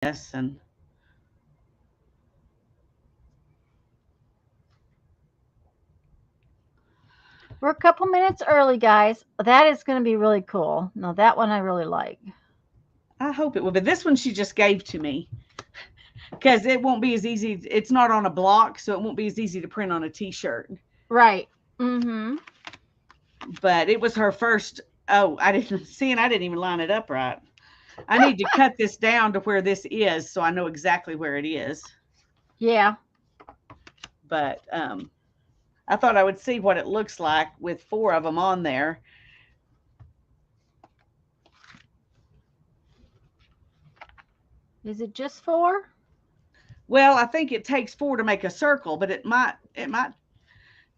this. And We're a couple minutes early, guys. That is going to be really cool. No, that one I really like. I hope it will. But this one she just gave to me because it won't be as easy. It's not on a block, so it won't be as easy to print on a t-shirt. Right. Mm-hmm. But it was her first. Oh, I didn't see, and I didn't even line it up right. I need to cut this down to where this is so I know exactly where it is. Yeah. But I thought I would see what it looks like with four of them on there. Is it just four? Well, I think it takes four to make a circle, but it might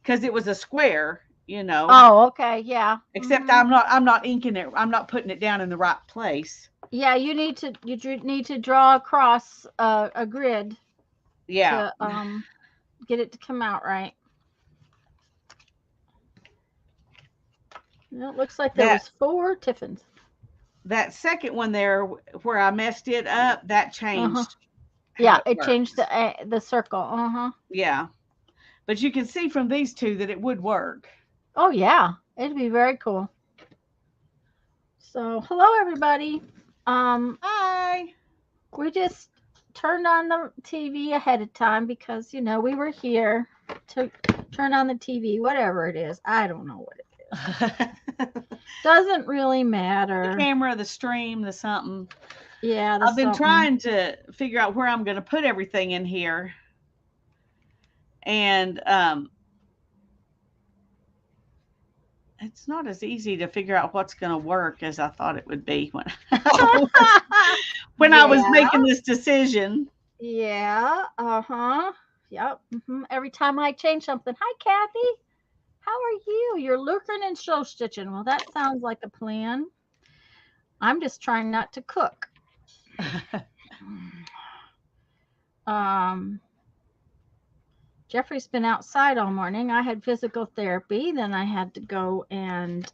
because it was a square, you know. Oh, okay. Yeah. Except Mm-hmm. I'm not inking it. I'm not putting it down in the right place. Yeah, need to draw across a grid Yeah. to get it to come out right. It looks like there That was four Tiffins. that second one there where I messed it up, that Uh-huh. changed how Yeah, it it changed works. the circle. Uh-huh. Yeah. But you can see from these two that it would work. Oh yeah, it'd be very cool. So, hello everybody. Um, Hi. we just turned on the TV ahead of time because we were here to turn on the TV, whatever it is. I don't know what it is. The Doesn't really matter. camera, the stream, the something. Yeah, the I've been something. trying to figure out where I'm going to put everything in here. And it's not as easy to figure out what's going to work as I thought it would be when when I was Yeah, making this decision. yeah, uh-huh. Yep. Every time I change something, hi Kathy, how are you? You're looking and show stitching. Well, that sounds like a plan. I'm just trying not to cook. Um, Jeffrey's been outside all morning. I had physical therapy. Then I had to go and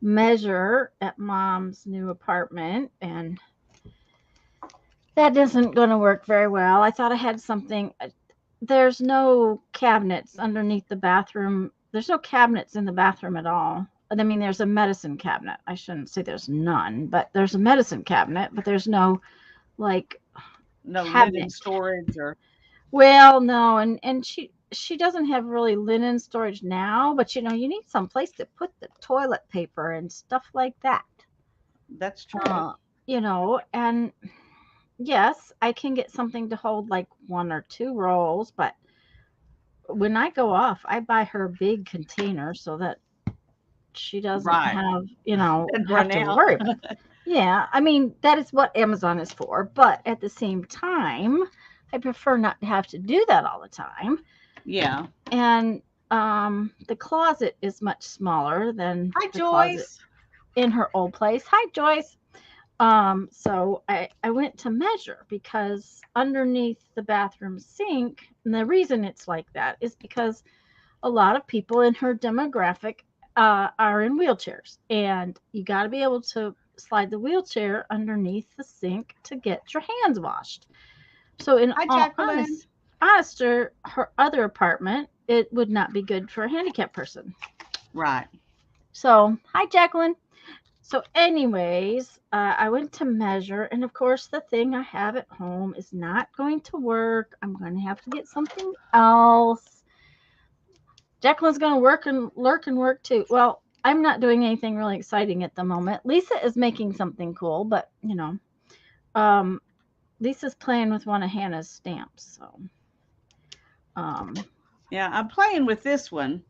measure at mom's new apartment. And that isn't going to work very well. I thought I had something. There's no cabinets underneath the bathroom. There's no cabinets in the bathroom at all. I mean, there's a medicine cabinet. I shouldn't say there's none, but there's a medicine cabinet, but there's no like No linen cabinet. storage or Well, no, and she doesn't have really linen storage now, but you need some place to put the toilet paper and stuff like that. that's true. And yes, I can get something to hold like one or two rolls, but when I go off, I buy her a big container so that she doesn't Right. have, And have run to out. worry about. Yeah, I mean, that is what Amazon is for, but at the same time, I prefer not to have to do that all the time. Yeah. And the closet is much smaller than Hi, the closet Joyce. in her old place. Hi, Joyce. So I went to measure because underneath the bathroom sink, and the reason it's like that is because a lot of people in her demographic are in wheelchairs, and you got to be able to slide the wheelchair underneath the sink to get your hands washed. So, in Hi, all Jacqueline. her other apartment, it would not be good for a handicapped person. Right. So, hi, Jacqueline. So, anyways, I went to measure, and of course, the thing I have at home is not going to work. I'm going to have to get something else. Jacqueline's going to work and lurk and work too. Well, I'm not doing anything really exciting at the moment. Lisa is making something cool, but um, Lisa's playing with one of Hannah's stamps. So, um, Yeah, I'm playing with this one.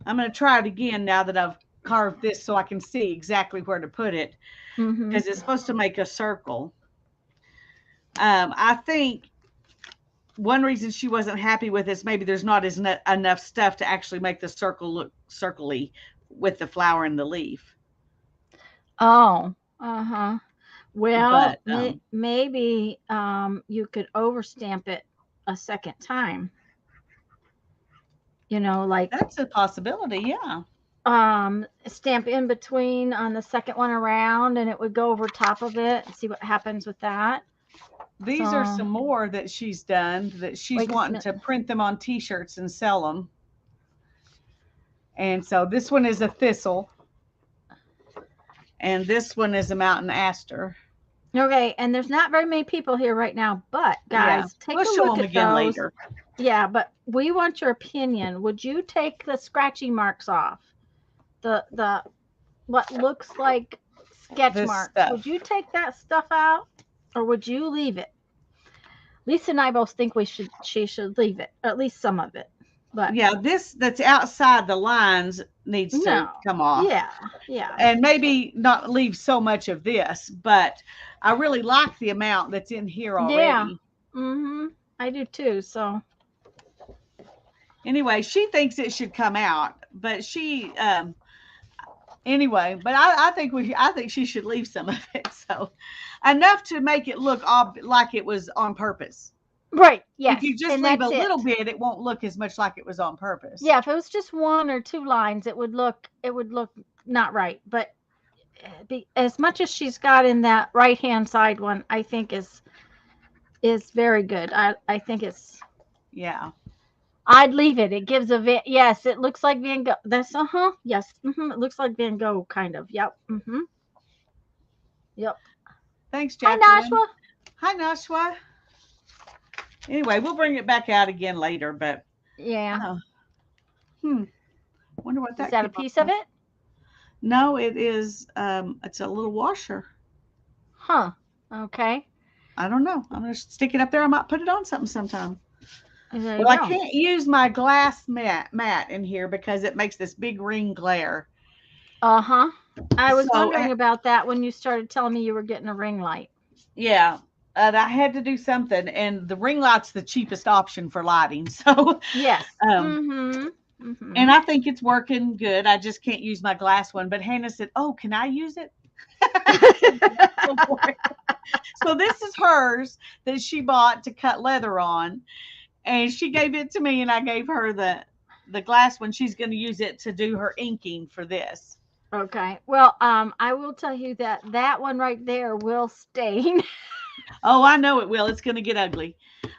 I'm going to try it again now that I've carved this so I can see exactly where to put it hmm because it's supposed to make a circle. I think one reason she wasn't happy with this maybe there's not enough stuff to actually make the circle look circly with the flower and the leaf. oh, uh huh. Well, But maybe you could overstamp it a second time. Like that's a possibility. Yeah. stamp in between on the second one around, and it would go over top of it. And see what happens with that. These are some more that she's done that she's wanting to print them on t-shirts and sell them. And so this one is a thistle. And this one is a mountain aster. Okay, and there's not very many people here right now, but guys, take a look at those. Later. Yeah, but we want your opinion. Would you take the scratchy marks off? The what looks like sketch marks. Stuff. Would you take that stuff out, or would you leave it? Lisa and I both think she should leave it, at least some of it. But yeah, this that's outside the lines needs to come off. Yeah. And maybe not leave so much of this, but I really like the amount that's in here already. Yeah. I do too. So anyway, she thinks it should come out, but she anyway, but I think she should leave some of it. So enough to make it look like it was on purpose. Right. Yes. If you just leave a little bit, it won't look as much like it was on purpose. Yeah. If it was just 1 or 2 lines, it would look not right. But as much as she's got in that right-hand side one, I think is very good. I think it's. Yeah. I'd leave it. It gives yes. It looks like Van Gogh. That's yes. It looks like Van Gogh kind of. Yep. Yep. Thanks, Jacqueline. Hi, Nashua. Hi, Nashua. Anyway, we'll bring it back out again later, but yeah. Wonder what that is. That a piece of it? No, it is. It's a little washer. Huh. Okay. I don't know. I'm gonna stick it up there. I might put it on something sometime. Well, I can't use my glass mat in here because it makes this big ring glare. I was wondering about that when you started telling me you were getting a ring light. Yeah. I had to do something, and the ring light's the cheapest option for lighting. So yes, and I think it's working good. I just can't use my glass one. But Hannah said, "Oh, can I use it?" So this is hers that she bought to cut leather on, and she gave it to me, and I gave her the glass one. She's going to use it to do her inking for this. Okay. Well, I will tell you that one right there will stain. Oh, I know it will. It's going to get ugly.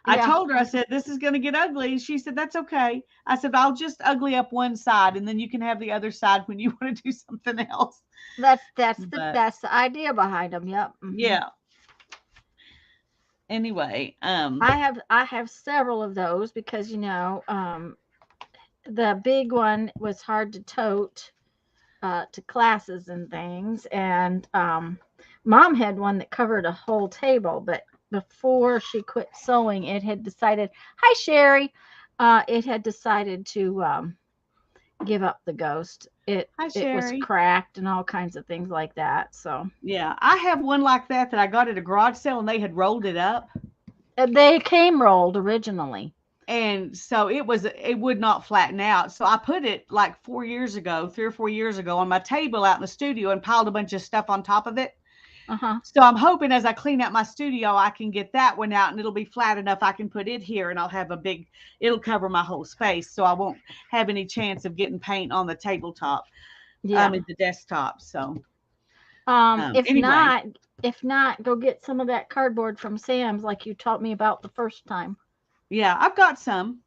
I told her, I said, this is going to get ugly. She said, that's okay. I said, I'll just ugly up one side, and then you can have the other side when you want to do something else. That's the idea behind them. Yep. Yeah. Anyway, I have several of those because, the big one was hard to tote to classes and things. And Mom had one that covered a whole table, but before she quit sewing, it had decided, hi, Sherry, it had decided to give up the ghost. It was cracked and all kinds of things like that. So yeah, I have one like that I got at a garage sale, and they had rolled it up. They came rolled originally. And so it would not flatten out. So I put it like 3 or 4 years ago on my table out in the studio and piled a bunch of stuff on top of it. So I'm hoping as I clean out my studio, I can get that one out and it'll be flat enough. I can put it here and I'll have it'll cover my whole space. So I won't have any chance of getting paint on the tabletop, at the desktop. So, if not, go get some of that cardboard from Sam's, like you taught me about the first time. Yeah, I've got some.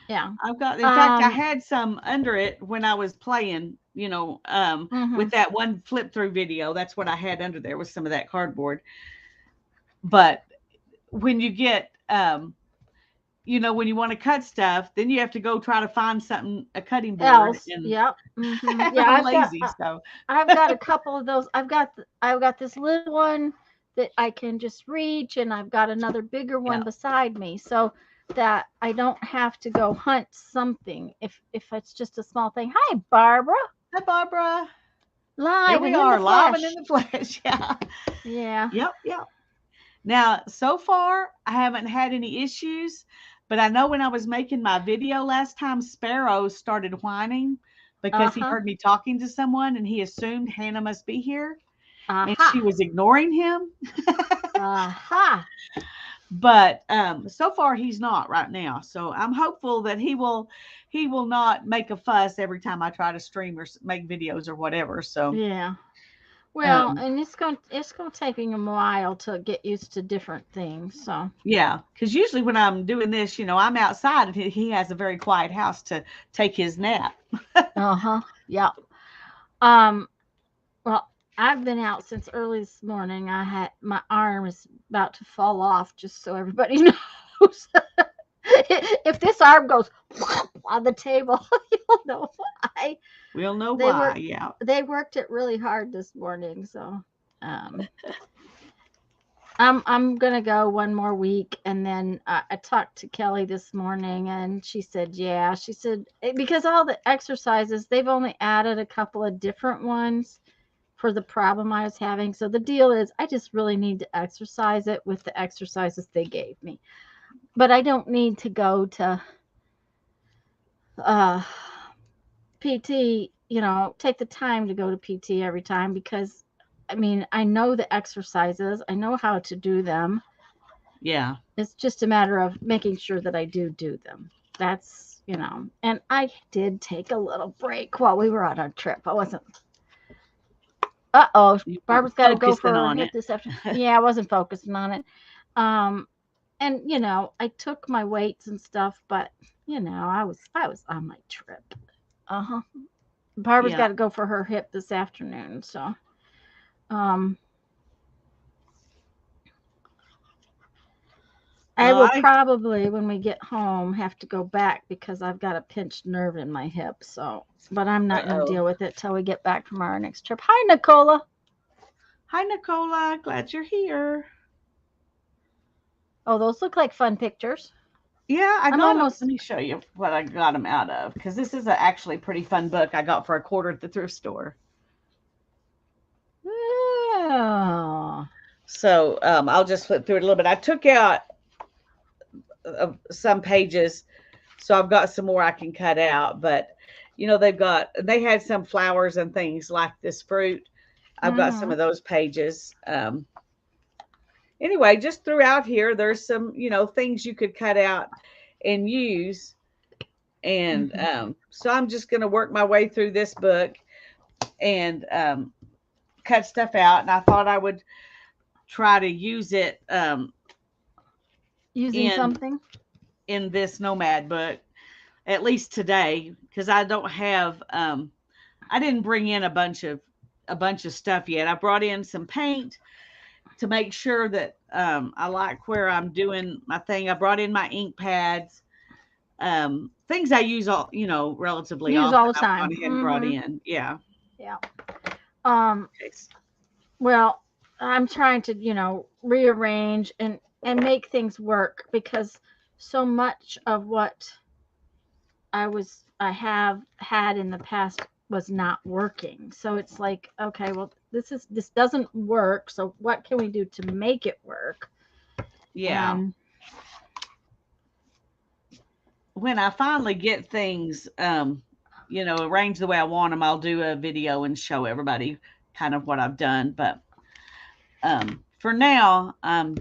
Yeah, I've got. In fact, I had some under it when I was playing. With that one flip through video, that's what I had under there was some of that cardboard. But when you get, when you want to cut stuff, then you have to go try to find a cutting board. Yep. Yeah, I'm lazy. So I've got a couple of those. I've got this little one that I can just reach, and I've got another bigger one beside me, so that I don't have to go hunt something if it's just a small thing. Hi, Barbara. Hi, Barbara. Live. Here we are, live and in the flesh. Yeah. Yeah. Yep. Now, so far, I haven't had any issues, but I know when I was making my video last time, Sparrow started whining because he heard me talking to someone, and he assumed Hannah must be here, and she was ignoring him. But so far he's not right now. So I'm hopeful that he will not make a fuss every time I try to stream or make videos or whatever. So yeah. Well, Um, and it's gonna take him a while to get used to different things. So, yeah, because usually when I'm doing this, I'm outside and he has a very quiet house to take his nap. uh-huh. Yeah. Um, well, I've been out since early this morning. I had my arm is about to fall off, just so everybody knows. If this arm goes on the table, you'll know why. We'll know They why. work Yeah. they worked it really hard this morning, so um I'm gonna go one more week, and then I talked to Kelly this morning, and she said, yeah, she said because all the exercises they've only added a couple of different ones for the problem I was having. So the deal is, I just really need to exercise it with the exercises they gave me, but I don't need to go to uh, PT. Take the time to go to PT every time because I mean I know the exercises, I know how to do them. Yeah. It's just a matter of making sure that I do them. That's, and I did take a little break while we were on our trip. I wasn't, uh-oh, You weren't Barbara's got to go for focusing her on hip it. this afternoon. Yeah, I wasn't focusing on it. Um, and I took my weights and stuff, but I was on my trip. Uh-huh. Barbara's Yeah. got to go for her hip this afternoon, so um I Well, will probably, when we get home, have to go back because I've got a pinched nerve in my hip. So, but I'm not going to uh-oh. deal with it till we get back from our next trip. Hi, Nicola. Hi, Nicola. Glad you're here. Oh, those look like fun pictures. Yeah, I I'm got them. Let almost. me show you what I got them out of because this is actually pretty fun book I got for a quarter at the thrift store. Oh. So I'll just flip through it a little bit. I took out some pages, so I've got some more I can cut out. But they had some flowers and things like this fruit. I've got some Mm-hmm. of those pages. Anyway, just throughout here, there's some things you could cut out and use. And Mm-hmm. so I'm just going to work my way through this book and cut stuff out. And I thought I would try to use it Using in something. this Nomad book at least today because I don't have I didn't bring in a bunch of stuff yet. I brought in some paint to make sure that I like where I'm doing my thing. I brought in my ink pads, things I use all relatively Use often. all the I've gone time. ahead and brought Mm-hmm. in. Yeah. Yeah. Um. Okay. Well, I'm trying to, rearrange and make things work because so much of what I have had in the past was not working. So it's like, okay, well, this doesn't work. So what can we do to make it work? Yeah. And When I finally get things, arranged the way I want them, I'll do a video and show everybody kind of what I've done. But for now, I'm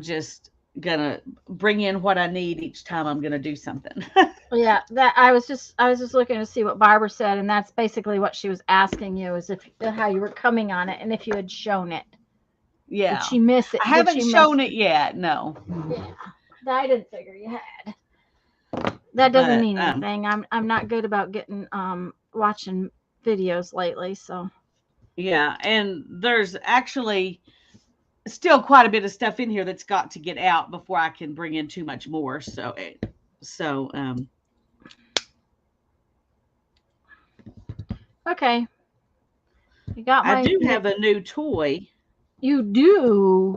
just gonna bring in what I need each time I'm gonna do something. yeah, that I was just looking to see what Barbara said, and that's basically what she was asking you is if how you were coming on it and if you had shown it. Did Yeah. she miss it? I Did haven't she miss shown it yet, no. Yeah. I didn't figure you had. That doesn't But mean anything. I'm not good about getting watching videos lately, so yeah, and there's actually still quite a bit of stuff in here that's got to get out before I can bring in too much more. So okay. You got I my do have a new toy. You do.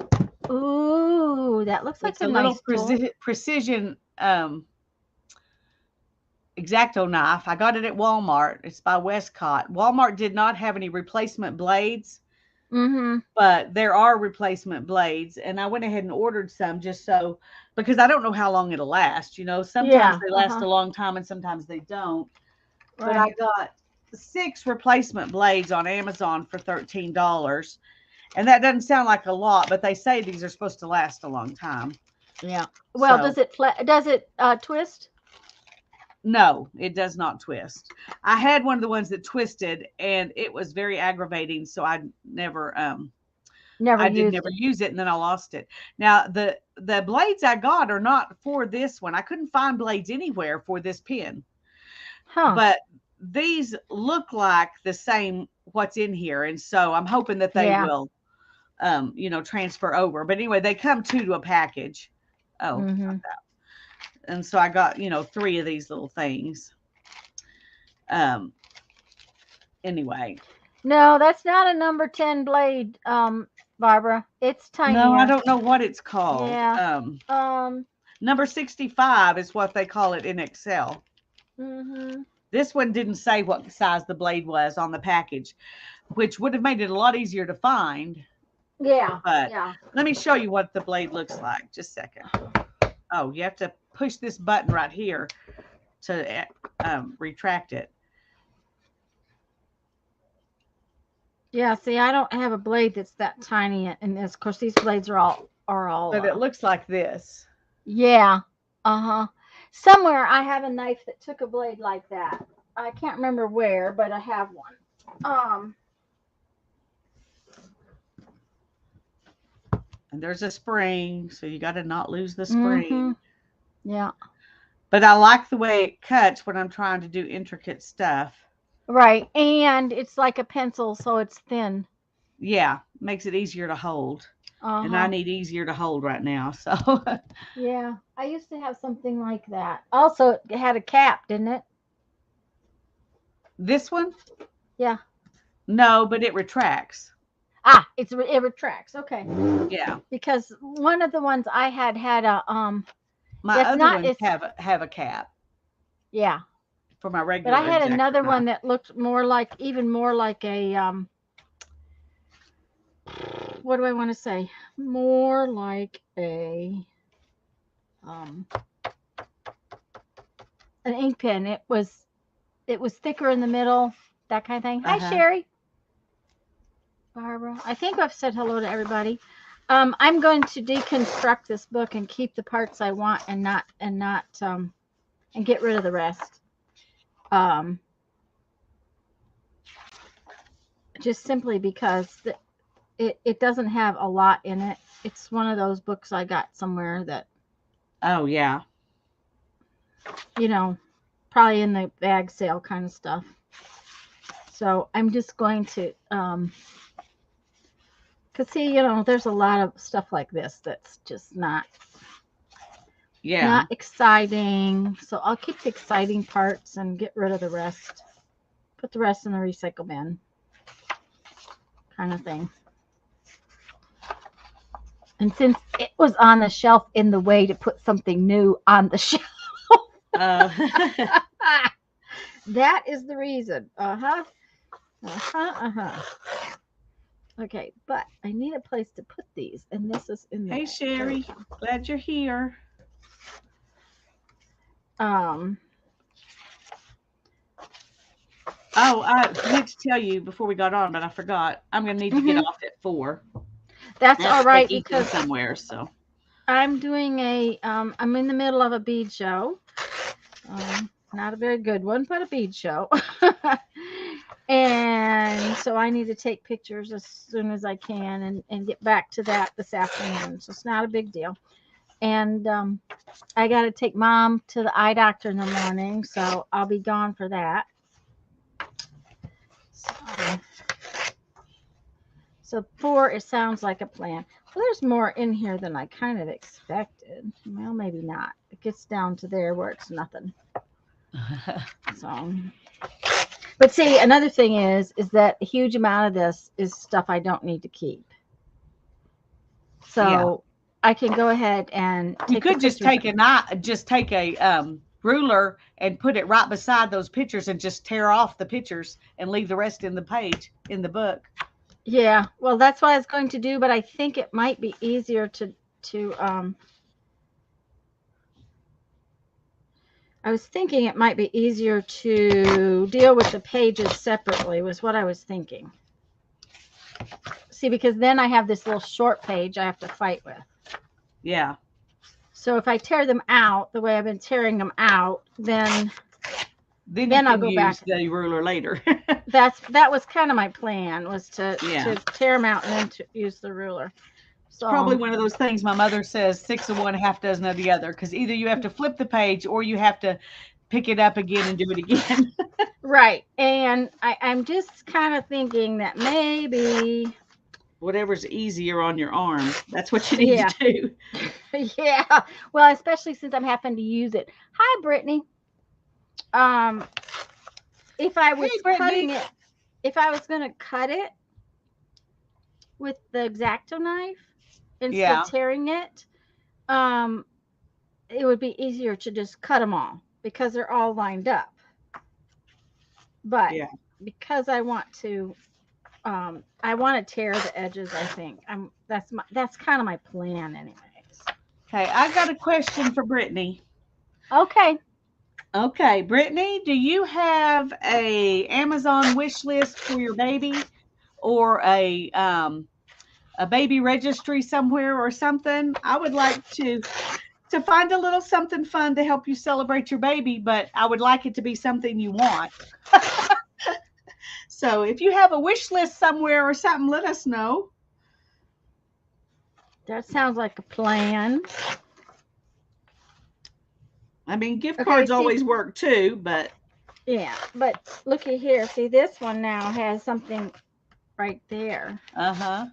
Ooh, that looks like It's a a little nice toy. precision X-Acto knife. I got it at Walmart. It's by Westcott. Walmart did not have any replacement blades, Mm-hmm. but there are replacement blades, and I went ahead and ordered some just so because I don't know how long it'll last. Sometimes Yeah. they last Uh-huh. a long time and sometimes they don't. But I Right. got 6 replacement blades on Amazon for $13. And that doesn't sound like a lot, but they say these are supposed to last a long time. Yeah. Well, So does it twist? No, it does not twist. I had one of the ones that twisted, and it was very aggravating. So I Never did used never it. use it, and then I lost it. Now the blades I got are not for this one. I couldn't find blades anywhere for this pen, Huh. but these look like the same what's in here, and so I'm hoping that they Yeah. will, transfer over. But anyway, they come two to a package. Oh, Mm-hmm. and so I got, three of these little things. Anyway. No, that's not a number 10 blade, Barbara. It's No, I tinier. don't know what it's called. Yeah. Um. Number 65 is what they call it in Excel. Mm-hmm. This one didn't say what size the blade was on the package, which would have made it a lot easier to find. Yeah. But Yeah. let me show you what the blade looks like. Just a second. Oh, you have to push this button right here to retract it. Yeah. See, I don't have a blade that's that tiny in this. Of course, these blades are all But it looks like this. Yeah. Uh-huh. Somewhere I have a knife that took a blade like that. I can't remember where, but I have one. And there's a spring, so you got to not lose the spring. Mm-hmm. Yeah. But I like the way it cuts when I'm trying to do intricate stuff. Right. And it's like a pencil, so it's thin. Yeah, makes it easier to hold. Uh-huh. And I need easier to hold right now. So yeah, I used to have something like that. Also, it had a cap, didn't it? This one? Yeah. No, but it retracts. Ah, it retracts. Okay. Yeah. Because one of the ones I had a My it's other not, ones it's, have a cap yeah. for my regular. But I had X-Acto another knife. one that looked more like a what do I want to say? More like an ink pen. It was thicker in the middle, that kind of thing. Hi, Sherry. Barbara. I think I've said hello to everybody. I'm going to deconstruct this book and keep the parts I want and get rid of the rest. Just simply because it doesn't have a lot in it. It's one of those books I got somewhere that. Oh yeah. Probably in the bag sale kind of stuff. So I'm just going to because see, there's a lot of stuff like this that's just not exciting. So I'll keep the exciting parts and get rid of the rest. Put the rest in the recycle bin. Kind of thing. And since it was on the shelf in the way to put something new on the shelf. That is the reason. Okay, but I need a place to put these, and this is in there. Hey, Sherry, glad you're here. Oh, I meant to tell you before we got on, but I forgot. I'm gonna need to get off at 4. That's all right because somewhere. So I'm doing I'm in the middle of a bead show. Not a very good one, but a bead show. And so I need to take pictures as soon as I can and get back to that this afternoon. So it's not a big deal. And I got to take Mom to the eye doctor in the morning, so I'll be gone for that. So 4, it sounds like a plan. Well, there's more in here than I kind of expected. Well, maybe not. It gets down to there where it's nothing. So, but see, another thing is that a huge amount of this is stuff I don't need to keep. So I can go ahead and you could just take a ruler and put it right beside those pictures and just tear off the pictures and leave the rest in the page in the book. Yeah, well, that's what I was going to do, but I think it might be easier I was thinking it might be easier to deal with the pages separately was what I was thinking. See, because then I have this little short page I have to fight with. Yeah. So if I tear them out the way I've been tearing them out, then Then you Then I'll can go use back. the ruler later. That was kind of my plan, was to Yeah. tear them out and then to use the ruler. It's probably So one of those things my mother says, 6 of one, half dozen of the other, because either you have to flip the page or you have to pick it up again and do it again. right, and I'm just kind of thinking that maybe, Whatever's easier on your arm, that's what you need yeah, to do. yeah. Well, especially since I'm having to use it. Hi, Brittany. Um, if I Hey, was Brittany. cutting it, if I was gonna cut it with the X-Acto knife instead Yeah. of tearing it, um, it would be easier to just cut them all because they're all lined up. But Yeah. because I want to tear the edges, I think that's kind of my plan anyways. Okay, I got a question for Brittany. Okay. Okay, Brittany, do you have a Amazon wish list for your baby, or a baby registry somewhere or something? I would like to find a little something fun to help you celebrate your baby, but I would like it to be something you want. So if you have a wish list somewhere or something, let us know. That sounds like a plan. I mean, gift Okay, cards see, always work too, but yeah, but looky here. See, this one now has something right there. uh-huh.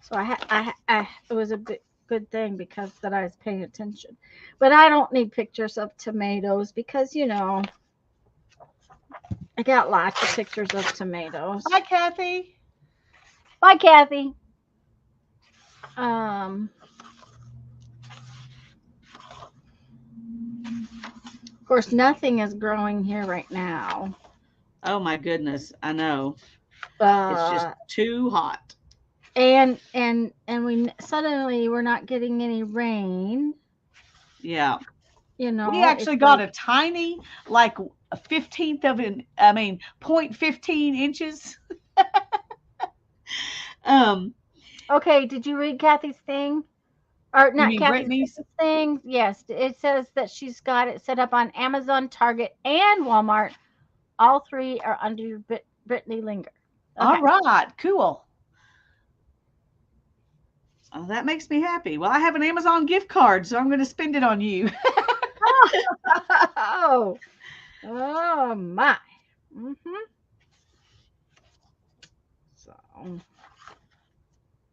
So it was a good thing because that I was paying attention. But I don't need pictures of tomatoes because I got lots of pictures of tomatoes. Hi, Kathy. Bye, Kathy. Of course, nothing is growing here right now. Oh my goodness, I know. It's just Uh, too hot. and we suddenly we're not getting any rain. Yeah. We It's actually got a like, tiny, like a 15th of an, I mean, 0.15 inches. Um, okay, did you read Kathy's thing? Or you not mean Kathy's Brittany's? thing? Yes, it says that she's got it set up on Amazon, Target, and Walmart. All three are under Brittany Linger. All Okay. right, cool. Oh, that makes me happy. Well, I have an Amazon gift card, so I'm going to spend it on you. Oh, oh my. So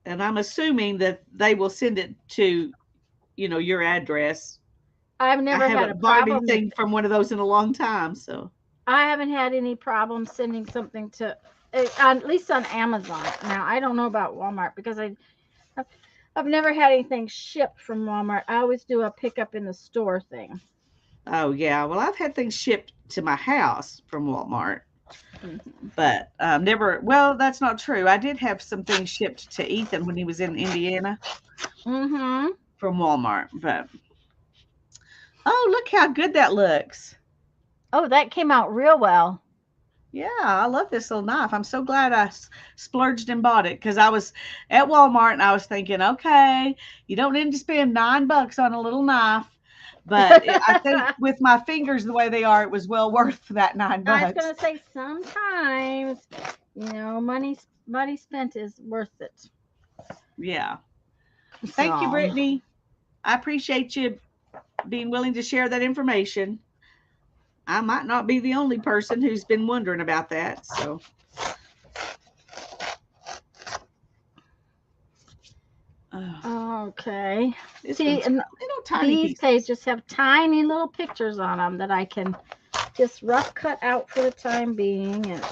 And I'm assuming that they will send it to, your address. I've I never had a haven't bought problem with anything it. from one of those in a long time, so. I haven't had any problem sending something to, at least on Amazon. Now I don't know about Walmart because I've never had anything shipped from Walmart. I always do a pickup in the store thing. Oh yeah, well I've had things shipped to my house from Walmart, Mm-hmm. but never. Well, that's not true. I did have some things shipped to Ethan when he was in Indiana Mm-hmm. from Walmart. But oh, look how good that looks. Oh, that came out real well. Yeah, I love this little knife. I'm so glad I splurged and bought it, because I was at Walmart and I was thinking, okay, you don't need to spend $9 on a little knife. But I think with my fingers the way they are, it was well worth that $9. I was gonna say sometimes, money spent is worth it. Yeah. Thank you, So Brittany. I appreciate you being willing to share that information. I might not be the only person who's been wondering about that. So, okay. this See, one's and little tiny these pieces. pages have tiny little pictures on them that I can just rough cut out for the time being, and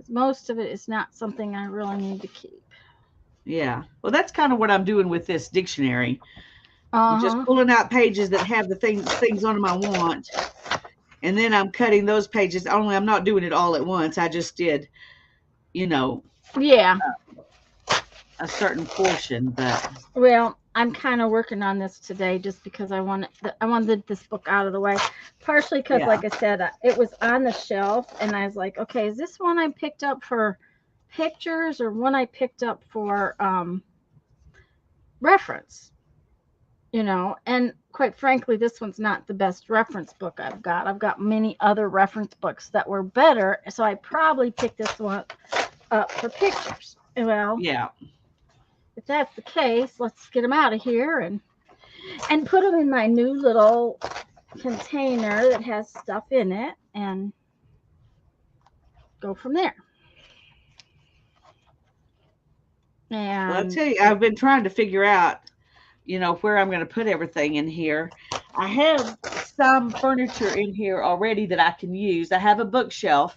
most of it is not something I really need to keep. Yeah. Well, that's kind of what I'm doing with this dictionary. I'm just pulling out pages that have the things on them I want. And then I'm cutting those pages. Only I'm not doing it all at once. I just did, Yeah. a certain portion. But Well, I'm kind of working on this today just because I wanted this book out of the way. Partially because, yeah, like I said, it was on the shelf, and I was like, okay, is this one I picked up for pictures or one I picked up for reference? And of quite frankly, this one's not the best reference book I've got. I've got many other reference books that were better, so I probably picked this one up for pictures. Well, Yeah. if that's the case, let's get them out of here and put them in my new little container that has stuff in it and go from there. And Well, I'll tell you, I've been trying to figure out, where I'm going to put everything in here. I have some furniture in here already that I can use. I have a bookshelf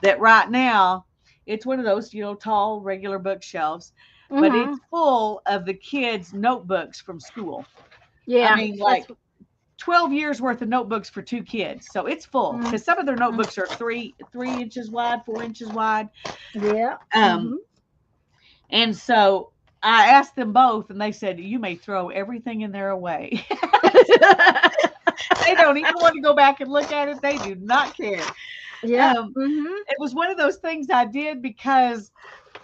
that right now, it's one of those, tall, regular bookshelves, but it's full of the kids' notebooks from school. Yeah. I mean, like 12 years worth of notebooks for 2 kids. So it's full because some of their notebooks are 3 inches wide, 4 inches wide. Yeah. And so I asked them both, and they said, you may throw everything in there away. They don't even want to go back and look at it. They do not care. Yeah. It was one of those things I did because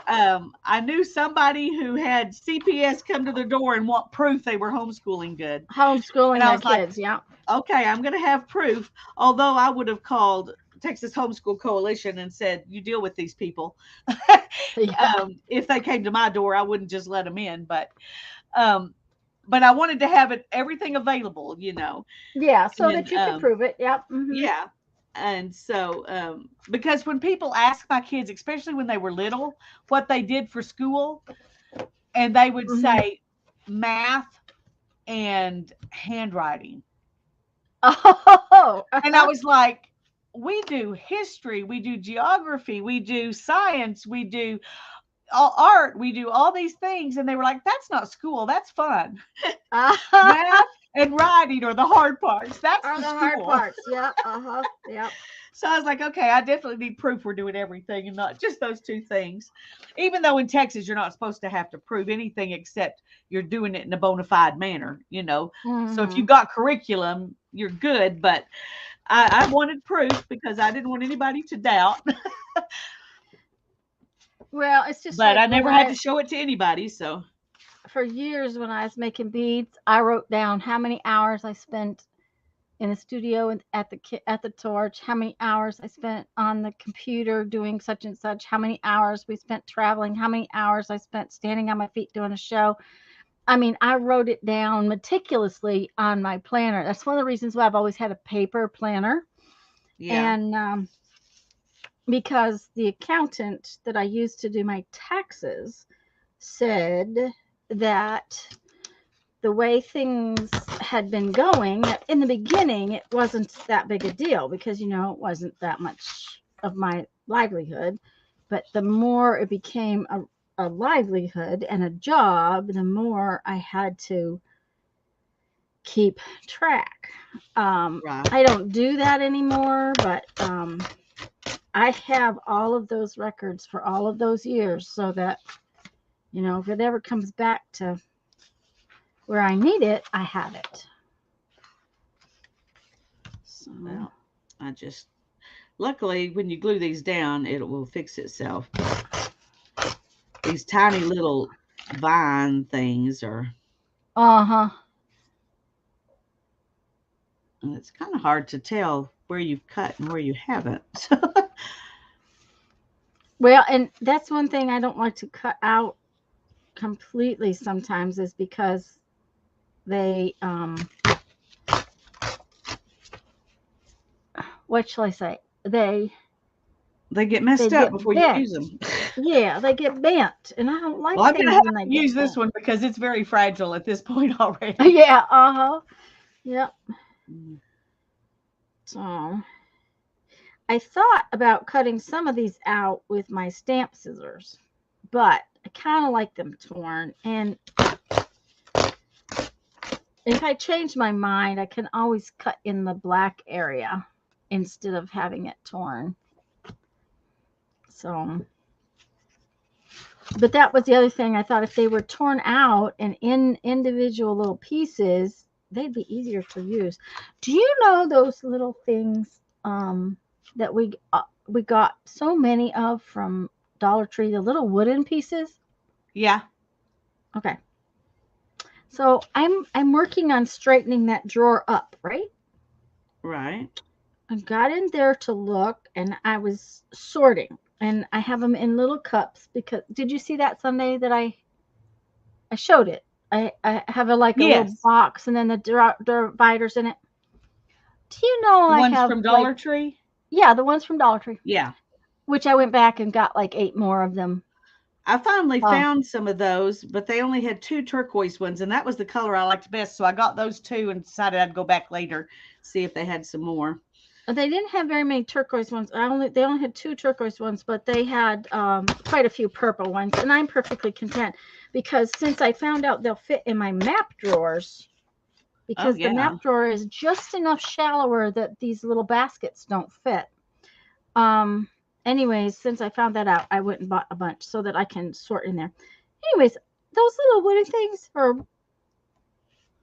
I knew somebody who had CPS come to their door and want proof they were homeschooling good. Homeschooling their kids, yeah. Okay, I'm going to have proof. Although I would have called Texas Homeschool Coalition and said, you deal with these people. If they came to my door, I wouldn't just let them in. But I wanted to have everything available, Yeah, so that you can prove it. Yep. Yeah. And so, because when people ask my kids, especially when they were little, what they did for school, and they would say math and handwriting. Oh. And I was like, we do history, we do geography, we do science, we do art, we do all these things. And they were like, that's not school, that's fun. Math and writing are the hard parts. That's the hard parts. Yeah. Yeah. So I was like, okay, I definitely need proof we're doing everything and not just those 2 things. Even though in Texas, you're not supposed to have to prove anything except you're doing it in a bona fide manner, So if you've got curriculum, you're good. But I wanted proof because I didn't want anybody to doubt. Well, it's just. But I never had to show it to anybody. So for years, when I was making beads, I wrote down how many hours I spent in the studio and at the torch, how many hours I spent on the computer doing such and such, how many hours we spent traveling, how many hours I spent standing on my feet doing a show. I mean, I wrote it down meticulously on my planner. That's one of the reasons why I've always had a paper planner. Yeah. And because the accountant that I used to do my taxes said that the way things had been going, in the beginning, it wasn't that big a deal because, it wasn't that much of my livelihood. But the more it became a livelihood and a job, the more I had to keep track. Right. I don't do that anymore, but I have all of those records for all of those years so that, if it ever comes back to where I need it, I have it. So well, luckily when you glue these down, it will fix itself. These tiny little vine things are. It's kind of hard to tell where you've cut and where you haven't. Well, and that's one thing I don't like to cut out completely sometimes is because they what shall I say? They get messed up before you use them. Yeah, they get bent, and I don't like. Well, I'm gonna have to use this one because it's very fragile at this point already. Yeah. Yep. So I thought about cutting some of these out with my stamp scissors, but I kind of like them torn. And if I change my mind, I can always cut in the black area instead of having it torn. So, but that was the other thing. I thought if they were torn out and in individual little pieces, they'd be easier to use. Do you know those little things that we got so many of from Dollar Tree, the little wooden pieces? Yeah. Okay. So I'm working on straightening that drawer up, right? Right. I got in there to look and I was sorting and I have them in little cups because did you see that Sunday that I showed it? I have like a little Yes. box and then the dividers in it. Do you know The I ones have from like Dollar Tree? yeah, the ones from Dollar Tree, Yeah. which I went back and got like 8 more of them. I finally Oh, found some of those, but they only had two turquoise ones, and that was the color I liked best. So I got those two and decided I'd go back later, see if they had some more. they didn't have very many turquoise ones. They only had 2 turquoise ones, but they had quite a few purple ones, and I'm perfectly content because since I found out they'll fit in my map drawers, Oh because the yeah. map drawer is just enough shallower that these little baskets don't fit. Um, anyways, since I found that out, I went and bought a bunch so that I can sort in there. Anyways, those little wooden things or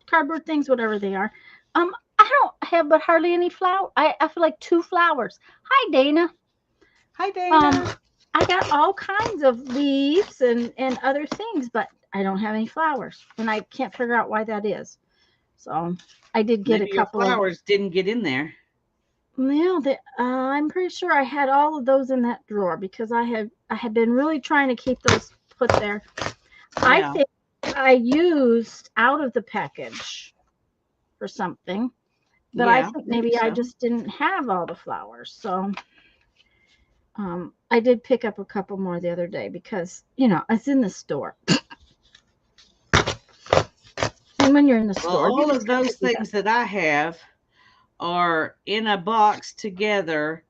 cardboard things, whatever they are, I don't have but hardly any flower. I feel like 2 flowers. Hi, Dana. Hi, Um, Dana. I got all kinds of leaves and other things, but I don't have any flowers, and I can't figure out why that is. So I did get a Maybe your couple of. flowers didn't get in there. No, I'm pretty sure I had all of those in that drawer because I had been really trying to keep those put there. I Yeah. think I used out of the package for something, but I Yeah, think maybe maybe I so. just didn't have all the flowers. So I did pick up a couple more the other day because it's in the store, and when you're in the Well, store, you all just of got to those do that. things that I have are in a box together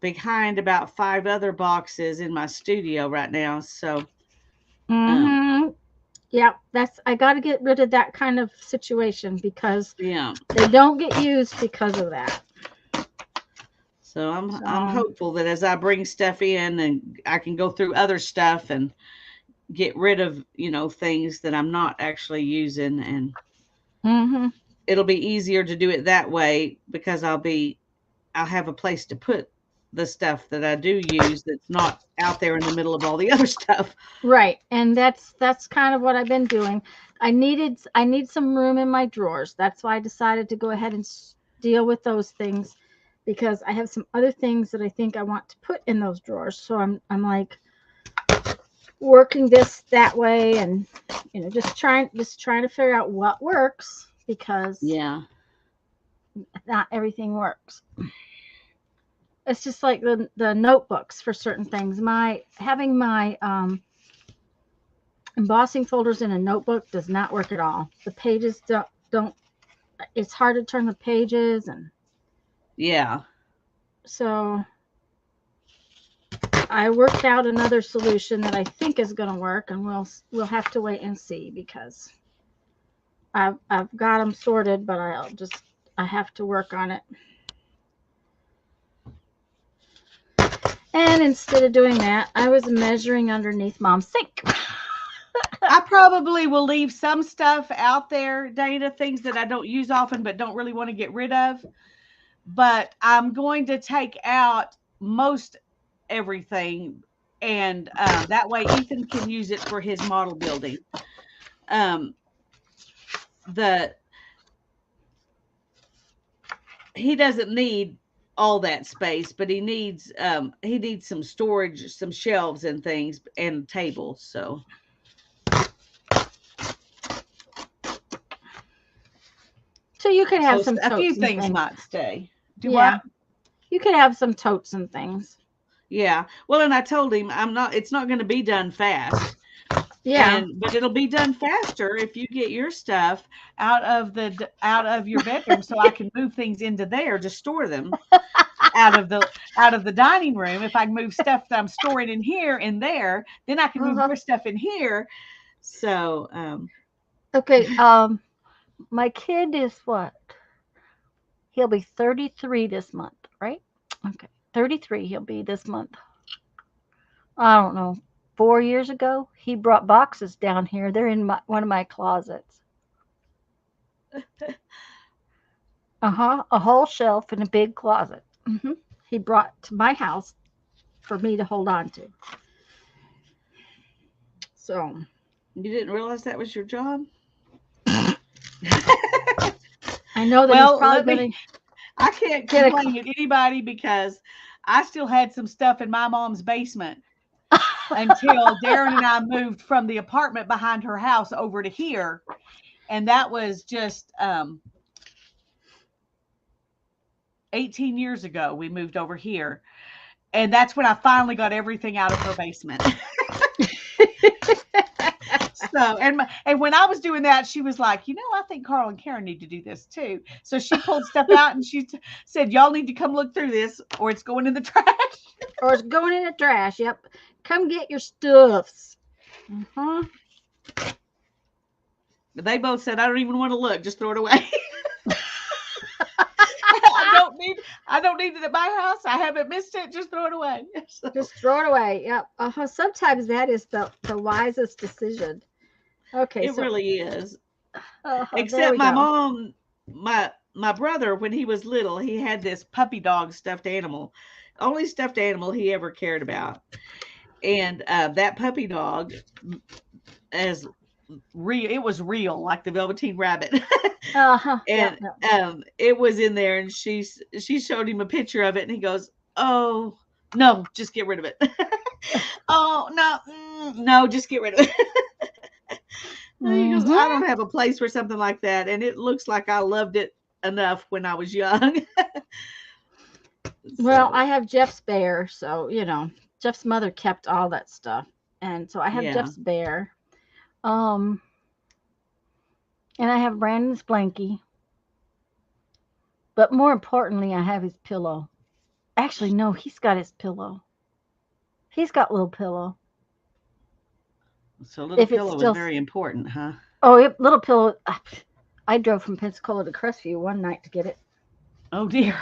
behind about 5 other boxes in my studio right now. So, um, Mm-hmm. Yeah, I got to get rid of that kind of situation because yeah. they don't get used because of that. So I'm So, hopeful that as I bring stuff in and I can go through other stuff and get rid of, things that I'm not actually using, and hmm it'll be easier to do it that way because I'll have a place to put the stuff that I do use that's not out there in the middle of all the other stuff. right, and that's kind of what I've been doing. I need some room in my drawers. That's why I decided to go ahead and deal with those things because I have some other things that I think I want to put in those drawers. So I'm like working this that way and just trying to figure out what works because Yeah. not everything works. It's just like the notebooks for certain things. My having my embossing folders in a notebook does not work at all. The pages don't it's hard to turn the pages, and Yeah. so I worked out another solution that I think is going to work, and we'll have to wait and see because I've got them sorted, but I have to work on it. And instead of doing that, I was measuring underneath Mom's sink. I probably will leave some stuff out there, Dana, things that I don't use often but don't really want to get rid of. But I'm going to take out most everything, and that way Ethan can use it for his model building. Um, the he doesn't need all that space, but he needs some storage, some shelves and things, and tables. So So you can have so some a few totes and things things. might stay. Do Yeah, what? you could have some totes and things. Yeah. Well, and I told him it's not going to be done fast. Yeah. But it'll be done faster if you get your stuff out of your bedroom so I can move things into there to store them out of the dining room. If I can move stuff that I'm storing in here in there, then I can move Uh-huh. your stuff in here. So Okay. My kid is what? He'll be 33 this month, right? Okay. 33 he'll be this month. I don't know. 4 years ago, he brought boxes down here. They're in one of my closets. A whole shelf in a big closet. He brought to my house for me to hold on to. So you didn't realize that was your job? I know that he's Well, probably going I can't to get complain at anybody because I still had some stuff in my mom's basement a. until Darren and I moved from the apartment behind her house over to here. And that was just 18 years ago. We moved over here. And that's when I finally got everything out of her basement. So, and when I was doing that, she was like, I think Carl and Karen need to do this too. So she pulled stuff out and she said, y'all need to come look through this or it's going in the trash. Or it's going in the trash. Yep. Come get your stuffs. Uh-huh. They both said, I don't even want to look. Just throw it away. I don't need it at my house. I haven't missed it. Just throw it away. So, just throw it away. Yep. Sometimes that is the wisest decision. Okay. it really is. There Except we my go. mom, my brother, when he was little, he had this puppy dog stuffed animal. Only stuffed animal he ever cared about. And that puppy dog, as real, it was real, like the Velveteen Rabbit. Yep, And it was in there, and she showed him a picture of it, and he goes, "Oh no, just get rid of it." Oh no, no, just get rid of it. He goes, I don't have a place for something like that, and it looks like I loved it enough when I was young. Well, So, I have Jeff's bear, so Jeff's mother kept all that stuff, and so I have yeah, Jeff's bear. And I have Brandon's blankie. But more importantly, I have his pillow. Actually, no, he's got his pillow. He's got little pillow. so little If it's pillow was still, very important, huh? oh, yep, little pillow. I drove from Pensacola to Crestview one night to get it. Oh dear.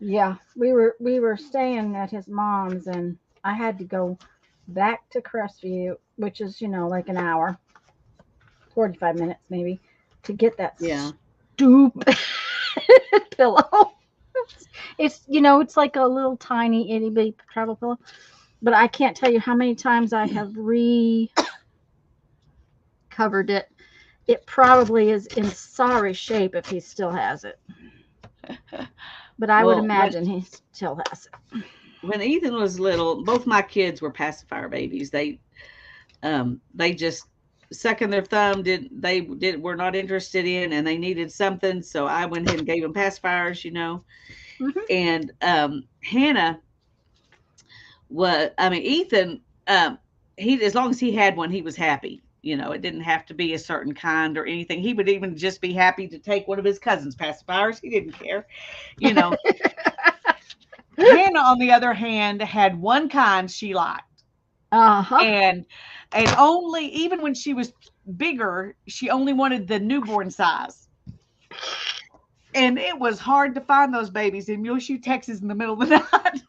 Yeah, we were staying at his mom's, and I had to go back to Crestview, which is like an hour, 45 minutes maybe, to get that Yeah. stupid pillow. It's like a little tiny itty bitty travel pillow, but I can't tell you how many times I have covered it. It probably is in sorry shape if he still has it, but I would Well, imagine he still has it. when Ethan was little, both my kids were pacifier babies. They just sucking their thumb were not interested in, and they needed something, so I went ahead and gave them pacifiers. Mhm. And Hannah Ethan, he, as long as he had one, he was happy. It didn't have to be a certain kind or anything. He would even just be happy to take one of his cousins' pacifiers. He didn't care. Hannah, on the other hand, had one kind she liked. Uh-huh. And only, even when she was bigger, she only wanted the newborn size. And it was hard to find those babies in Muleshoe, Texas in the middle of the night.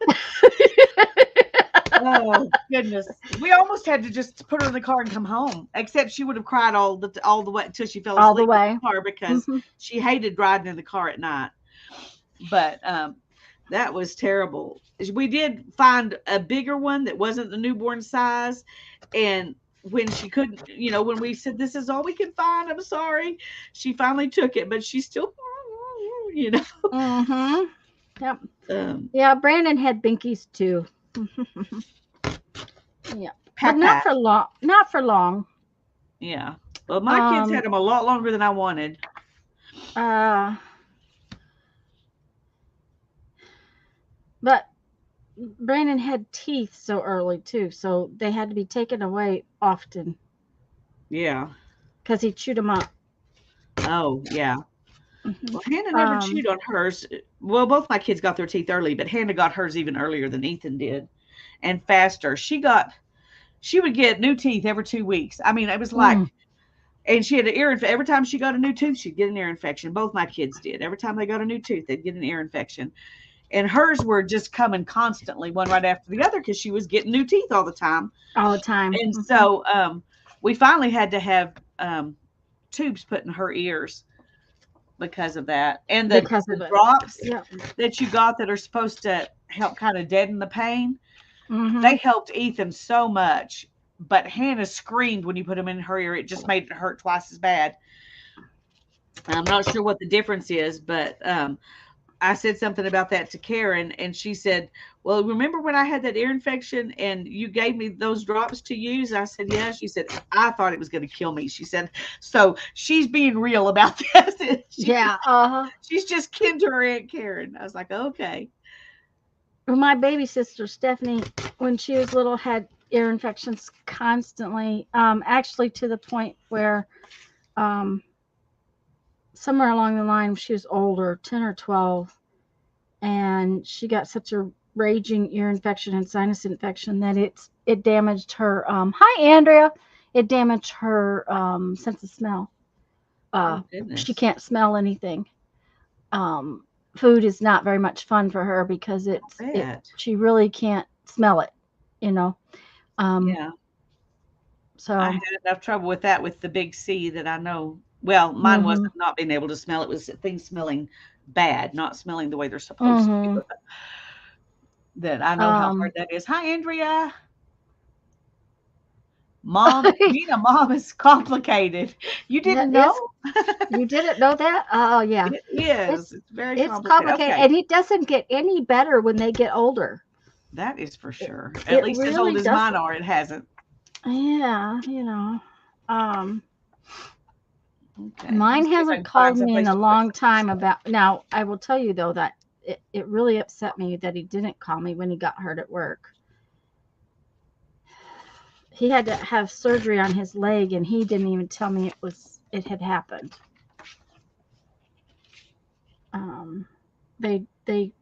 Oh goodness. We almost had to just put her in the car and come home. Except she would have cried all the way until she fell All the asleep way. in the car because she hated riding in the car at night. But that was terrible. We did find a bigger one that wasn't the newborn size, and when she couldn't, when we said this is all we can find, I'm sorry, she finally took it, but she still, Mhm. Yep. um, Yeah, Brandon had binkies too. Yeah, but not Pat. for long. Not for long. Yeah. Well, my kids had Um. them a lot longer than I wanted. Uh. But Brandon had teeth so early too, so they had to be taken away often Yeah. because he chewed them up. Oh, yeah. Mhm. Well, Hannah never chewed on hers. Well, both my kids got their teeth early, but Hannah got hers even earlier than Ethan did, and faster. She would get new teeth every 2 weeks. I mean, it was like, and she had an ear infection. Every time she got a new tooth, she'd get an ear infection. Both my kids did. Every time they got a new tooth, they'd get an ear infection. And hers were just coming constantly, one right after the other, because she was getting new teeth all the time. All the time. And so we finally had to have tubes put in her ears because of that. And the drops that you got that are supposed to help kind of deaden the pain, they helped Ethan so much. But Hannah screamed when you put them in her ear. It just made it hurt twice as bad. I'm not sure what the difference is, but I said something about that to Karen, and she said, "Well, remember when I had that ear infection and you gave me those drops to use?" I said, "Yeah." She said, "I thought it was going to kill me." She said, "So she's being real about this." Yeah. Uh-huh. She's just kin to her Aunt Karen. I was like, "Okay." My baby sister Stephanie, when she was little, had ear infections constantly. Actually, to the point where, um, somewhere along the line, she was older, 10 or 12, and she got such a raging ear infection and sinus infection that it damaged her. Hi, Andrea. It damaged her sense of smell. Oh She goodness. can't smell anything. Um, Food is not very much fun for her because I it bet. she really can't smell it, you know. Um, Yeah. I so had enough trouble with that with the big C that I know. Well, mine mhm, wasn't not being able to smell. It was things smelling bad, not smelling the way they're supposed mhm. to. That I know how hard Um, that is. Hi, Andrea. Mom, being a mom is complicated. You yeah, didn't know? you didn't know that? Oh yeah, It is. it's It's very it's complicated. complicated, Okay, and it doesn't get any better when they get older. that is for It, sure. At it least as old really as mine doesn't. are, it hasn't. Yeah, you know. Um, Okay, Mine let's see if I hasn't can find called me in someplace a to put long some of this time stuff. about. Now, I will tell you though that it really upset me that he didn't call me when he got hurt at work. He had to have surgery on his leg, and he didn't even tell me it had happened. Um, they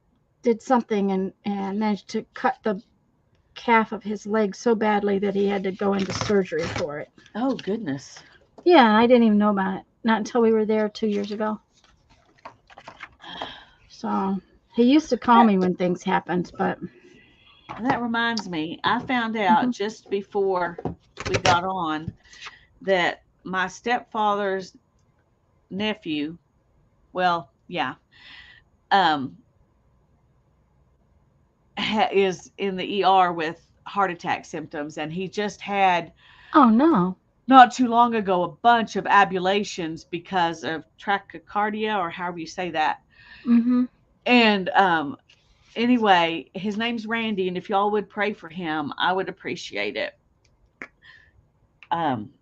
did something and managed to cut the calf of his leg so badly that he had to go into surgery for it. Oh goodness, Yeah, I didn't even know about it. Not until we were there 2 years ago. So he used to call that me when things happened, but that reminds me. I found out mhm. just before we got on that my stepfather's nephew, well, yeah, um, is in the ER with heart attack symptoms, and he just had Oh no. not too long ago a bunch of ablations because of trachycardia, or however you say that. Mhm. And anyway, his name's Randy, and if y'all would pray for him, I would appreciate it. Um,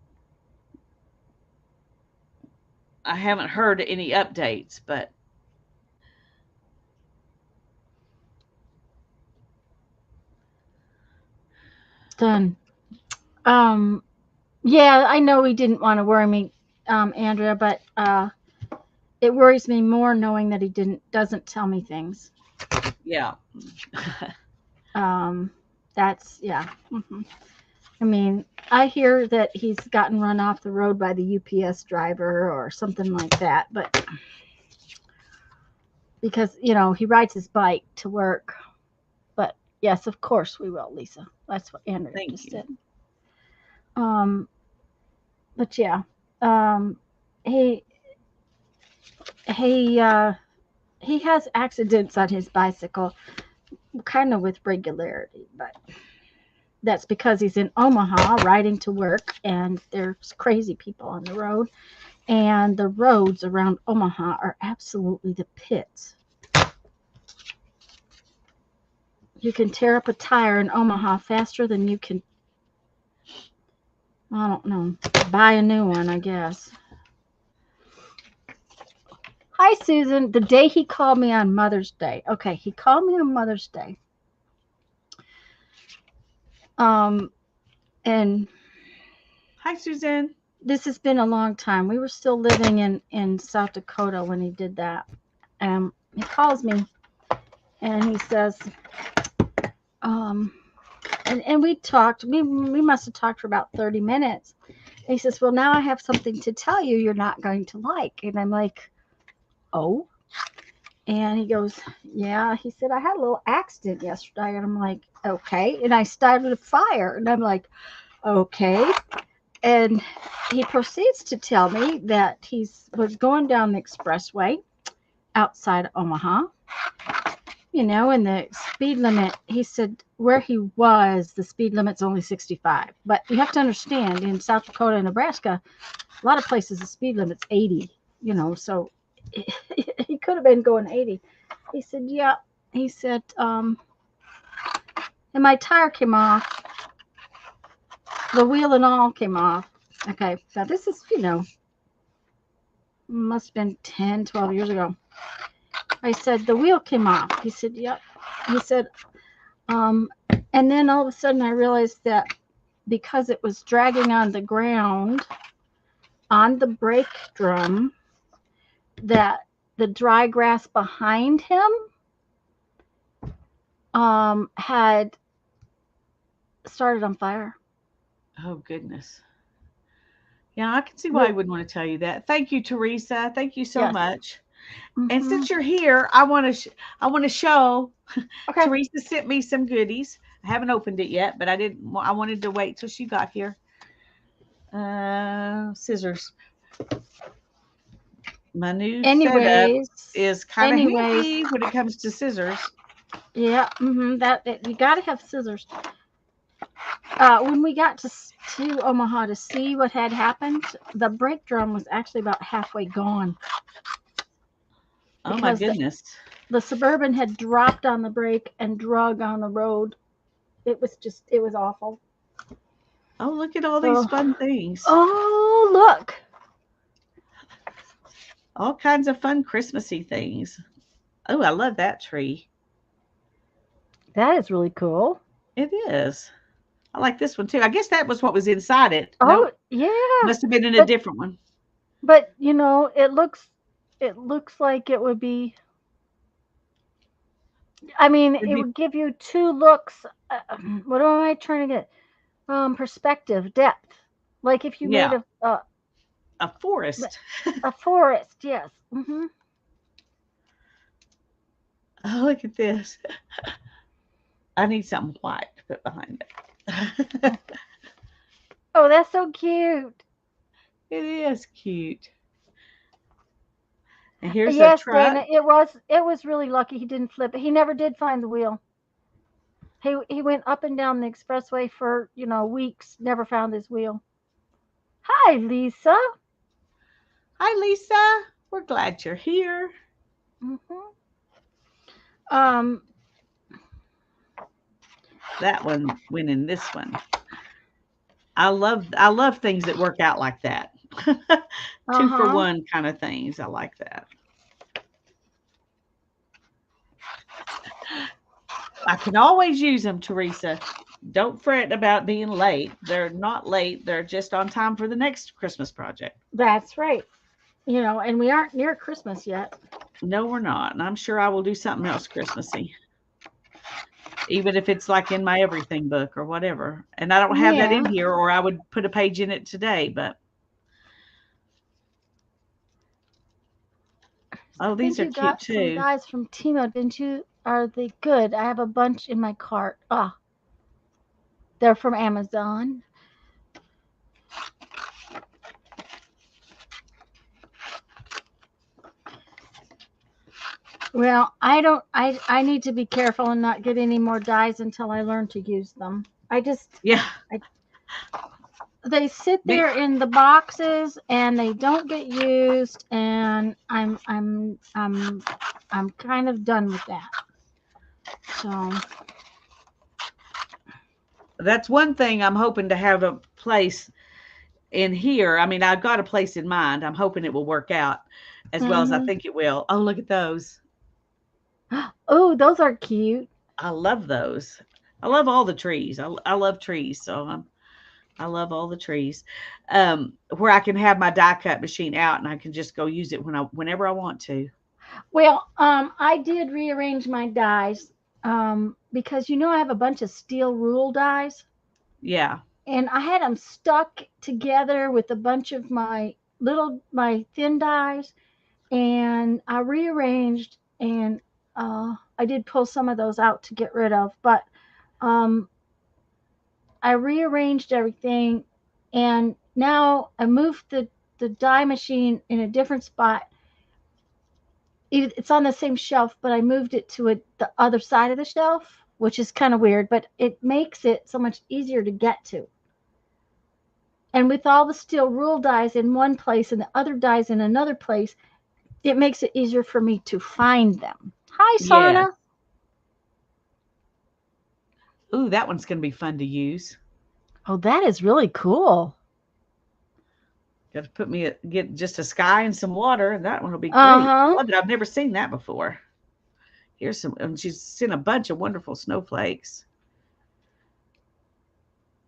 I haven't heard any updates, but Done. Um yeah, I know he didn't want to worry me, Andrea, but it worries me more knowing that he doesn't tell me things. yeah, Um that's yeah. Mhm. I mean, I hear that he's gotten run off the road by the UPS driver or something like that, but because, he rides his bike to work. But yes, of course we will, Lisa. That's what Andrea thank just you. said. Um, but yeah, um, he he uh, he has accidents on his bicycle, kind of with regularity, but that's because he's in Omaha riding to work, and there's crazy people on the road, and the roads around Omaha are absolutely the pits. You can tear up a tire in Omaha faster than you can, I don't know, buy a new one, I guess. Hi, Susan. The day he called me on Mother's Day. Okay, he called me on Mother's Day. Um, and Hi, Suzanne. this has been a long time. We were still living in South Dakota when he did that. He calls me and he says, um, and we talked. We must have talked for about 30 minutes. And he says, "Well, now I have something to tell you you're not going to like." And I'm like, "Oh." And he goes, "Yeah." He said, "I had a little accident yesterday." And I'm like, "Okay." And I started a fire. And I'm like, "Okay." And he proceeds to tell me that he was going down the expressway outside Omaha, and the speed limit, he said where he was, the speed limit's only 65. But you have to understand, in South Dakota and Nebraska, a lot of places the speed limit's 80. so he could have been going 80. He said, yeah. He said, and my tire came off. The wheel and all came off. Okay. Now this is, must have been 10, 12 years ago. I said, the wheel came off. He said, yep. He said, and then all of a sudden I realized that because it was dragging on the ground on the brake drum, that the dry grass behind him had started on fire. Oh, goodness. Yeah, I can see why I wouldn't want to tell you that. Thank you, Teresa. Thank you so Yes. much. Mhm. And since you're here, I want to show. Okay. Teresa sent me some goodies. I haven't opened it yet, but I wanted to wait till she got here. Scissors. My new setup is kind of handy when it comes to scissors. Yeah, that you got to have scissors. When we got to Omaha to see what had happened, the brake drum was actually about halfway gone. Oh my goodness. The Suburban had dropped on the brake and drug on the road. It was awful. Oh, look at all these fun things. Oh, look. All kinds of fun Christmassy things. Oh, I love that tree. That is really cool. It is. I like this one too. I guess that was what was inside it. Oh, nope. Yeah. Must have been in a different one. But, it looks like it would be, I mean, it would give you two looks. What am I trying to get? Perspective, depth. Like if you made a forest. A forest, yes. Mm-hmm. Oh, look at this. I need something white to put behind it. Oh, that's so cute. It is cute. And here's a truck. Dana, it was really lucky he didn't flip it. He never did find the wheel. He went up and down the expressway for, weeks, never found his wheel. Hi, Lisa. Hi, Lisa. We're glad you're here. Mm-hmm. That one went in this one. I love things that work out like that. 2 for 1 kind of things. I like that. I can always use them, Teresa. Don't fret about being late. They're not late. They're just on time for the next Christmas project. That's right. And we aren't near Christmas yet. No, we're not. And I'm sure I will do something else Christmassy. Even if it's like in my everything book or whatever. And I don't have that in here, or I would put a page in it today, but. Oh, these are cute too. Some guys from Timo, didn't you? Are they good? I have a bunch in my cart. They're from Amazon. Well, I need to be careful and not get any more dies until I learn to use them. They sit there in the boxes and they don't get used, and I'm kind of done with that. So that's one thing I'm hoping to have a place in here. I mean, I've got a place in mind. I'm hoping it will work out as well as I think it will. Oh, look at those. Oh, those are cute. I love those. I love all the trees. I love trees. So I love all the trees. Where I can have my die cut machine out and I can just go use it whenever I want to. Well, I did rearrange my dies because I have a bunch of steel rule dies. Yeah. And I had them stuck together with a bunch of my thin dies, and I rearranged, and I did pull some of those out to get rid of, but I rearranged everything, and now I moved the die machine in a different spot. It's on the same shelf, but I moved it to the other side of the shelf, which is kind of weird, but it makes it so much easier to get to. And with all the steel rule dies in one place and the other dies in another place, it makes it easier for me to find them. Hi, Yeah. Sana. Ooh, that one's going to be fun to use. Oh, that is really cool. Got to get just a sky and some water, and that one will be great. Uh-huh. Love it. I've never seen that before. Here's some, and she's seen a bunch of wonderful snowflakes.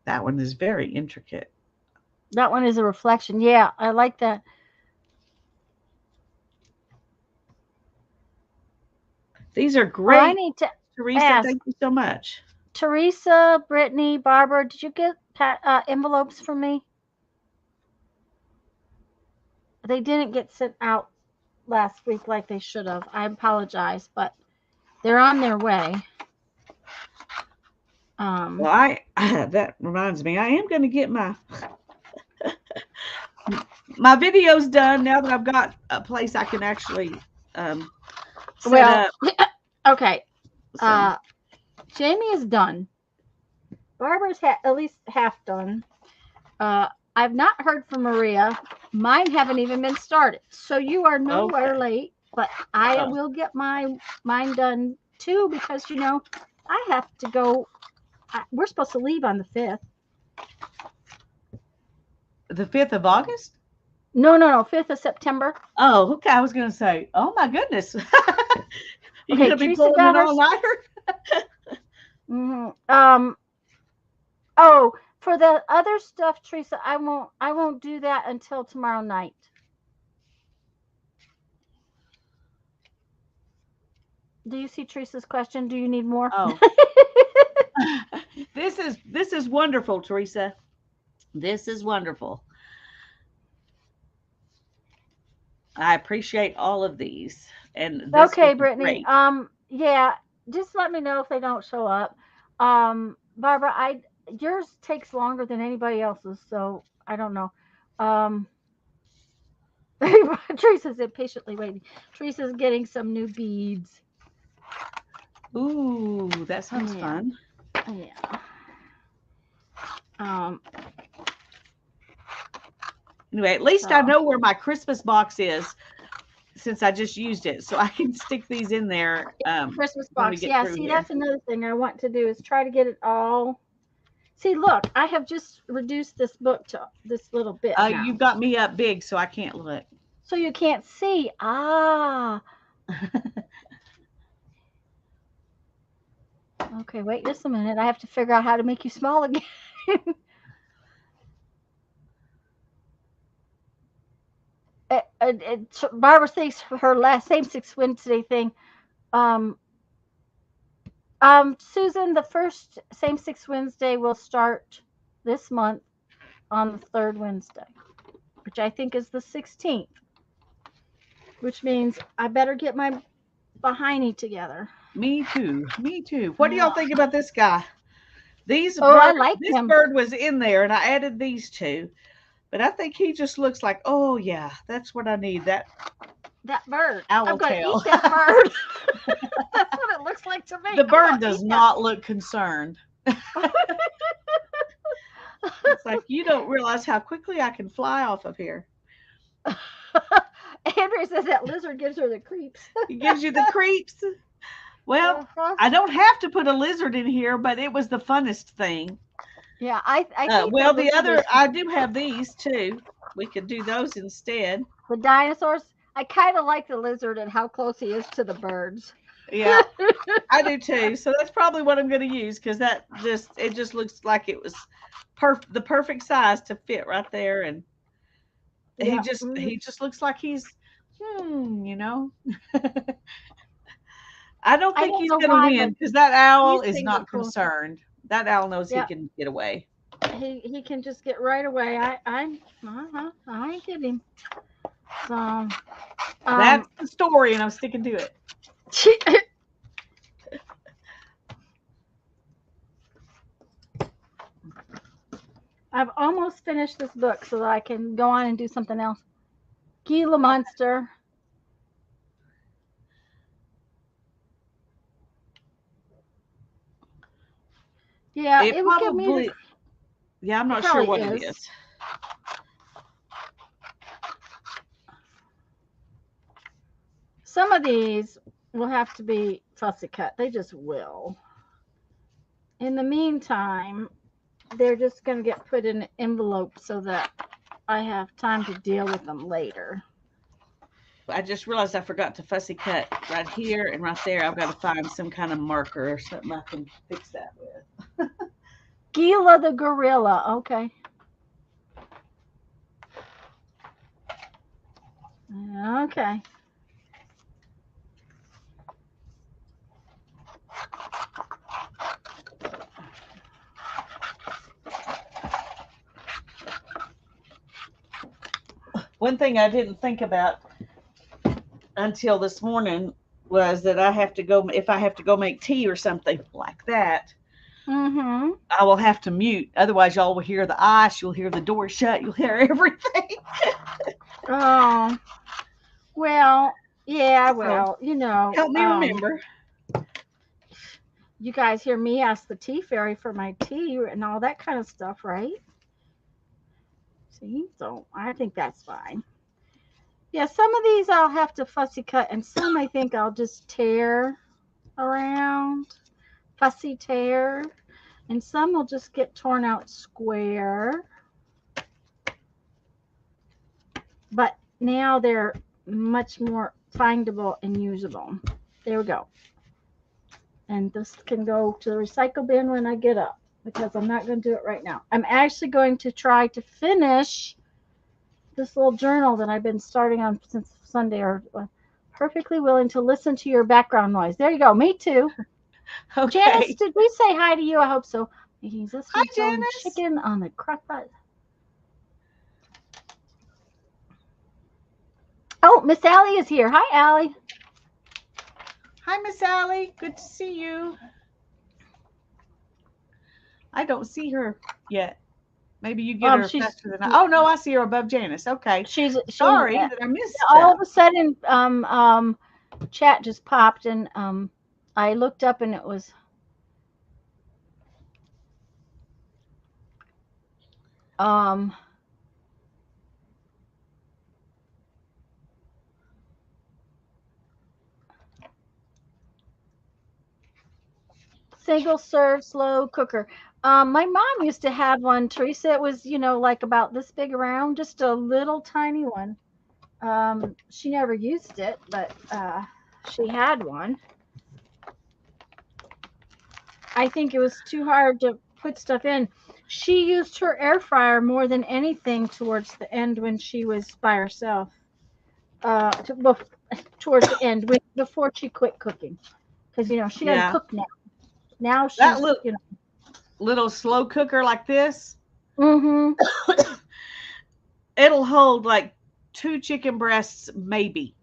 That one is very intricate. That one is a reflection. Yeah, I like that. These are Oh, great. I need to Teresa, ask thank you so much. Teresa, Brittany, Barbara, did you get envelopes from me? They didn't get sent out last week like they should have. I apologize, but they're on their way. Well, that reminds me, I am going to get my videos done now that I've got a place I can actually set up. Okay. So. Jamie is done. Barbara's at least half done. I've not heard from Maria. Mine haven't even been started. So you are nowhere late, but I will get mine done too because, I have to go. We're supposed to leave on the 5th. The 5th of August? No, 5th of September. Oh, okay. I was going to say, oh my goodness. You're Okay, going to be pulling an all-nighter? Oh, for the other stuff, Teresa, I won't do that until tomorrow night. Do you see Teresa's question? Do you need more? Oh. This is wonderful, Teresa. This is wonderful. I appreciate all of these. And this okay, Brittany. Great. Yeah, just let me know if they don't show up. Barbara, yours takes longer than anybody else's, so I don't know. Teresa's impatiently waiting. Teresa's getting some new beads. Ooh, that sounds fun. Yeah. Anyway, at least I know where my Christmas box is since I just used it, so I can stick these in there. Christmas box. Yeah, see, that's another thing I want to do is try to get it all. See, look, I have just reduced this book to this little bit. You've got me up big, so I can't look. So you can't see. Okay, wait just a minute. I have to figure out how to make you small again. Barbara thinks her last same-sex Wednesday thing. Susan, the first same-sex Wednesday will start this month on the 3rd Wednesday, which I think is the 16th, which means I better get my behindy together. Me too. What do y'all think about this guy? I like this him. bird was in there, and I added these two. But I think he just looks like, oh yeah, that's what I need. That bird. Owl I'm gonna tail. eat that bird. That's what it looks like to me. The bird does not look concerned. It's like, you don't realize how quickly I can fly off of here. Andrea says that lizard gives her the creeps. It gives you the creeps. Well, I don't have to put a lizard in here, but it was the funnest thing. Yeah, I think the other, I do have these too. We could do those instead. The dinosaurs. I kind of like the lizard and how close he is to the birds. Yeah, I do too. So that's probably what I'm going to use because it just looks like it was the perfect size to fit right there, and he just looks like he's I don't think he's going to win because that owl is not concerned. That owl knows he can get away. He can just get right away. I get him. So that's the story, and I'm sticking to it. I've almost finished this book so that I can go on and do something else. Gila Monster. Yeah, it would give me. Yeah, I'm not sure what it is. Some of these will have to be fussy cut. They just will. In the meantime, they're just going to get put in an envelope so that I have time to deal with them later. I just realized I forgot to fussy cut right here and right there. I've got to find some kind of marker or something I can fix that with. Gila the gorilla. Okay. Okay. One thing I didn't think about until this morning was that I have to go, if I have to go make tea or something like that, Mm-hmm. I will have to mute. Otherwise, y'all will hear the ice, you'll hear the door shut, you'll hear everything. Oh, well, yeah, So well, help me remember. you guys hear me ask the tea fairy for my tea and all that kind of stuff, right? See, so I think that's fine. Yeah, some of these I'll have to fussy cut, and some I think I'll just tear around, fussy tear, and some will just get torn out square. But now they're much more findable and usable. There we go. And this can go to the recycle bin when I get up, because I'm not going to do it right now. I'm actually going to try to finish this little journal that I've been starting on since Sunday, or perfectly willing to listen to your background noise. There you go. Me too. Okay. Janice, did we say hi to you? I hope so. He's this Hi, Janice. chicken on the crock pot. Oh, Miss Allie is here. Hi, Allie. Hi, Miss Allie. Good to see you. I don't see her yet. Maybe you get her faster than I. Oh no, I see her above Janice. Okay. She's sorry that I missed. All of a sudden, chat just popped, and I looked up, and it was single serve slow cooker. My mom used to have one, Teresa. It was, like about this big around, just a little tiny one. She never used it, but she had one. I think it was too hard to put stuff in. She used her air fryer more than anything towards the end when she was by herself. Towards the end, before she quit cooking, because she doesn't cook now. Now she's that little slow cooker like this. Mm-hmm. It'll hold like 2 chicken breasts, maybe.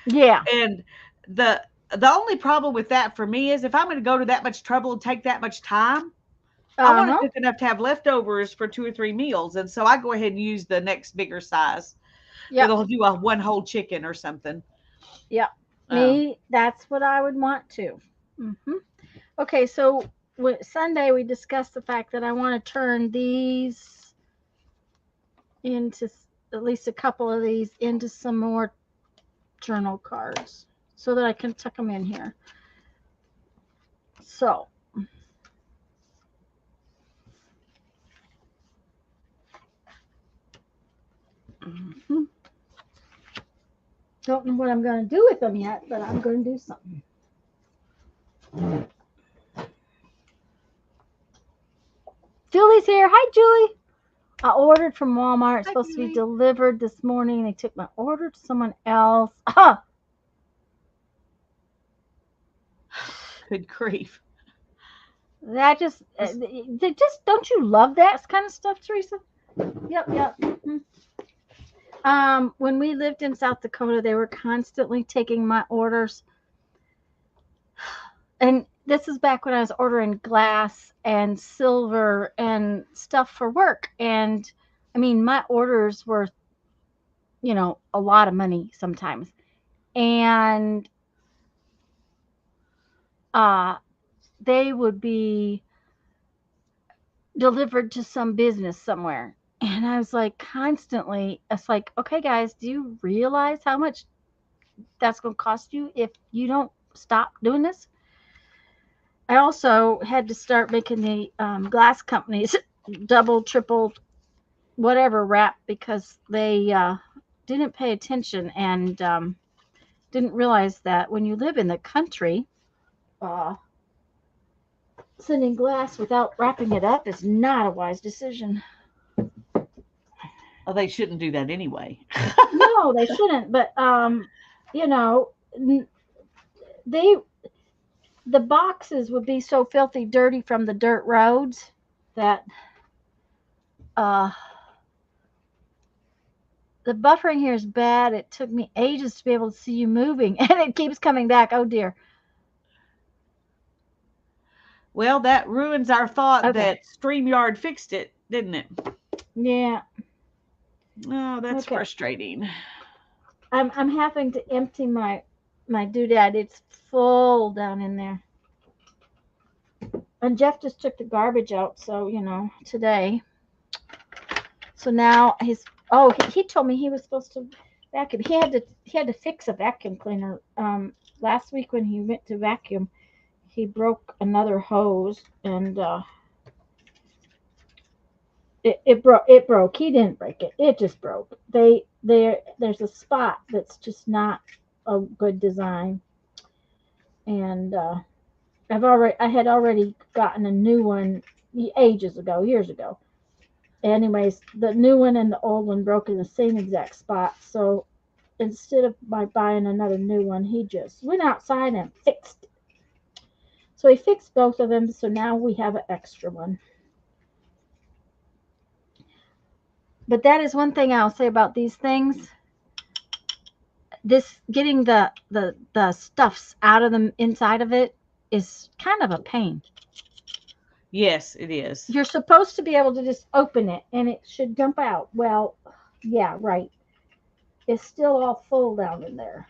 Yeah. And the only problem with that for me is if I'm going to go to that much trouble and take that much time, I want to cook enough to have leftovers for 2 or 3 meals, and so I go ahead and use the next bigger size. Yeah, it'll do one whole chicken or something. Yeah, me, that's what I would want to. Mm-hmm. Okay, so Sunday we discussed the fact that I want to turn these into, at least a couple of these, into some more journal cards so that I can tuck them in here. So don't know what I'm going to do with them yet, but I'm going to do something. Julie's here. Hi, Julie. I ordered from Walmart. It's supposed to be delivered this morning. They took my order to someone else. Good grief. That just don't you love that kind of stuff, Teresa? Yep. Mm-hmm. When we lived in South Dakota, they were constantly taking my orders. And this is back when I was ordering glass and silver and stuff for work. And I mean, my orders were, a lot of money sometimes. And they would be delivered to some business somewhere. And I was like, constantly, it's like, okay, guys, do you realize how much that's going to cost you if you don't stop doing this. I also had to start making the glass companies double, triple, whatever wrap because they didn't pay attention and didn't realize that when you live in the country, uh, sending glass without wrapping it up is not a wise decision. Oh, they shouldn't do that anyway. No, they shouldn't. But you know, they the boxes would be so filthy dirty from the dirt roads that uh the buffering here is bad. It took me ages to be able to see you moving, and it keeps coming back. Oh dear. Well, that ruins our thought Okay. that StreamYard fixed it, didn't it? Yeah. Oh, that's Okay. frustrating. I'm having to empty my doodad. It's full down in there. And Jeff just took the garbage out, so today. So now he told me he was supposed to vacuum. He had to fix a vacuum cleaner. Last week when he went to vacuum, he broke another hose and it broke. He didn't break it. It just broke. There's a spot that's just not a good design. And I had already gotten a new one ages ago, years ago. Anyways, the new one and the old one broke in the same exact spot. So instead of buying another new one, he just went outside and fixed it. So he fixed both of them. So now we have an extra one. But that is one thing I'll say about these things. This getting the stuffs out of the inside of it is kind of a pain. Yes, it is. You're supposed to be able to just open it and it should dump out. Well, yeah, right. It's still all full down in there.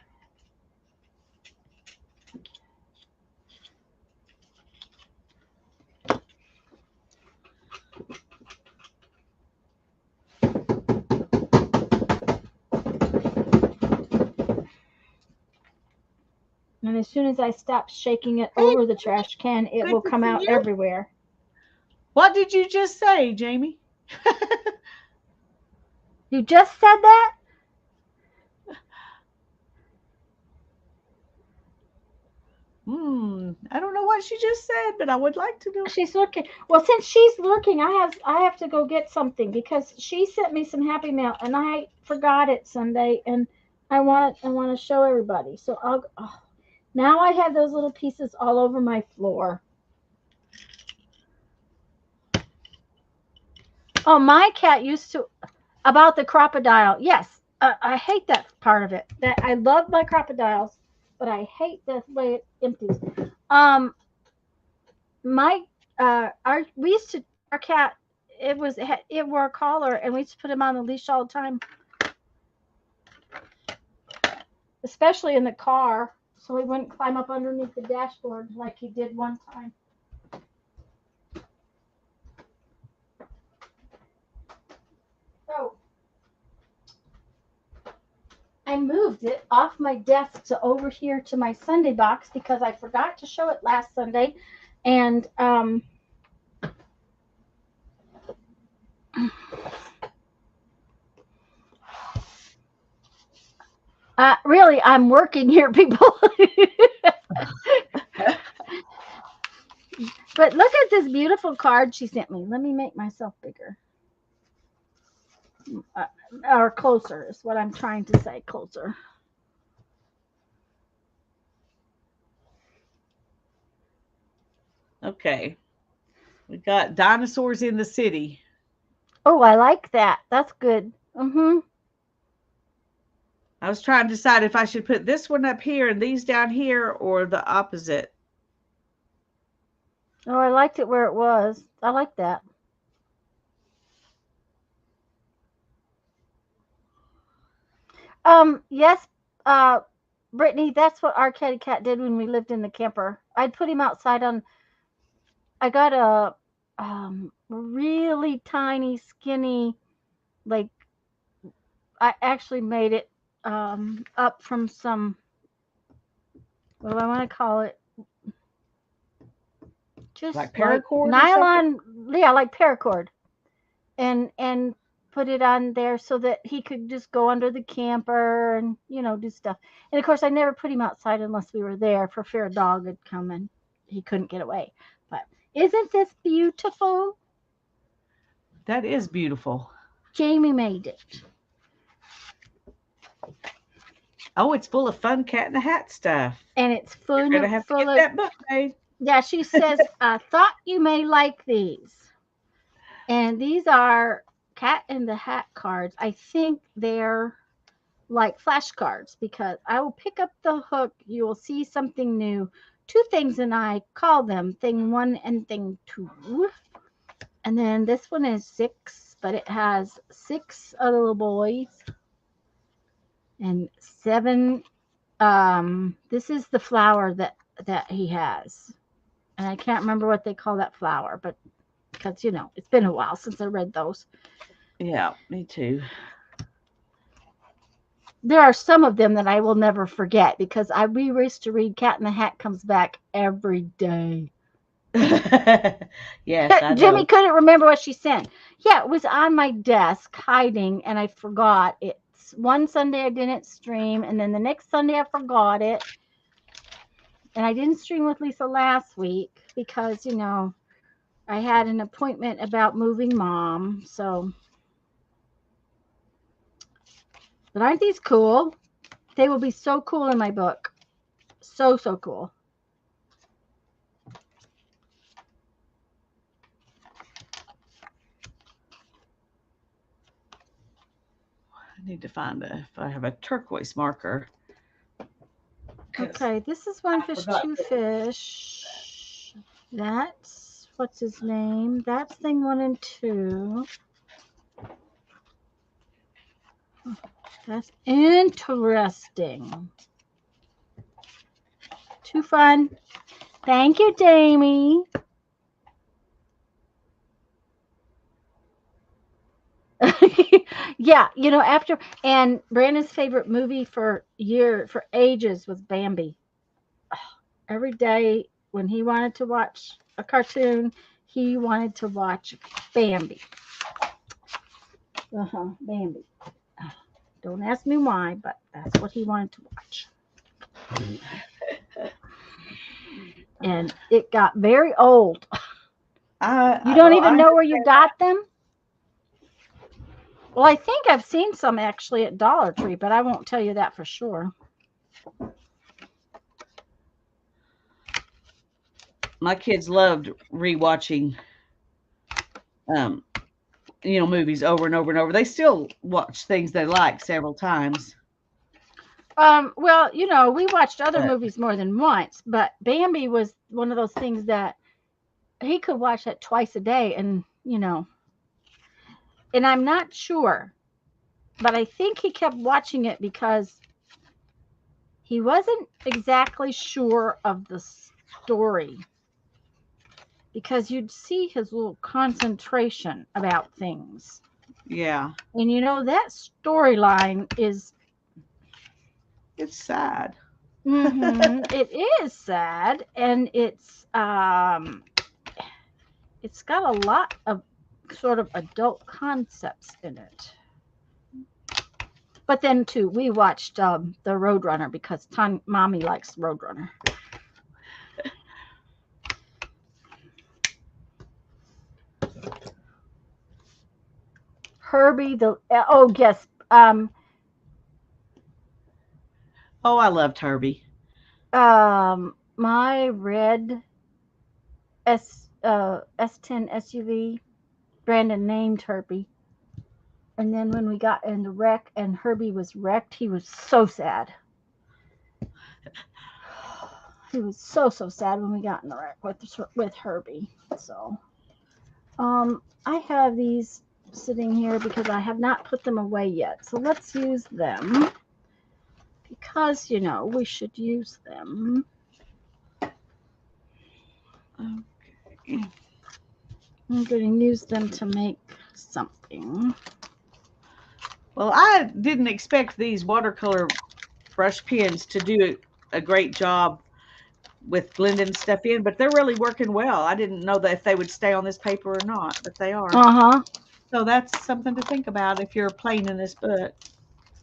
And as soon as I stop shaking it over the trash can, it will come out everywhere. What did you just say, Jamie? You just said that? I don't know what she just said, but I would like to know. She's looking. Well, since she's looking, I have to go get something because she sent me some Happy Mail and I forgot it Sunday and I want to show everybody. So now I have those little pieces all over my floor. Oh, my cat used to about the crocodile. Yes, I hate that part of it. That I love my crocodiles, but I hate the way it empties. We used to our cat. It wore a collar, and we used to put him on the leash all the time, especially in the car, so he wouldn't climb up underneath the dashboard like he did one time. So I moved it off my desk to over here to my Sunday box because I forgot to show it last Sunday, and really, I'm working here, people. But look at this beautiful card she sent me. Let me make myself bigger. Or closer is what I'm trying to say. Closer. Okay. We got dinosaurs in the city. Oh, I like that. That's good. Mm-hmm. I was trying to decide if I should put this one up here and these down here or the opposite. Oh, I liked it where it was. I like that. Yes, Brittany, that's what our kitty cat did when we lived in the camper. I'd put him outside I got a really tiny, skinny, like I actually made it up from some, what do I want to call it? Just Like paracord or nylon, yeah, like paracord, and put it on there so that he could just go under the camper and do stuff. And of course, I never put him outside unless we were there for fear a dog would come and he couldn't get away. But isn't this beautiful? That is beautiful. Jamie made it. Oh, it's full of fun Cat in the Hat stuff. And it's You're gonna have to get that book made. Yeah, she says, I thought you may like these. And these are Cat in the Hat cards. I think they're like flashcards because I will pick up the hook. You will see something new. Two things, and I call them thing 1 and thing 2. And then this one is 6, but it has 6 little boys and 7. This is the flower that he has. And I can't remember what they call that flower, but because, it's been a while since I read those. Yeah, me too. There are some of them that I will never forget because we used to read Cat in the Hat comes back every day. Yes, Jimmy couldn't remember what she sent. Yeah, it was on my desk hiding, and I forgot. It's one Sunday I didn't stream, and then the next Sunday I forgot it. And I didn't stream with Lisa last week because, I had an appointment about moving mom. So, but aren't these cool? They will be so cool in my book. So, so cool. I need to find if I have a turquoise marker. Okay, this is one fish, two fish. That's, what's his name? That's thing 1 and 2. That's interesting. Too fun. Thank you, Jamie. Yeah, after, and Brandon's favorite movie for ages was Bambi. Every day when he wanted to watch a cartoon, he wanted to watch Bambi. Bambi. Don't ask me why, but that's what he wanted to watch. And it got very old. You don't even know where you got them? Well, I think I've seen some actually at Dollar Tree, but I won't tell you that for sure. My kids loved rewatching movies over and over and over. They still watch things they like several times. Well, we watched other movies more than once, but Bambi was one of those things that he could watch that twice a day, and and I'm not sure, but I think he kept watching it because he wasn't exactly sure of the story, because you'd see his little concentration about things. Yeah. And that storyline it's sad. It is sad, and it's got a lot of sort of adult concepts in it. But then too, we watched the Roadrunner because Mommy likes Roadrunner. Herbie yes. Oh, I loved Herbie. My red S10 SUV, Brandon named Herbie. And then when we got in the wreck and Herbie was wrecked, he was so sad. He was so sad when we got in the wreck with Herbie. So, I have these sitting here because I have not put them away yet. So let's use them because, we should use them. Okay. I'm going to use them to make something. Well, I didn't expect these watercolor brush pens to do a great job with blending stuff in, but they're really working well. I didn't know that if they would stay on this paper or not, but they are. Uh-huh. So that's something to think about if you're playing in this book.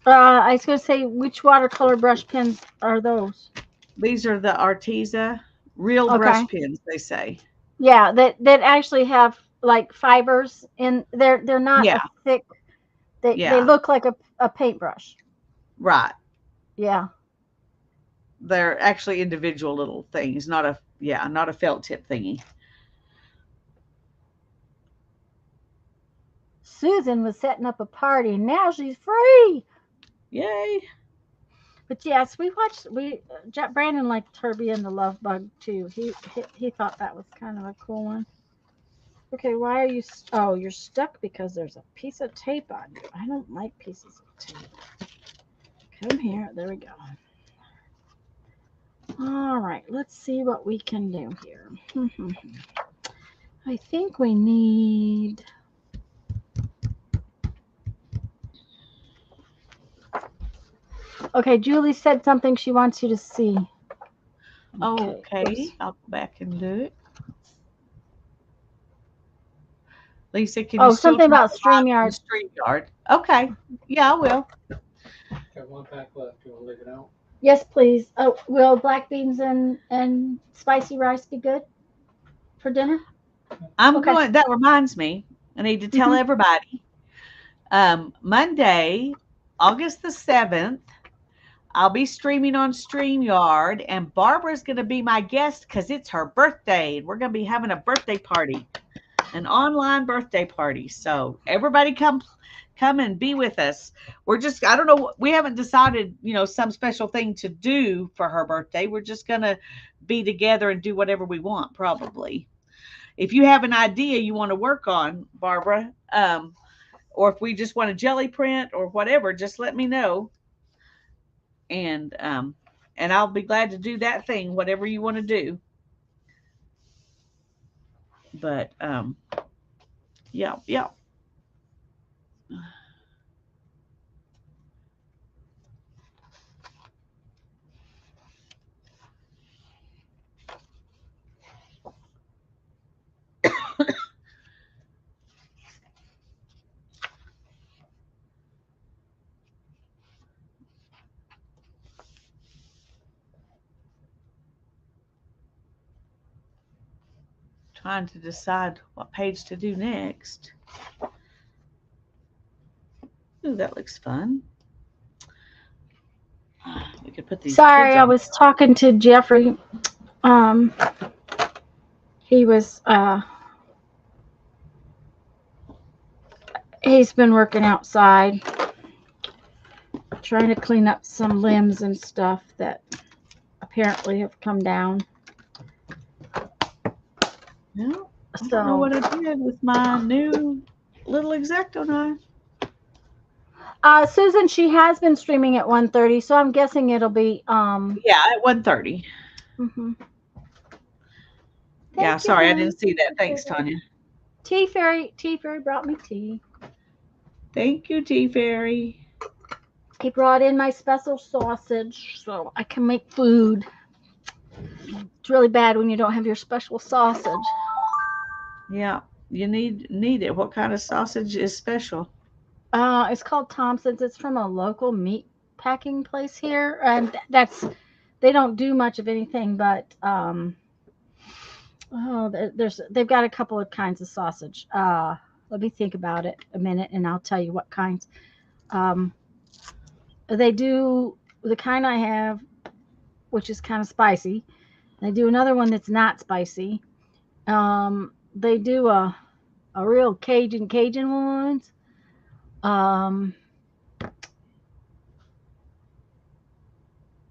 I was going to say, which watercolor brush pens are those? These are the Arteza real Okay. brush pens, they say. Yeah, that actually have like fibers in. They're not Yeah, a thick. They yeah, look like a paintbrush. right. Yeah. They're actually individual little things, not a yeah, not a felt tip thingy. Susan was setting up a party. Now she's free. Yay. But yes, Brandon liked Herbie and the Love Bug too. He thought that was kind of a cool one. Okay, why are you? Oh, you're stuck because there's a piece of tape on you. I don't like pieces of tape. Come here. There we go. All right, let's see what we can do here. I think we need. Okay, Julie said something she wants you to see. Okay, I'll go back and do it. Lisa, can you Oh, still something turn about the live on StreamYard. StreamYard? Okay. Yeah, I will. Got one pack left. You want to leave it out? Yes, please. Oh, will black beans and spicy rice be good for dinner? I'm Okay. going. That reminds me, I need to tell Mhm. everybody. Monday, August the 7th, I'll be streaming on StreamYard, and Barbara's going to be my guest because it's her birthday. And we're going to be having a birthday party, an online birthday party. So everybody come and be with us. We're just, I don't know, we haven't decided, some special thing to do for her birthday. We're just going to be together and do whatever we want, probably. If you have an idea you want to work on, Barbara, or if we just want a jelly print or whatever, just let me know. And I'll be glad to do that thing, whatever you want to do. But yeah, yeah. Trying to decide what page to do next. Ooh, that looks fun. We could put these Sorry, kids I on. was talking to Jeffrey. He was he's been working outside trying to clean up some limbs and stuff that apparently have come down. No, I don't know what I did with my new little X-Acto knife. Susan, she has been streaming at 1:30, so I'm guessing it'll be Yeah, at 1:30. Mhm. Yeah, Thank you, sorry, I honey. didn't see that. Thanks, Tanya. Tea Fairy brought me tea. Thank you, Tea Fairy. He brought in my special sausage so I can make food. It's really bad when you don't have your special sausage. Yeah, you need it. What kind of sausage is special? It's called Thompson's. It's from a local meat packing place here, and they don't do much of anything, but they've got a couple of kinds of sausage. Let me think about it a minute, and I'll tell you what kinds. They do the kind I have, which is kind of spicy. They do another one that's not spicy. They do a real Cajun ones.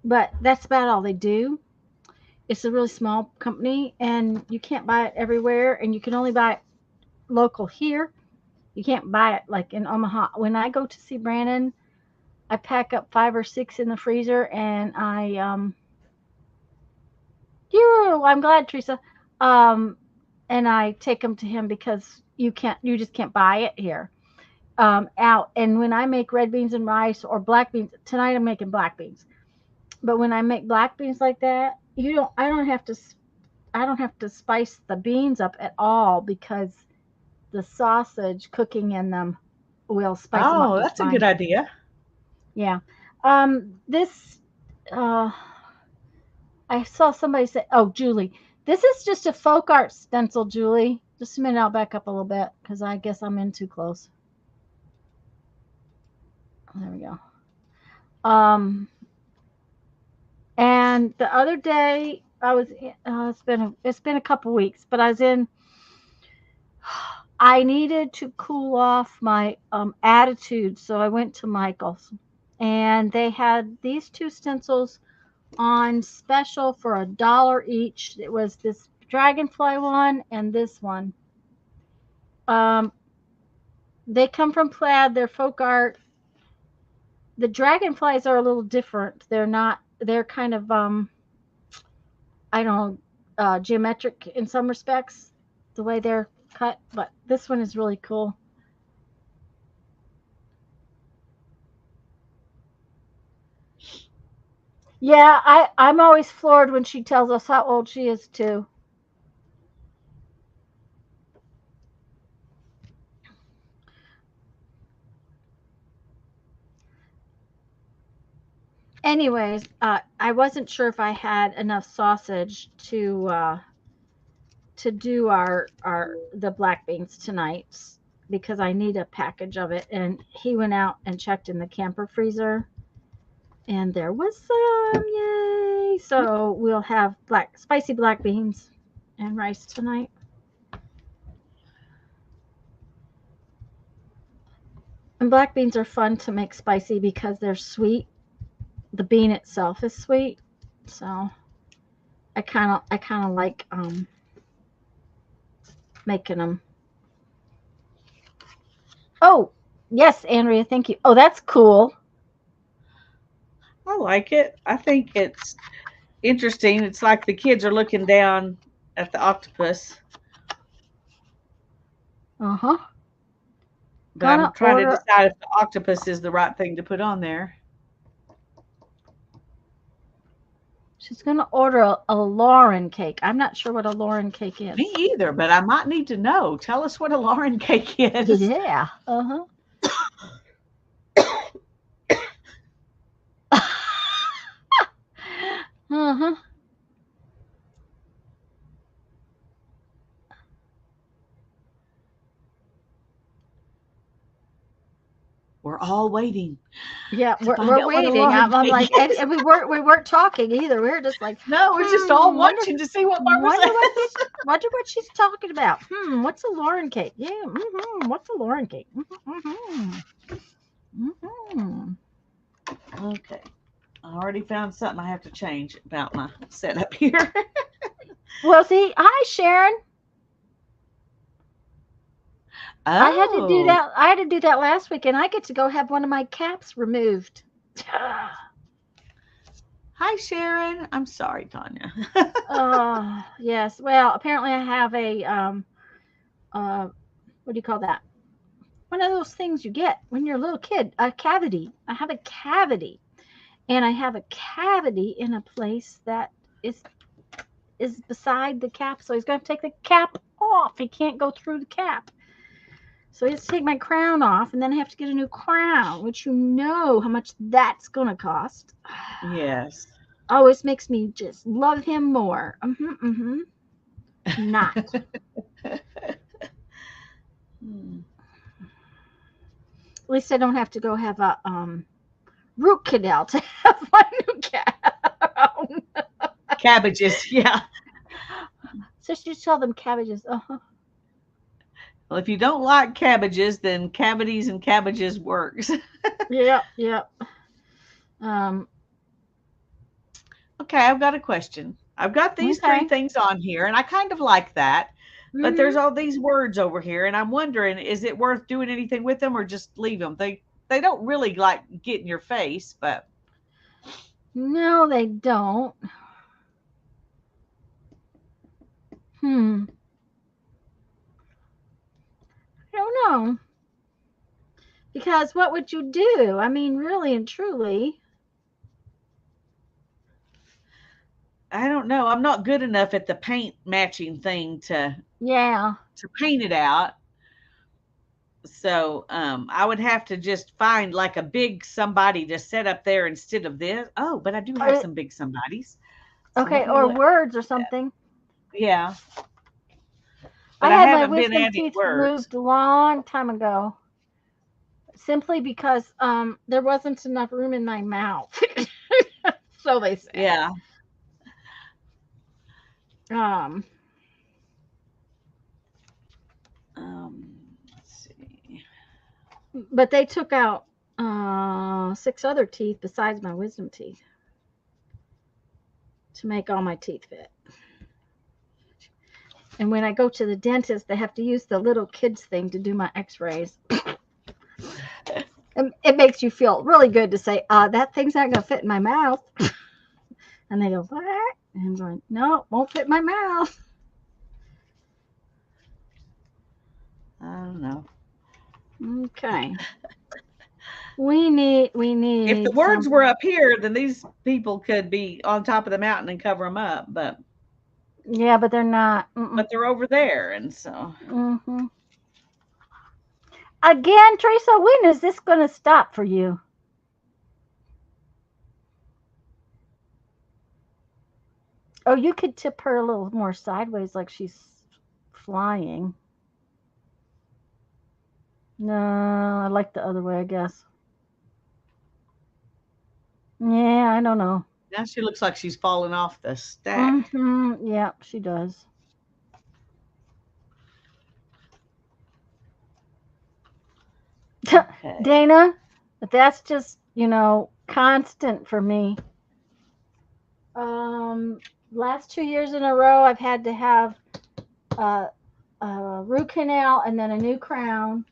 But that's about all they do. It's a really small company, and you can't buy it everywhere, and you can only buy it local here. You can't buy it like in Omaha. When I go to see Brandon, I pack up 5 or 6 in the freezer, and I'm glad, Teresa. And I take them to him because you just can't buy it here. out. And when I make red beans and rice or black beans, tonight I'm making black beans. But when I make black beans like that, I don't have to spice the beans up at all because the sausage cooking in them will spice them up Oh, just that's a good fine. idea. Yeah. This I saw somebody say, "Oh, Julie, this is just a folk art stencil, Julie." Just a minute, I'll back up a little bit because I guess I'm in too close. There we go. And the other day I was it's been a couple weeks, but I needed to cool off my attitude, so I went to Michael's, and they had these two stencils on special for $1 each. It was this dragonfly one and this one. They come from Plaid. They're folk art. The dragonflies are a little different. They're kind of I don't know, geometric in some respects, the way they're cut. But this one is really cool. Yeah, I'm always floored when she tells us how old she is too. Anyways, I wasn't sure if I had enough sausage to do the black beans tonight because I need a package of it. And he went out and checked in the camper freezer, and there was some. Yay! So we'll have spicy black beans and rice tonight. And black beans are fun to make spicy because they're sweet. The bean itself is sweet, so I kind of like making them. Oh, yes, Andrea, thank you. Oh, that's cool. I like it. I think it's interesting. It's like the kids are looking down at the octopus. Uh-huh. But I'm trying to decide if the octopus is the right thing to put on there. She's going to order a Lauren cake. I'm not sure what a Lauren cake is. Me either, but I might need to know. Tell us what a Lauren cake is. Yeah. Uh-huh. Uh-huh. We're all waiting. Yeah, we're waiting. I'm like, and we weren't talking either. We were just like, no, we're just all watching to see what Barbara says. Wonder what she's talking about. What's a Lauren cake? Yeah. What's a Lauren cake? Okay. I already found something I have to change about my setup here. Well, see, hi Sharon. Oh. I had to do that. I had to do that last week, and I get to go have one of my caps removed. Hi, Sharon. I'm sorry, Tanya. Oh, yes. Well, apparently I have a what do you call that? One of those things you get when you're a little kid, a cavity. I have a cavity, and I have a cavity in a place that is beside the cap, so he's going to take the cap off. He can't go through the cap. So he has to take my crown off, and then I have to get a new crown, which you know how much that's going to cost. Yes. Always makes me just love him more. Not. At least I don't have to go have a root canal to have my new crown. Cabbages, yeah. So you tell them cabbages. Well, if you don't like cabbages, then cavities and cabbages works. Yeah. Okay, I've got a question. I've got these three things on here, and I kind of like that. But there's all these words over here, and I'm wondering, is it worth doing anything with them or just leave them? They don't really like get in your face, but. No, they don't. I don't know. Because what would you do? I mean, really and truly. I don't know. I'm not good enough at the paint matching thing Yeah. to paint it out. So I would have to just find like a big somebody to set up there instead of this. Oh, but I do have Or, some big somebodies. So okay, let me or look. words or something. Yeah, I but I had my haven't been wisdom adding teeth words. removed a long time ago, simply because there wasn't enough room in my mouth. So they said. Yeah. Um, Let's see. but they took out 6 other teeth besides my wisdom teeth to make all my teeth fit. And when I go to the dentist, they have to use the little kids thing to do my x-rays. And it makes you feel really good to say, that thing's not going to fit in my mouth. And they go, what? And I'm going, no, it won't fit my mouth. I don't know. Okay. We need If the words something. were up here, then these people could be on top of the mountain and cover them up. But Yeah, but they're not. but they're over there, and so. Mm-hmm. Again, Teresa, when is this going to stop for you? Oh, you could tip her a little more sideways like she's flying. No, I like the other way, I guess. Yeah, I don't know. Now she looks like she's falling off the stack. Mm-hmm. Yeah, she does. Okay. Dana, that's just, constant for me. Last 2 years in a row, I've had to have a root canal and then a new crown.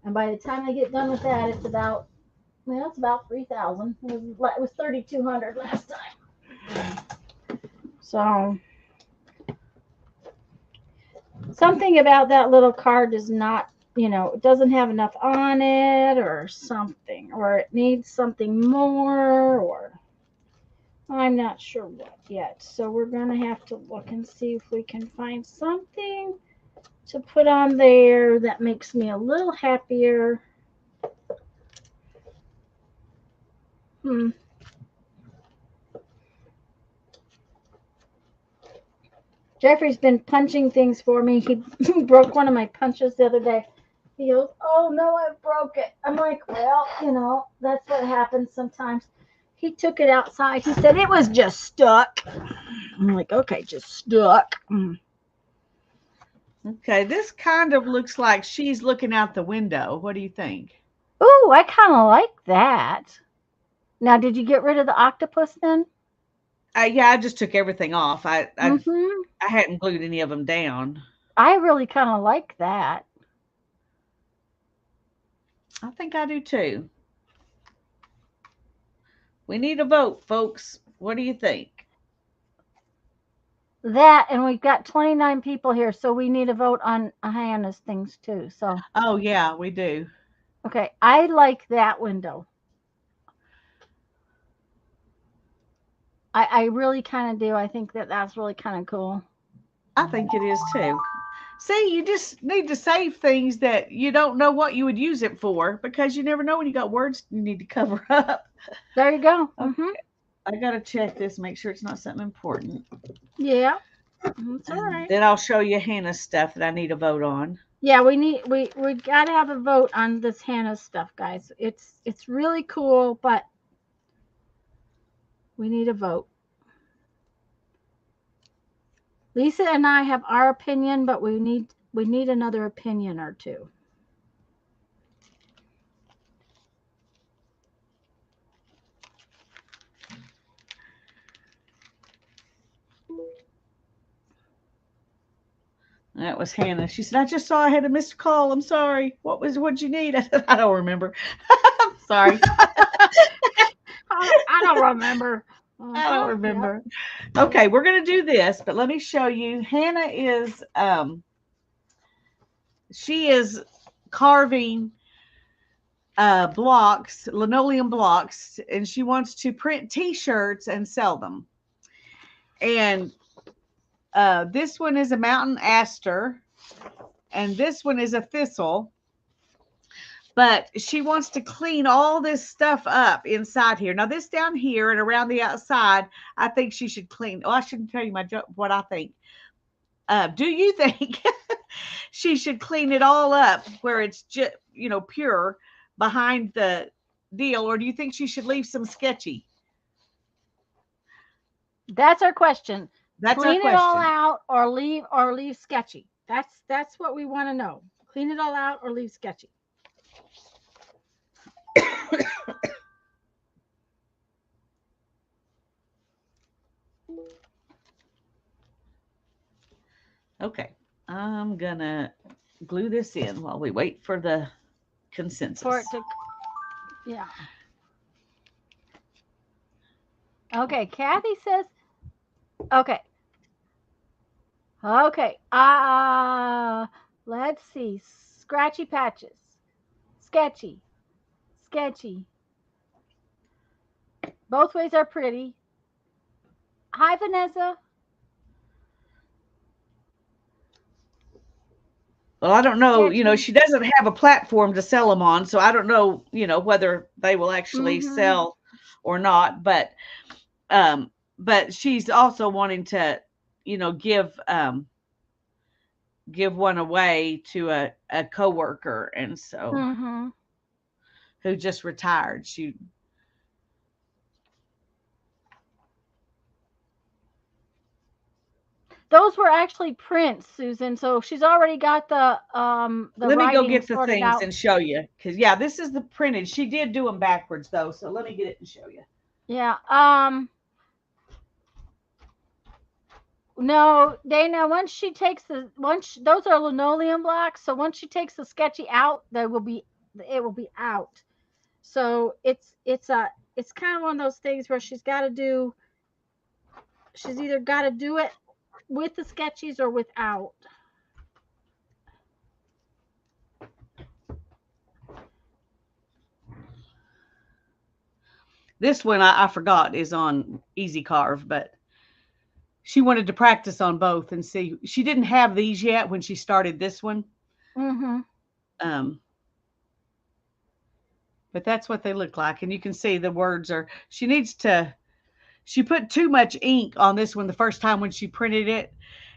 And by the time I get done with that, it's about $3,000. It was $3,200 last time. So something about that little card does not, it doesn't have enough on it or something, or it needs something more, or I'm not sure what yet. So we're going to have to look and see if we can find something to put on there that makes me a little happier. Jeffrey's been punching things for me. He broke one of my punches the other day. He goes, oh no, I broke it. I'm like, well, that's what happens sometimes. He took it outside. He said it was just stuck. I'm like, okay, just stuck. Okay, this kind of looks like she's looking out the window. What do you think? Ooh, I kind of like that. Now, did you get rid of the octopus then? Yeah, I just took everything off. I Mm-hmm. hadn't glued any of them down. I really kind of like that. I think I do too. We need a vote, folks. What do you think? That, and we've got 29 people here, so we need a vote on Hannah's things too. So, Oh, yeah, we do. okay, I like that window. I really kind of do. I think that's really kind of cool. I think it is too. See, you just need to save things that you don't know what you would use it for because you never know when you got words you need to cover up. There you go. Okay. Mm-hmm. I got to check this, make sure it's not something important. Yeah, that's all right. Then I'll show you Hannah's stuff that I need a vote on. Yeah, we got to have a vote on this Hannah stuff, guys. It's really cool, but we need a vote. Lisa and I have our opinion, but we need another opinion or two. That was Hannah. She said, I just saw I had a missed call. I'm sorry. What'd you need? I said, I don't remember. I'm sorry. I don't remember. I don't remember. Yep. Okay, we're going to do this, but let me show you. Hannah is, she is carving blocks, linoleum blocks, and she wants to print t-shirts and sell them. And this one is a mountain aster, and this one is a thistle. But she wants to clean all this stuff up inside here. Now, this down here and around the outside, I think she should clean. Oh, I shouldn't tell you what I think. Do you think she should clean it all up where it's just, pure behind the deal, or do you think she should leave some sketchy? That's our question. That's Clean our it all question. out or leave sketchy. That's what we want to know. Clean it all out or leave sketchy. Okay, I'm gonna glue this in while we wait for the consensus. For it to, yeah. Okay, Kathy says, okay. Okay, let's see. Scratchy patches. Sketchy. Both ways are pretty. Hi, Vanessa. Well, I don't know, Sketchy. she doesn't have a platform to sell them on, so I don't know, whether they will actually sell or not, but she's also wanting to, give one away to a coworker, and so who just retired. Those were actually prints, Susan. So she's already got the let me go get the sorted things out. and show you, because this is the printed. She did do them backwards though, so let me get it and show you. Yeah. No, Dana, once she takes those are linoleum blocks, so once she takes the sketchy out, it will be out. So it's kind of one of those things where she's either got to do it with the sketchies or without. This one I forgot is on Easy Carve, but she wanted to practice on both and see. She didn't have these yet when she started this one. But that's what they look like. And you can see the words are, she put too much ink on this one the first time when she printed it.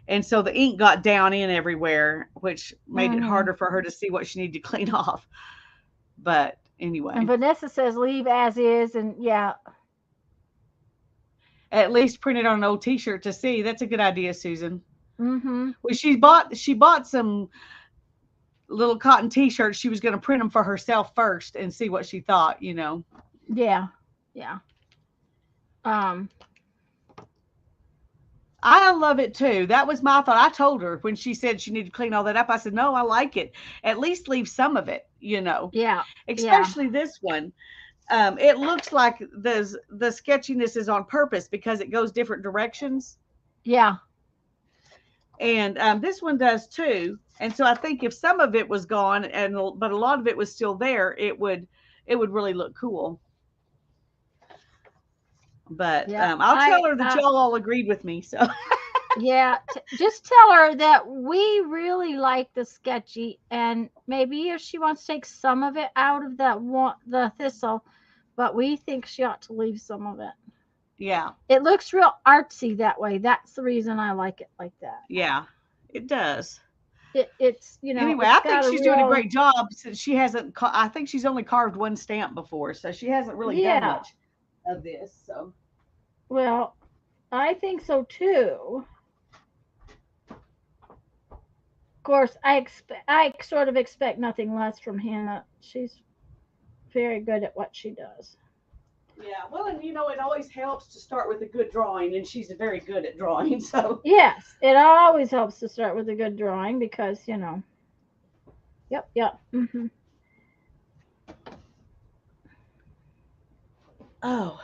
And so the ink got down in everywhere, which made it harder for her to see what she needed to clean off. But anyway. And Vanessa says leave as is, and yeah. At least print it on an old t-shirt to see. That's a good idea, Susan. Well, she bought some little cotton t-shirts. She was going to print them for herself first and see what she thought, Yeah. I love it too. That was my thought. I told her when she said she needed to clean all that up. I said, no, I like it. At least leave some of it, Yeah. Especially this one. It looks like the sketchiness is on purpose because it goes different directions. Yeah. And this one does too. And so I think if some of it was gone but a lot of it was still there, it would really look cool. But I'll tell her that y'all all agreed with me. So yeah, just tell her that we really like the sketchy, and maybe if she wants to take some of it out of the thistle, but we think she ought to leave some of it. Yeah. It looks real artsy that way. That's the reason I like it like that. Yeah, it does. It's Anyway, I think she's doing a great job since she hasn't. I think she's only carved one stamp before, so she hasn't really done much of this. So. Well, I think so too. Of course, I sort of expect nothing less from Hannah. She's very good at what she does. Yeah, well, and it always helps to start with a good drawing, and she's very good at drawing, so. Yes, it always helps to start with a good drawing because, Yep. Oh,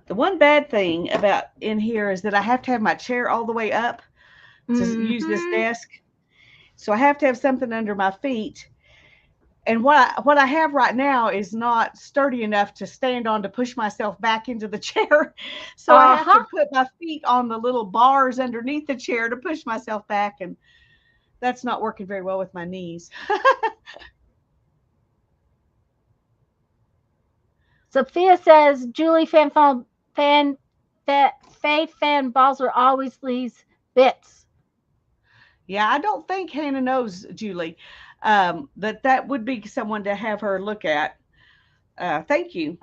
the one bad thing about in here is that I have to have my chair all the way up to use this desk. So I have to have something under my feet. And what I have right now is not sturdy enough to stand on to push myself back into the chair. So I have to put my feet on the little bars underneath the chair to push myself back, and that's not working very well with my knees. Sophia says Julie Faye Fan Balzer always leaves bits. Yeah, I don't think Hannah knows, Julie, that would be someone to have her look at. Thank you.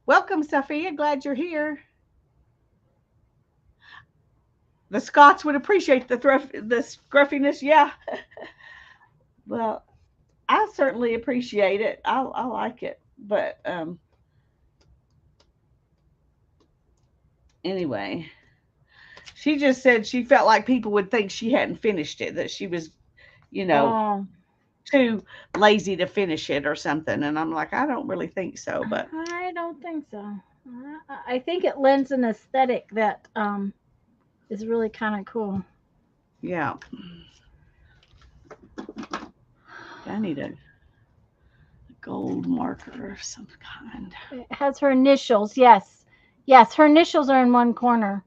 Welcome, Sophia. Glad you're here. The Scots would appreciate the scruffiness. Yeah. Well, I certainly appreciate it. I like it. But anyway, she just said she felt like people would think she hadn't finished it, that she was, too lazy to finish it or something. And I'm like, I don't really think so. But I don't think so. I think it lends an aesthetic that is really kind of cool. Yeah. I need a gold marker of some kind. It has her initials. Yes, her initials are in one corner.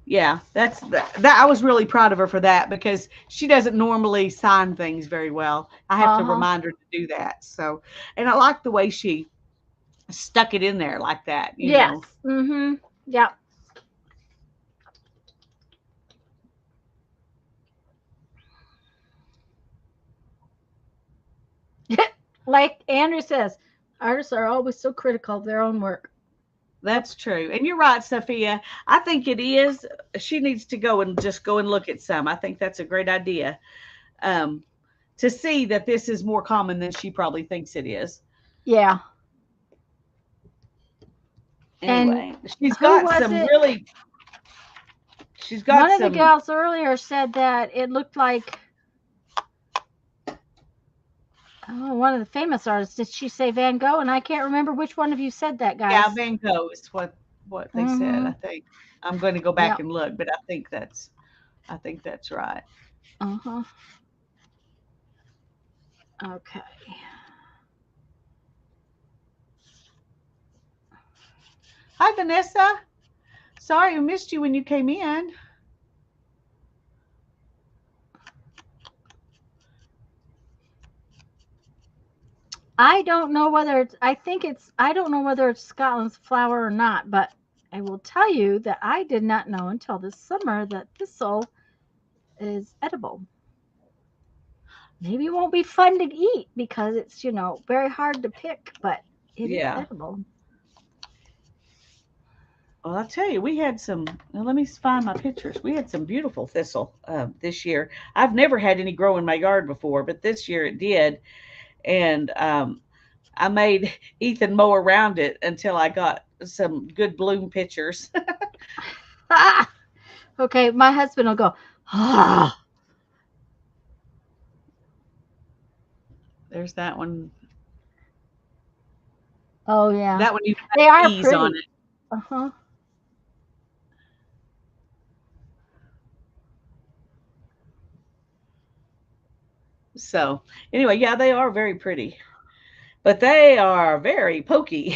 Yeah, that I was really proud of her for that, because she doesn't normally sign things very well. I have to remind her to do that. So, and I like the way she stuck it in there like that. You know. Mm-hmm. Yep. Like Andrew says, artists are always so critical of their own work. That's true. And you're right, Sophia. I think it is. She needs to go and look at some. I think that's a great idea. To see that this is more common than she probably thinks it is. Yeah. Anyway, she's got some really. She's got one of the gals earlier said that it looked like. Oh, one of the famous artists. Did she say Van Gogh? And I can't remember which one of you said that, guys. Yeah, Van Gogh is what they said. I think I'm going to go back and look, but I think that's right. Okay. Hi, Vanessa. Sorry I missed you when you came in. I don't know whether it's, I don't know whether it's Scotland's flower or not, but I will tell you that I did not know until this summer that thistle is edible. Maybe it won't be fun to eat because it's, very hard to pick, but it is edible. Well, I'll tell you, we had some, let me find my pictures. We had some beautiful thistle this year. I've never had any grow in my yard before, but this year it did. And I made Ethan mow around it until I got some good bloom pictures. Okay, my husband will go, ah. There's that one. Oh, yeah. That one, you they are ease pretty. On it. Uh-huh. So anyway, yeah, they are very pretty, but they are very pokey.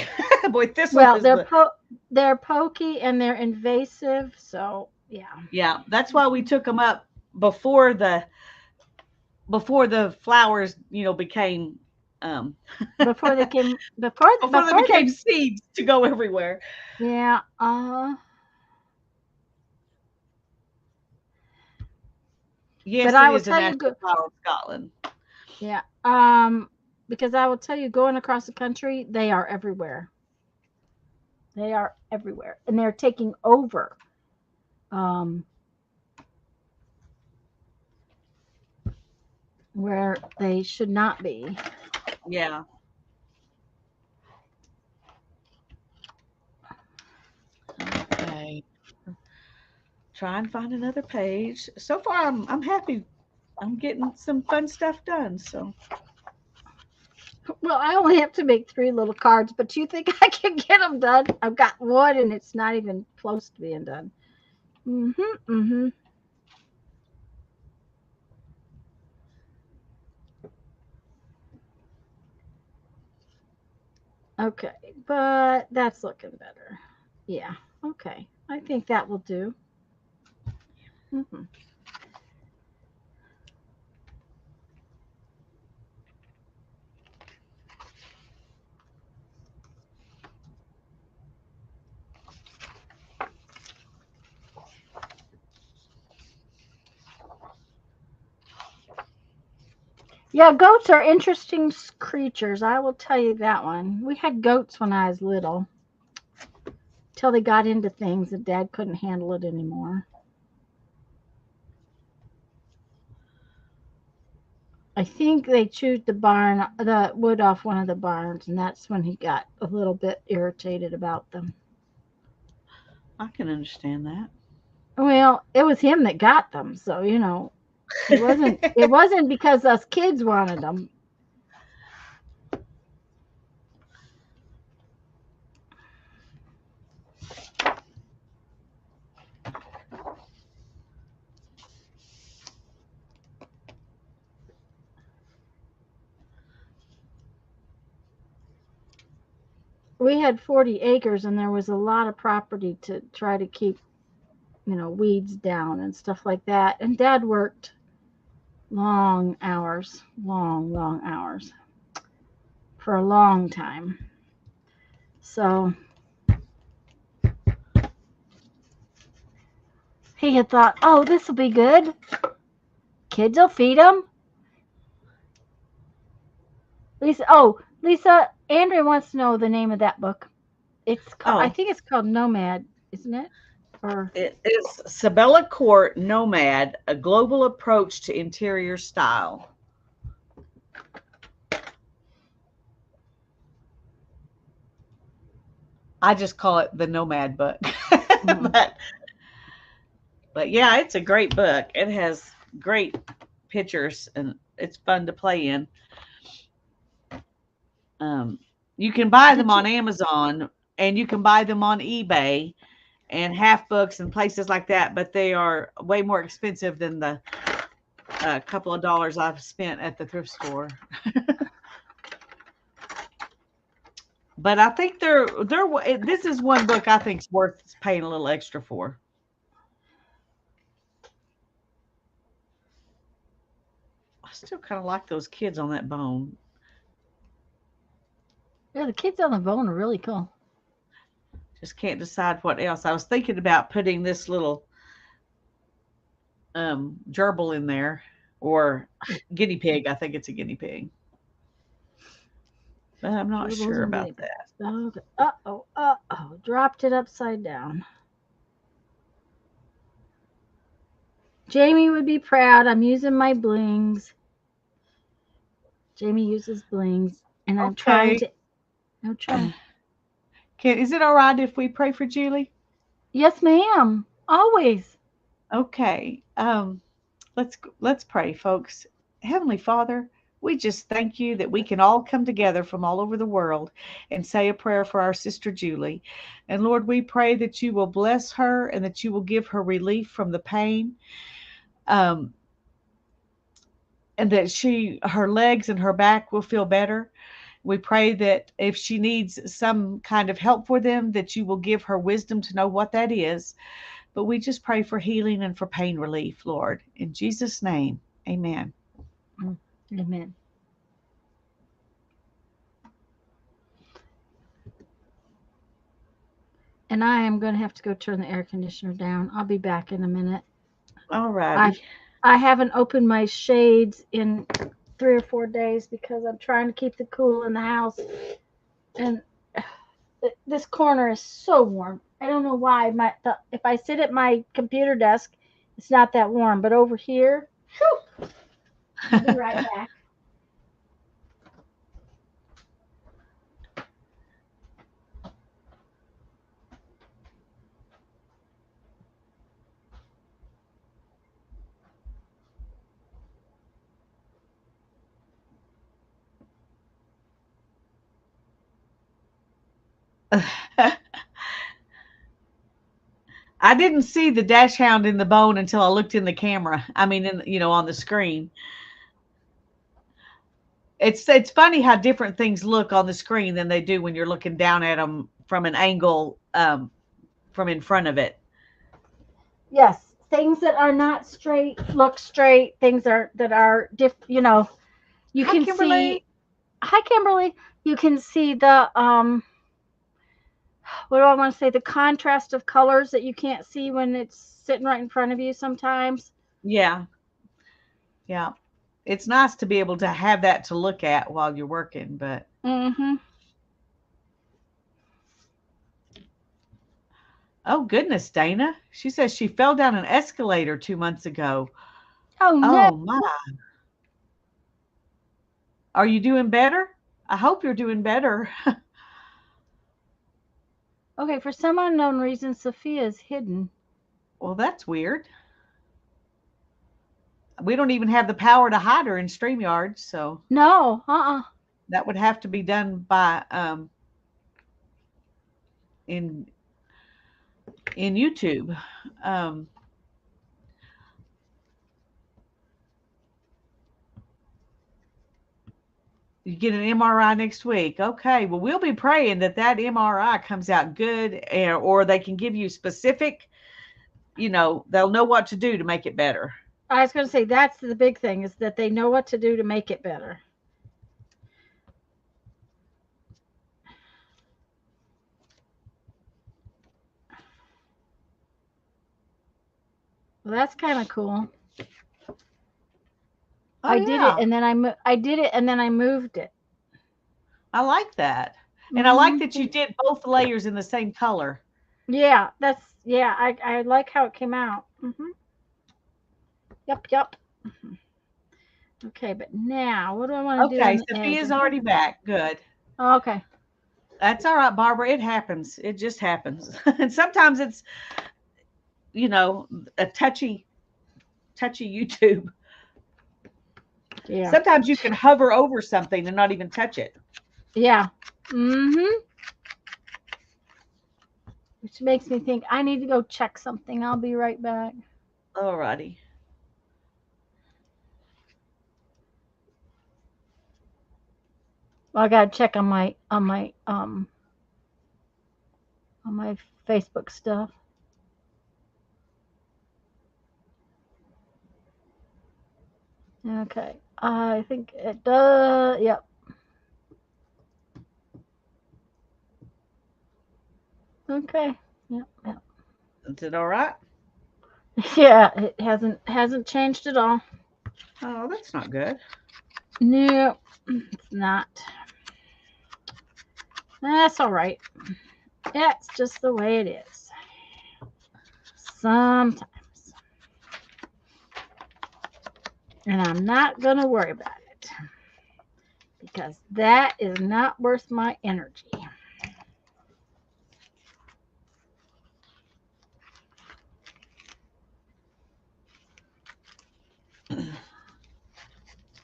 Boy, this one. Well, they're pokey and they're invasive. So yeah. Yeah, that's why we took them up before the flowers, became before they became seeds to go everywhere. Yeah. Yes, but I will is tell a national flower of Scotland. Yeah. Because I will tell you, going across the country, they are everywhere. They are everywhere, and they're taking over. Where they should not be. Yeah. Okay. Try and find another page. So far, I'm happy. I'm getting some fun stuff done. So. Well, I only have to make 3 little cards, but you think I can get them done? I've got one, and it's not even close to being done. Okay, but that's looking better. Yeah, okay. I think that will do. Hmm. Yeah, goats are interesting creatures. I will tell you that one. We had goats when I was little, till they got into things and Dad couldn't handle it anymore. I think they chewed the wood off one of the barns, and that's when he got a little bit irritated about them. I can understand that. Well, it was him that got them, so it wasn't because us kids wanted them. We had 40 acres, and there was a lot of property to try to keep, weeds down and stuff like that. And Dad worked long hours, long, long hours for a long time. So he had thought, oh, this will be good. Kids will feed them. Lisa, Andrea wants to know the name of that book. I Oh, think it's called Nomad, isn't it? Or it is Sabella Court Nomad, a global approach to interior style. I just call it the Nomad book. mhm. but but yeah, it's a great book. It has great pictures and it's fun to play in. Um, you can buy them Did you? on Amazon and you can buy them on eBay and half books and places like that, but they are way more expensive than the couple of dollars I've spent at the thrift store. But I think this is one book I think is worth paying a little extra for. I still kind of like those kids on that bone. Yeah, the kids on the bone are really cool. Just can't decide what else. I was thinking about putting this little gerbil in there or guinea pig. I think it's a guinea pig, but I'm not Gerbils sure and guinea about that. pigs. Okay. Uh oh. Dropped it upside down. Jamie would be proud. I'm using my blings. Jamie uses blings, and I'm trying Okay. to. I'm trying. Is it all right if we pray for Julie? Yes, ma'am. Always. Okay. Let's pray, folks. Heavenly Father, we just thank you that we can all come together from all over the world and say a prayer for our sister Julie. And Lord, we pray that you will bless her and that you will give her relief from the pain. Um, and that her legs and her back will feel better. We pray that if she needs some kind of help for them, that you will give her wisdom to know what that is. But we just pray for healing and for pain relief, Lord. In Jesus' name, amen. Mm, amen. And I am going to have to go turn the air conditioner down. I'll be back in a minute. All I righty. I haven't opened my shades in 3 or 4 days because I'm trying to keep the cool in the house. And this corner is so warm. I don't know why. If I sit at my computer desk, it's not that warm. But over here, whew, I'll be right back. I didn't see the dash hound in the bone until I looked in the camera. I mean, on the screen. It's funny how different things look on the screen than they do when you're looking down at them from an angle from in front of it. Yes, things that are not straight look straight. Things that are you know, you Hi, can Kimberly. see. Hi, Kimberly. You can see the what do I want to say? The contrast of colors that you can't see when it's sitting right in front of you sometimes. Yeah. Yeah. It's nice to be able to have that to look at while you're working, but Mm-hmm. oh goodness, Dana. She says she fell down an escalator 2 months ago. Oh no. Oh my. Are you doing better? I hope you're doing better. Okay, for some unknown reason, Sophia is hidden. Well, that's weird. We don't even have the power to hide her in StreamYard, so No, that would have to be done by in YouTube. Um, you get an MRI next week. Okay, well, we'll be praying that MRI comes out good, or they can give you specific, they'll know what to do to make it better. I was going to say that's the big thing, is that they know what to do to make it better. Well, that's kind of cool. Oh, I did yeah. it, and then I did it, and then I moved it. I like that. And I like that you did both layers in the same color. Yeah, I like how it came out. Yep. Okay, but now what do I want to do? Okay, Sophia's already back. Good. Okay. That's all right, Barbara. It happens. It just happens. And sometimes it's, a touchy YouTube. Yeah. Sometimes you can hover over something and not even touch it. Yeah. Which makes me think I need to go check something. I'll be right back. All righty. Well, I gotta check on my Facebook stuff. Okay. I think it does. Yep. Okay. Yep. Is it all right? Yeah, it hasn't changed at all. Oh, that's not good. No, it's not. That's all right. That's just the way it is. Sometimes. And I'm not going to worry about it, because that is not worth my energy.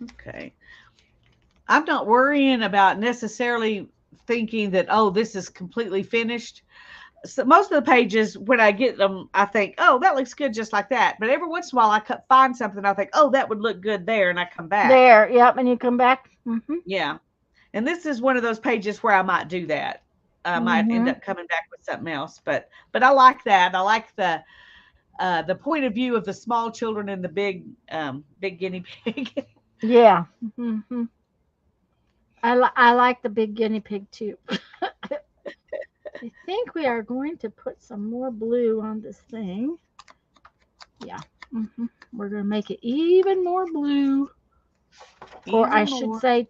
Okay. I'm not worrying about necessarily thinking that, oh, this is completely finished. So most of the pages, when I get them, I think, oh, that looks good just like that. But every once in a while, I find something, I think, oh, that would look good there, and I come back. There, yep, and you come back. Yeah. And this is one of those pages where I might do that. I might end up coming back with something else. But I like that. I like the point of view of the small children and the big guinea pig. Yeah. I like the big guinea pig too. I think we are going to put some more blue on this thing. Yeah. We're going to make it even more blue. Or I should say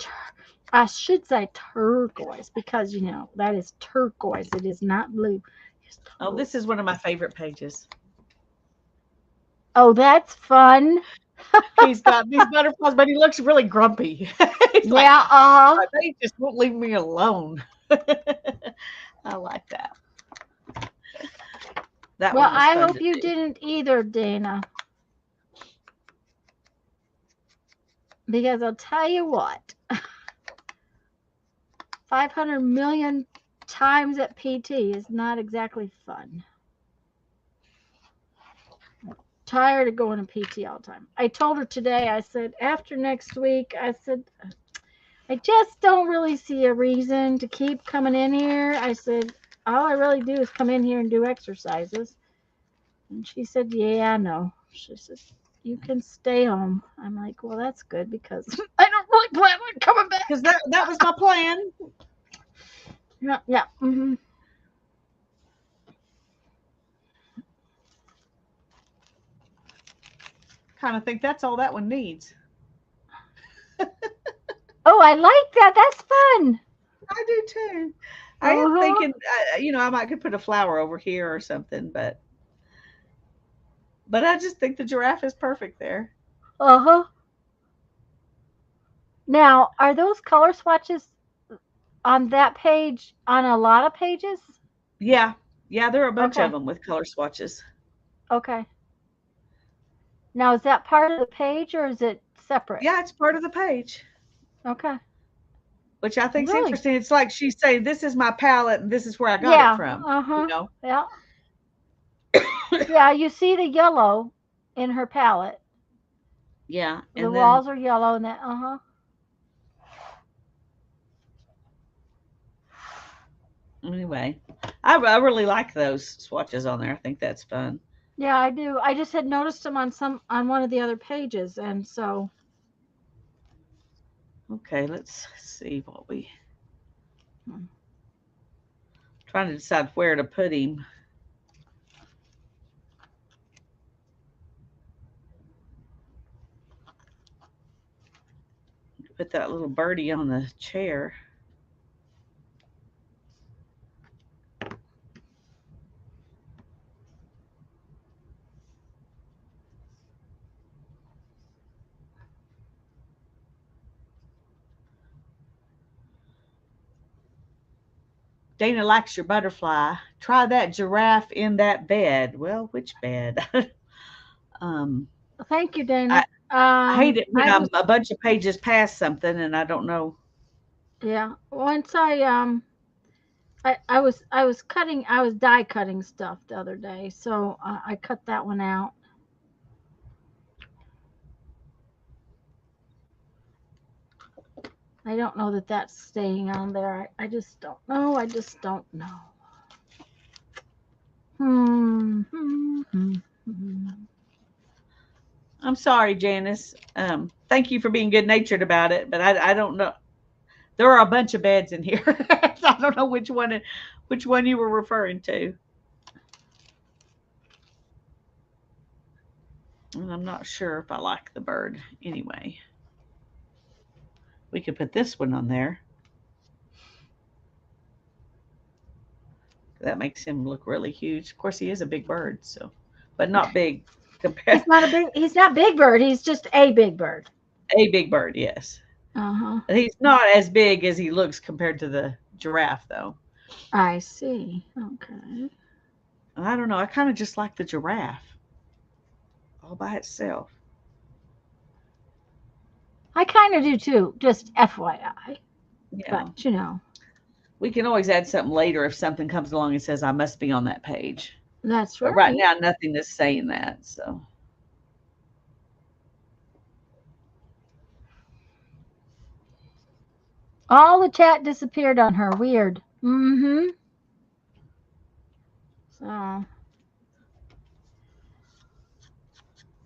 turquoise, because that is turquoise. It is not blue. Oh, this is one of my favorite pages. Oh, that's fun. He's got these butterflies, but he looks really grumpy. Yeah. They just won't leave me alone. I like that. Well, I hope you didn't either, Dana. Because I'll tell you what, 500 million times at PT is not exactly fun. I'm tired of going to PT all the time. I told her today, I said, after next week, I said, I just don't really see a reason to keep coming in here. I said, all I really do is come in here and do exercises. And she said, yeah, I know. She said, you can stay home. I'm like, well, that's good because I don't really plan on coming back. Because that was my plan. Yeah, yeah. Mm-hmm. Kind of think that's all that one needs. Oh, I like that. That's fun. I do too. I am Uh-huh. thinking, I might could put a flower over here or something, but I just think the giraffe is perfect there. Uh-huh. Now, are those color swatches on that page on a lot of pages? Yeah, yeah, there are a bunch of Okay. them with color swatches. Okay. Now, is that part of the page or is it separate? Yeah, it's part of the page, Okay. which I think is Really? interesting. It's like she's saying, "This is my palette, and this is where I got it Yeah. from." You Uh-huh. know. Yeah. Yeah, you see the yellow in her palette. Yeah, The and then walls are yellow and that, uh-huh. anyway, I really like those swatches on there. I think that's fun. Yeah, I do. I just had noticed them on one of the other pages, and so Okay, let's see what we trying to decide where to put him. Put that little birdie on the chair. Dana likes your butterfly. Try that giraffe in that bed. Well, which bed? um, thank you, I, Dana. I hate it when I I'm was a bunch of pages past something and I don't know. yeah. Once I was die cutting stuff the other day, so I cut that one out. I don't know that that's staying on there. I just don't know. I just don't know. Hmm. I'm sorry, Janice. Thank you for being good natured about it, but I don't know. There are a bunch of beds in here. So I don't know which one you were referring to. And I'm not sure if I like the bird anyway. We could put this one on there. That makes him look really huge. Of course, he is a big bird, so, but not big compared. He's not Big Bird. He's just a Big Bird. A big bird, yes. Uh-huh. He's not as big as he looks compared to the giraffe, though. I see. Okay. I don't know. I kind of just like the giraffe all by itself. I kind of do too, just FYI. Yeah. But, you know, We can always add something later if something comes along and says I must be on that page. that's But right right. now, nothing is saying that. So All the chat disappeared on her. Weird. Mm-hmm. So,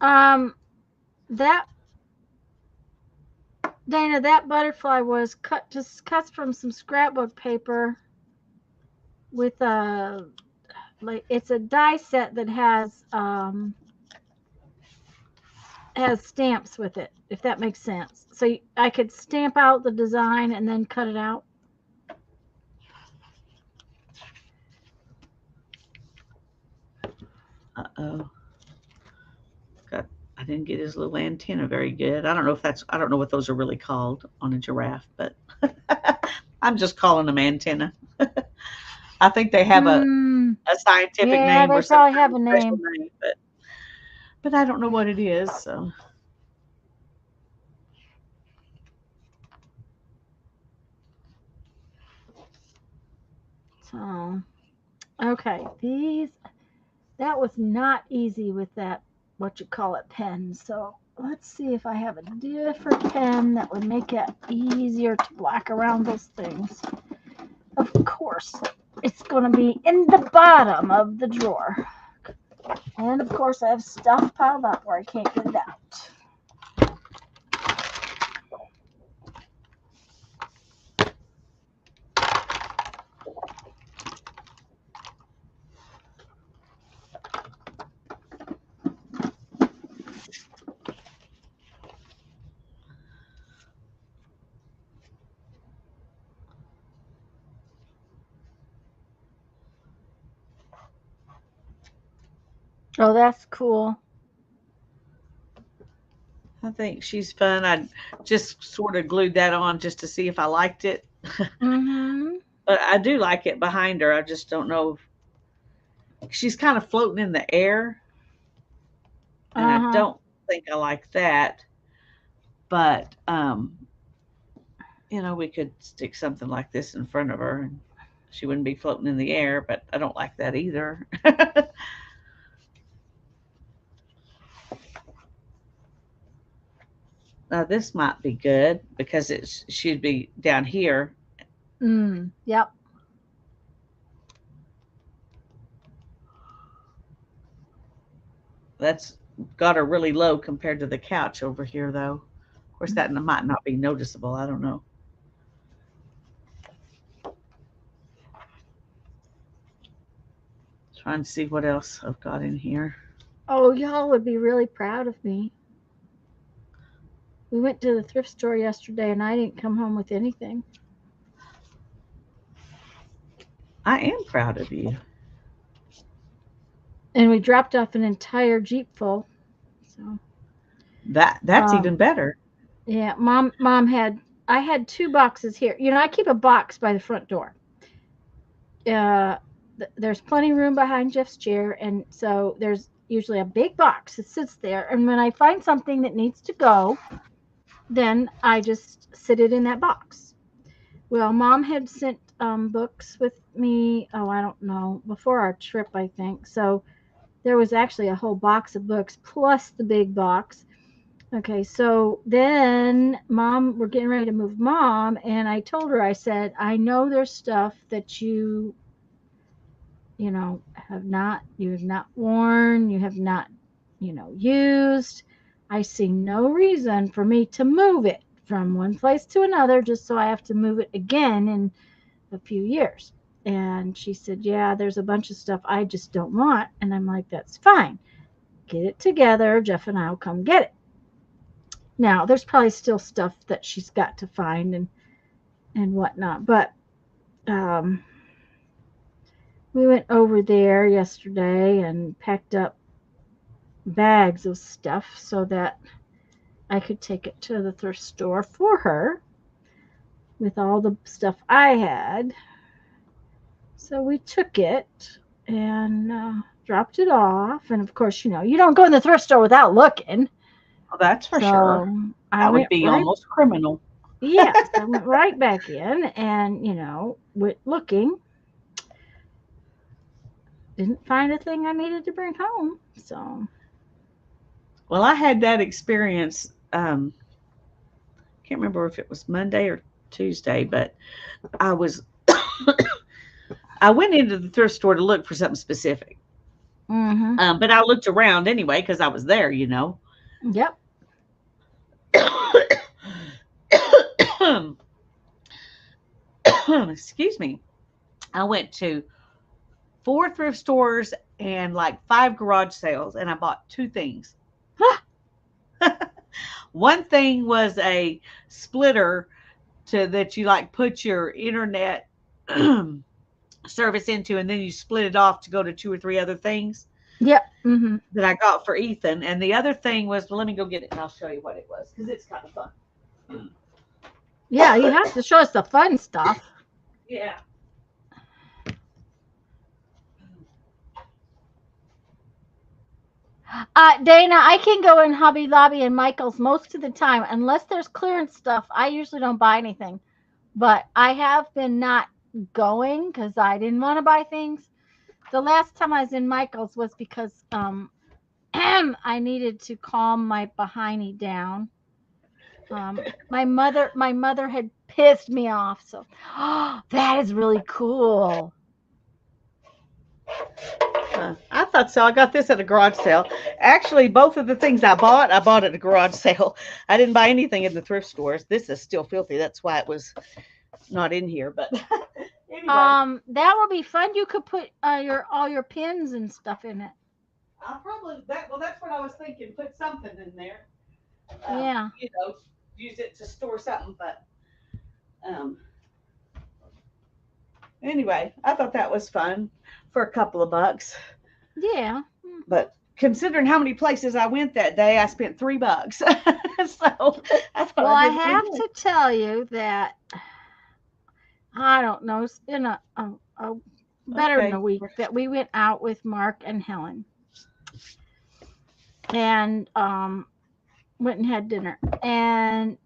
um, that Dana, that butterfly was cut from some scrapbook paper with a it's a die set that has stamps with it, if that makes sense. So I could stamp out the design and then cut it out. oh, I didn't get his little antenna very good. I don't know what those are really called on a giraffe, but I'm just calling them antenna. I think they have a scientific Yeah, name they or some probably kind have of a special name. name, but I don't know what it is. So, okay, that was not easy with that, what you call it, pen. So let's see if I have a different pen that would make it easier to black around those things. Of course, it's going to be in the bottom of the drawer. And of course, I have stuff piled up where I can't get it out. Oh, that's cool. I think she's fun. I just sort of glued that on just to see if I liked it. Mm-hmm. But I do like it behind her. I just don't know. She's kind of floating in the air, and I Uh-huh. don't think I like that. But we could stick something like this in front of her, and she wouldn't be floating in the air. But I don't like that either. Now this might be good because she'd be down here. Yep. That's got her really low compared to the couch over here, though. Of course, that might not be noticeable. I don't know. Trying to see what else I've got in here. Oh, y'all would be really proud of me. We went to the thrift store yesterday and I didn't come home with anything. I am proud of you. And we dropped off an entire Jeep full. So That's even better. yeah, mom I had 2 boxes here. I keep a box by the front door. There's plenty of room behind Jeff's chair, and so there's usually a big box that sits there. And when I find something that needs to go, then I just sit it in that box. Well, Mom had sent books with me. Oh, I don't know, before our trip, I think. So there was actually a whole box of books plus the big box. Okay, so then we're getting ready to move Mom, and I told her, I said, I know there's stuff that you have not worn, you have not, used. I see no reason for me to move it from one place to another just so I have to move it again in a few years. And she said, yeah, there's a bunch of stuff I just don't want. And I'm like, that's fine. Get it together. Jeff and I will come get it. Now, there's probably still stuff that she's got to find and whatnot. But we went over there yesterday and packed up bags of stuff so that I could take it to the thrift store for her with all the stuff I had. So we took it and dropped it off. And of course, you don't go in the thrift store without looking. Well, that's for sure. That would be almost criminal. Yes, I went right back in and, went looking. Didn't find a thing I needed to bring home. So, well, I had that experience. Can't remember if it was Monday or Tuesday, but I went into the thrift store to look for something specific. Mm-hmm. But I looked around anyway because I was there, Yep. Excuse me. I went to 4 thrift stores and like 5 garage sales, and I bought 2 things. One thing was a splitter that you like put your internet service into, and then you split it off to go to 2 or 3 other things. Yep. Mm-hmm. That I got for Ethan. And the other thing was, well, let me go get it and I'll show you what it was because it's kind of fun. Yeah, you have to show us the fun stuff. Yeah. Dana, I can go in Hobby Lobby and Michael's most of the time. Unless there's clearance stuff, I usually don't buy anything. But I have been not going because I didn't want to buy things. The last time I was in Michael's was because I needed to calm my behindy down. My mother had pissed me off. So, that is really cool. I thought so. I got this at a garage sale. Actually, both of the things I bought at a garage sale. I didn't buy anything in the thrift stores. This is still filthy. That's why it was not in here. But anyway, That will be fun. You could put your all your pins and stuff in it. I'll probably well. That's what I was thinking. Put something in there. Yeah. You know, use it to store something. But um, anyway, I thought that was fun for a couple of bucks. Yeah. But considering how many places I went that day, I spent $3. So I thought Well, I did pretty have good. to tell you that I don't know. It's been a better than Okay. a week that we went out with Mark and Helen, and went and had dinner. And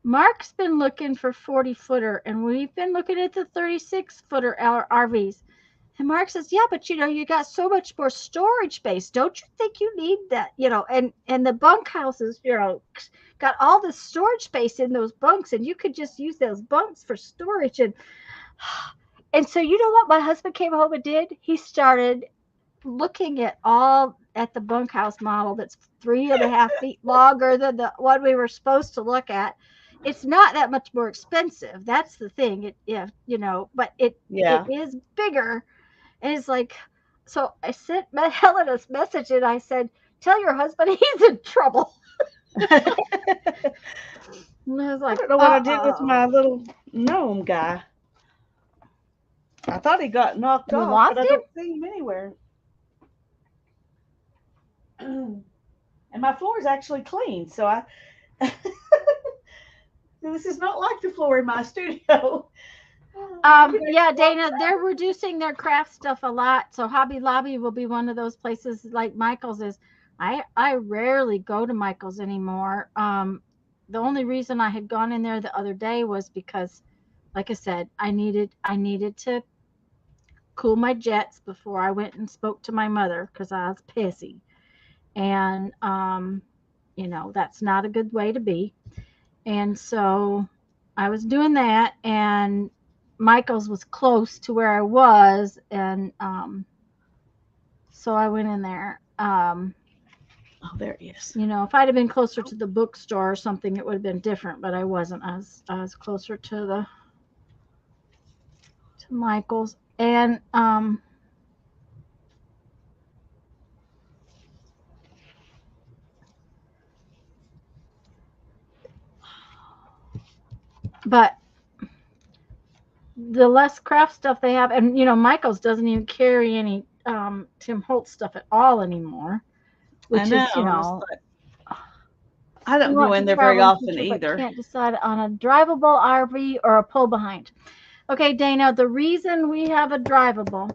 Mark's been looking for 40-footer, and we've been looking at the 36-footer RVs. And Mark says, "Yeah, but you got so much more storage space. Don't you think you need that? And the bunkhouses, got all the storage space in those bunks, and you could just use those bunks for storage." And so you know what my husband came home and did? He started looking at the bunkhouse model that's 3.5 feet longer than the one we were supposed to look at. It's not that much more expensive. That's the thing. But it Yeah. is bigger. And it's like, so I sent Helen a message and I said, "Tell your husband he's in trouble." I And I was like, don't know what I did with my little gnome guy. I thought he got knocked You off, but lost I him? don't see him anywhere. And my floor is actually clean, so I. This is not like the floor in my studio. Yeah, Dana, they're reducing their craft stuff a lot. So Hobby Lobby will be one of those places like Michael's is. I rarely go to Michael's anymore. The only reason I had gone in there the other day was because, like I said, I needed to cool my jets before I went and spoke to my mother because I was pissy. And that's not a good way to be. And so I was doing that, and Michael's was close to where I was, and so I went in there. Oh, there he is. If I'd have been closer to the bookstore or something, it would have been different, but I wasn't. I was closer to Michael's, and but the less craft stuff they have, and Michael's doesn't even carry any Tim Holtz stuff at all anymore, I which know. is I we don't go want in to there very travel in the often future, but either. can't decide on a drivable RV or a pull behind. Okay, Dana, the reason we have a drivable.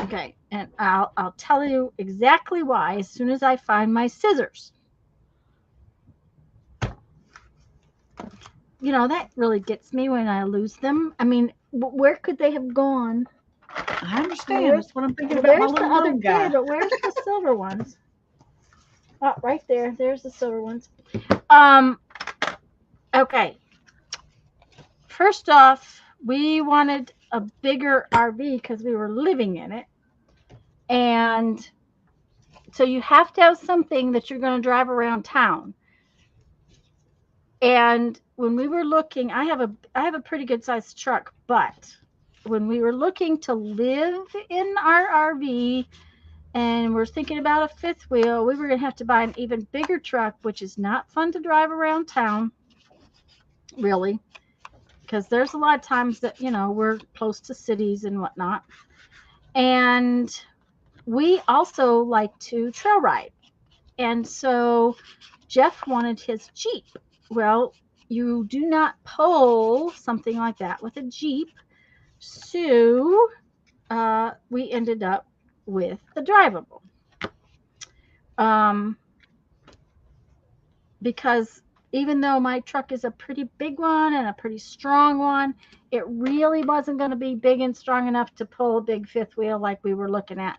Okay, and I'll tell you exactly why as soon as I find my scissors. That really gets me when I lose them. I mean, where could they have gone? I understand. That's what I'm thinking Well, about my there's the little other gnome guy. pair, but where's the silver ones? Oh, right there. There's the silver ones. Okay. First off, we wanted a bigger RV because we were living in it. And so you have to have something that you're going to drive around town. And when we were looking, I have a pretty good sized truck, but when we were looking to live in our RV and we're thinking about a fifth wheel, we were going to have to buy an even bigger truck, which is not fun to drive around town, really, because there's a lot of times that, we're close to cities and whatnot. And we also like to trail ride. And so Jeff wanted his Jeep. Well, you do not pull something like that with a Jeep. So we ended up with the drivable. Because even though my truck is a pretty big one and a pretty strong one, it really wasn't going to be big and strong enough to pull a big fifth wheel like we were looking at.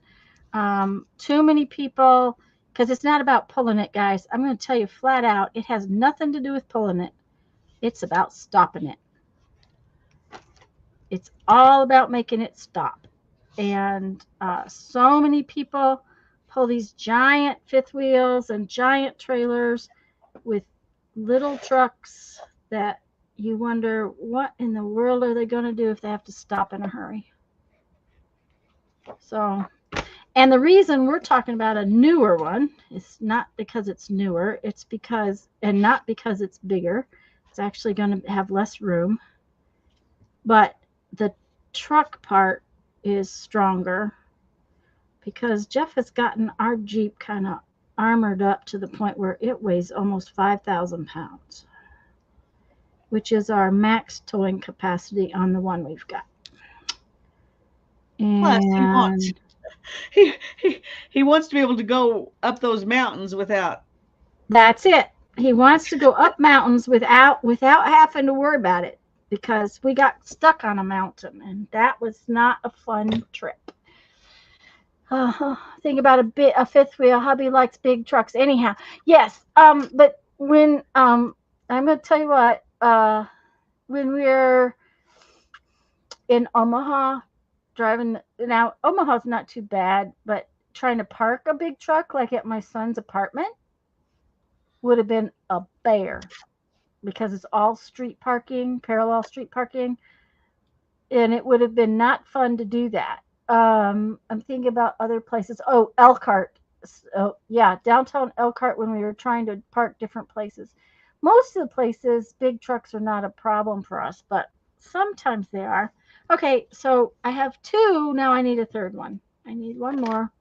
Too many people, because it's not about pulling it, guys. I'm going to tell you flat out, it has nothing to do with pulling it. It's about stopping it. It's all about making it stop. And so many people pull these giant fifth wheels and giant trailers with little trucks that you wonder what in the world are they going to do if they have to stop in a hurry. So, and the reason we're talking about a newer one is not because it's newer, it's because, and not because it's bigger, it's actually going to have less room, but the truck part is stronger because Jeff has gotten our Jeep kind of armored up to the point where it weighs almost 5,000 pounds, which is our max towing capacity on the one we've got. Plus, And he wants to be able to go up those mountains without. that's it. He wants to go up mountains without having to worry about it, because we got stuck on a mountain and that was not a fun trip. Think about a fifth wheel. Hubby likes big trucks. Anyhow, yes. But when I'm gonna tell you what. When we're in Omaha, driving now, Omaha's not too bad, but trying to park a big truck like at my son's apartment would have been a bear, because it's all street parking, parallel street parking, and it would have been not fun to do that. I'm thinking about other places. Oh, Elkhart. Oh, yeah, downtown Elkhart, when we were trying to park different places. Most of the places, big trucks are not a problem for us, but sometimes they are. Okay, so I have two. Now I need a third one. I need one more.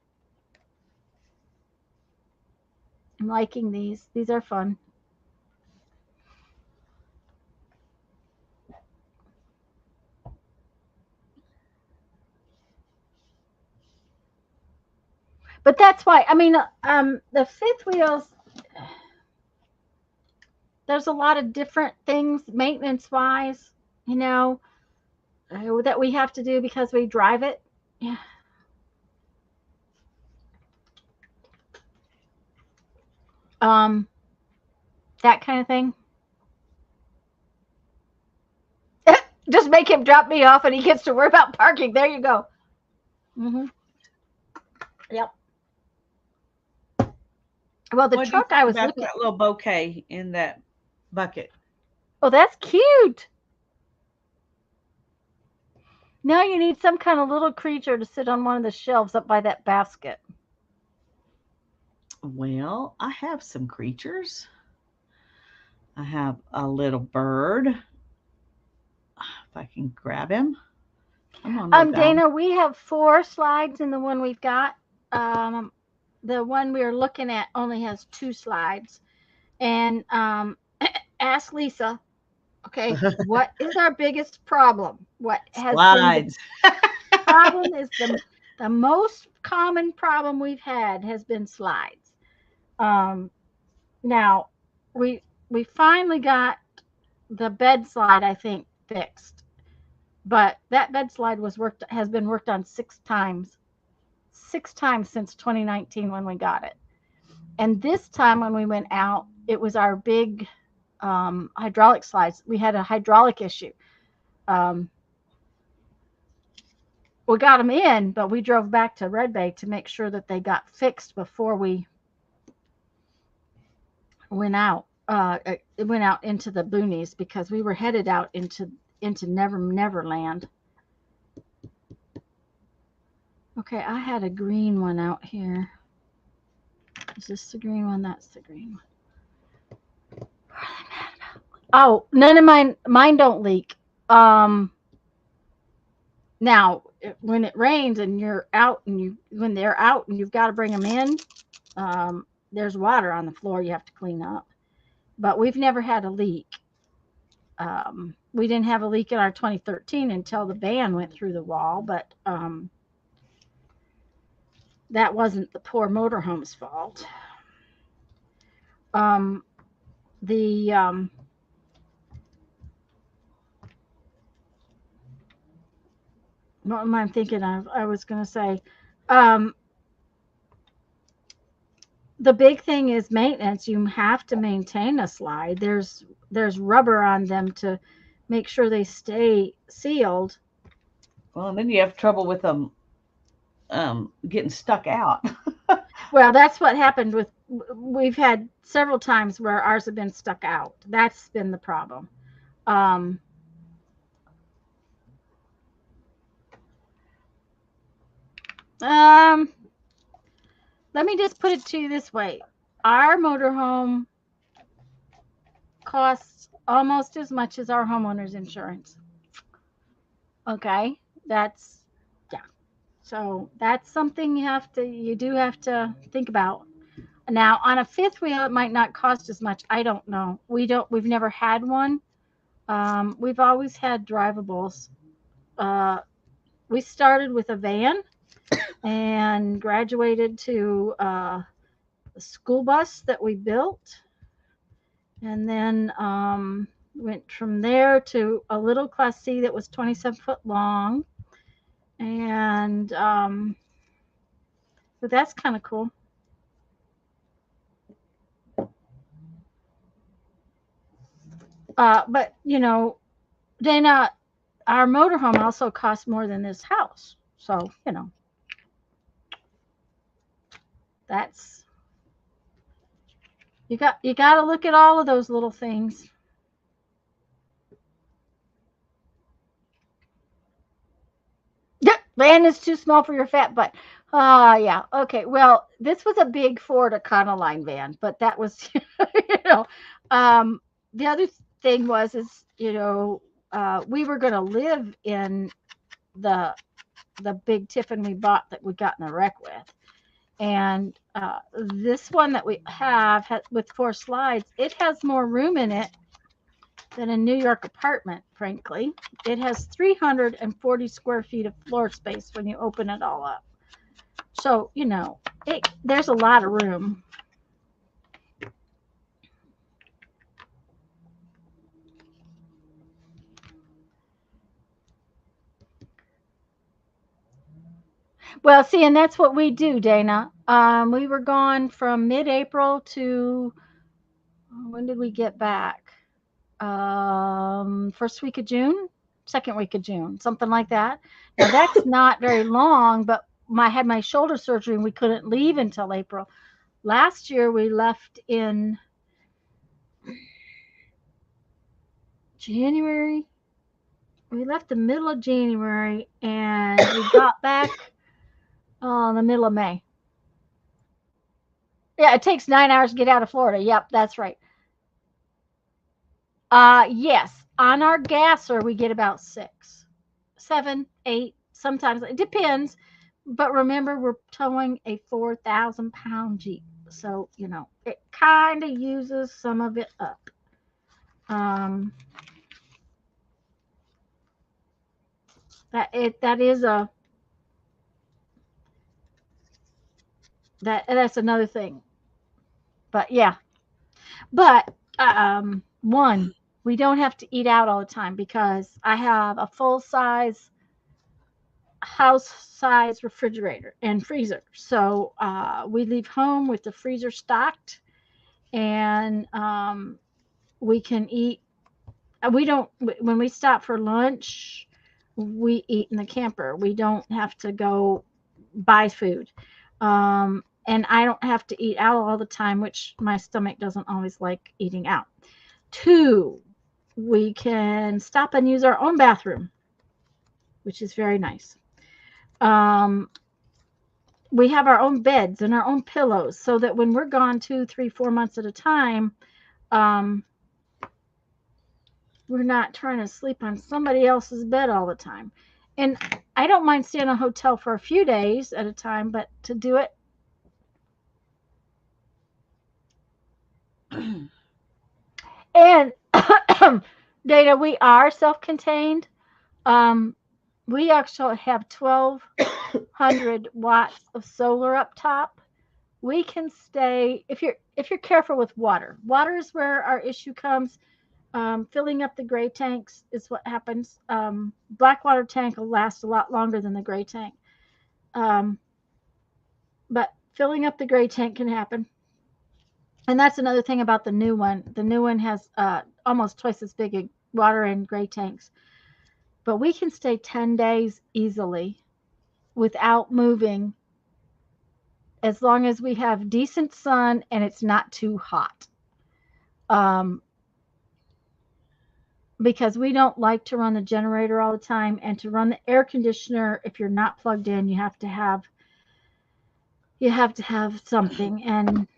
I'm liking these. These are fun. But that's why, I mean, the fifth wheels, there's a lot of different things maintenance wise, that we have to do because we drive it. Yeah. That kind of thing. Just make him drop me off and he gets to worry about parking. There you go. Mm-hmm. Yep. Well, the truck I was looking at, that little bouquet in that bucket. Oh, that's cute. Now you need some kind of little creature to sit on one of the shelves up by that basket. Well, I have some creatures. I have a little bird. If I can grab him. Come on, Dana, we have 4 slides in the one we've got. The one we are looking at only has 2 slides. And ask Lisa, okay, what is our biggest problem? What has slides? Been the problem is the most common problem we've had has been slides. Now we finally got the bed slide, I think, fixed, but that bed slide has been worked on 6 times since 2019 when we got it. And this time when we went out, it was our big hydraulic slides. We had a hydraulic issue. We got them in, but we drove back to Red Bay to make sure that they got fixed before we went out. It went out into the boonies because we were headed out into Neverland. Okay, I had a green one out here. Is this the green one? That's the green one. What are they mad about? Oh, none of mine don't leak. Now, when it rains and you're out when they're out and you've got to bring them in, there's water on the floor you have to clean up. But we've never had a leak. We didn't have a leak in our 2013 until the van went through the wall, but that wasn't the poor motorhome's fault. What am I thinking of? I was going to say, the big thing is maintenance. You have to maintain a slide. There's rubber on them to make sure they stay sealed. Well, and then you have trouble with them getting stuck out. Well, that's what happened with. We've had several times where ours have been stuck out. That's been the problem. Um, um, Let me just put it to you this way: our motorhome costs almost as much as our homeowners insurance. Okay, that's yeah. So that's something you do have to think about. Now, on a fifth wheel, it might not cost as much. I don't know. We've never had one. We've always had drivables. Uh, we started with a van and graduated to a school bus that we built, and then went from there to a little Class C that was 27 foot long, and but that's kind of cool. But Dana, our motorhome also costs more than this house, so that's you got to look at all of those little things. Land is too small for your fat butt. Yeah. Okay. Well, this was a big Ford Econoline van, but that was, the other thing was, we were going to live in the big Tiffin we bought that we got in a wreck with. And this one that we have with 4 slides, it has more room in it than a New York apartment, frankly. It has 340 square feet of floor space when you open it all up. So, there's a lot of room. Well, see, and that's what we do, Dana. We were gone from mid-April to when did we get back? First week of June, second week of June, something like that. Now that's not very long, but I had my shoulder surgery and we couldn't leave until April. Last year we left in January. We left the middle of January and we got back in the middle of May. Yeah, it takes 9 hours to get out of Florida. Yep, that's right. Yes, on our gasser we get about 6, 7, 8. Sometimes it depends, but remember we're towing a 4,000-pound Jeep, so it kind of uses some of it up. That's another thing. But yeah, but one, we don't have to eat out all the time because I have a full size house size refrigerator and freezer. So we leave home with the freezer stocked, and we can eat. We don't, when we stop for lunch, we eat in the camper. We don't have to go buy food. And I don't have to eat out all the time, which my stomach doesn't always like eating out. 2, we can stop and use our own bathroom, which is very nice. We have our own beds and our own pillows so that when we're gone 2, 3, 4 months at a time, we're not trying to sleep on somebody else's bed all the time. And I don't mind staying in a hotel for a few days at a time, but to do it, and Dana, we are self-contained. We actually have 1,200 watts of solar up top. We can stay if you're careful with water. Water is where our issue comes. Filling up the gray tanks is what happens. Blackwater tank will last a lot longer than the gray tank. But filling up the gray tank can happen. And that's another thing about the new one. The new one has almost twice as big a water and gray tanks. But we can stay 10 days easily without moving as long as we have decent sun and it's not too hot. Because we don't like to run the generator all the time, and to run the air conditioner, if you're not plugged in, you have to have something. And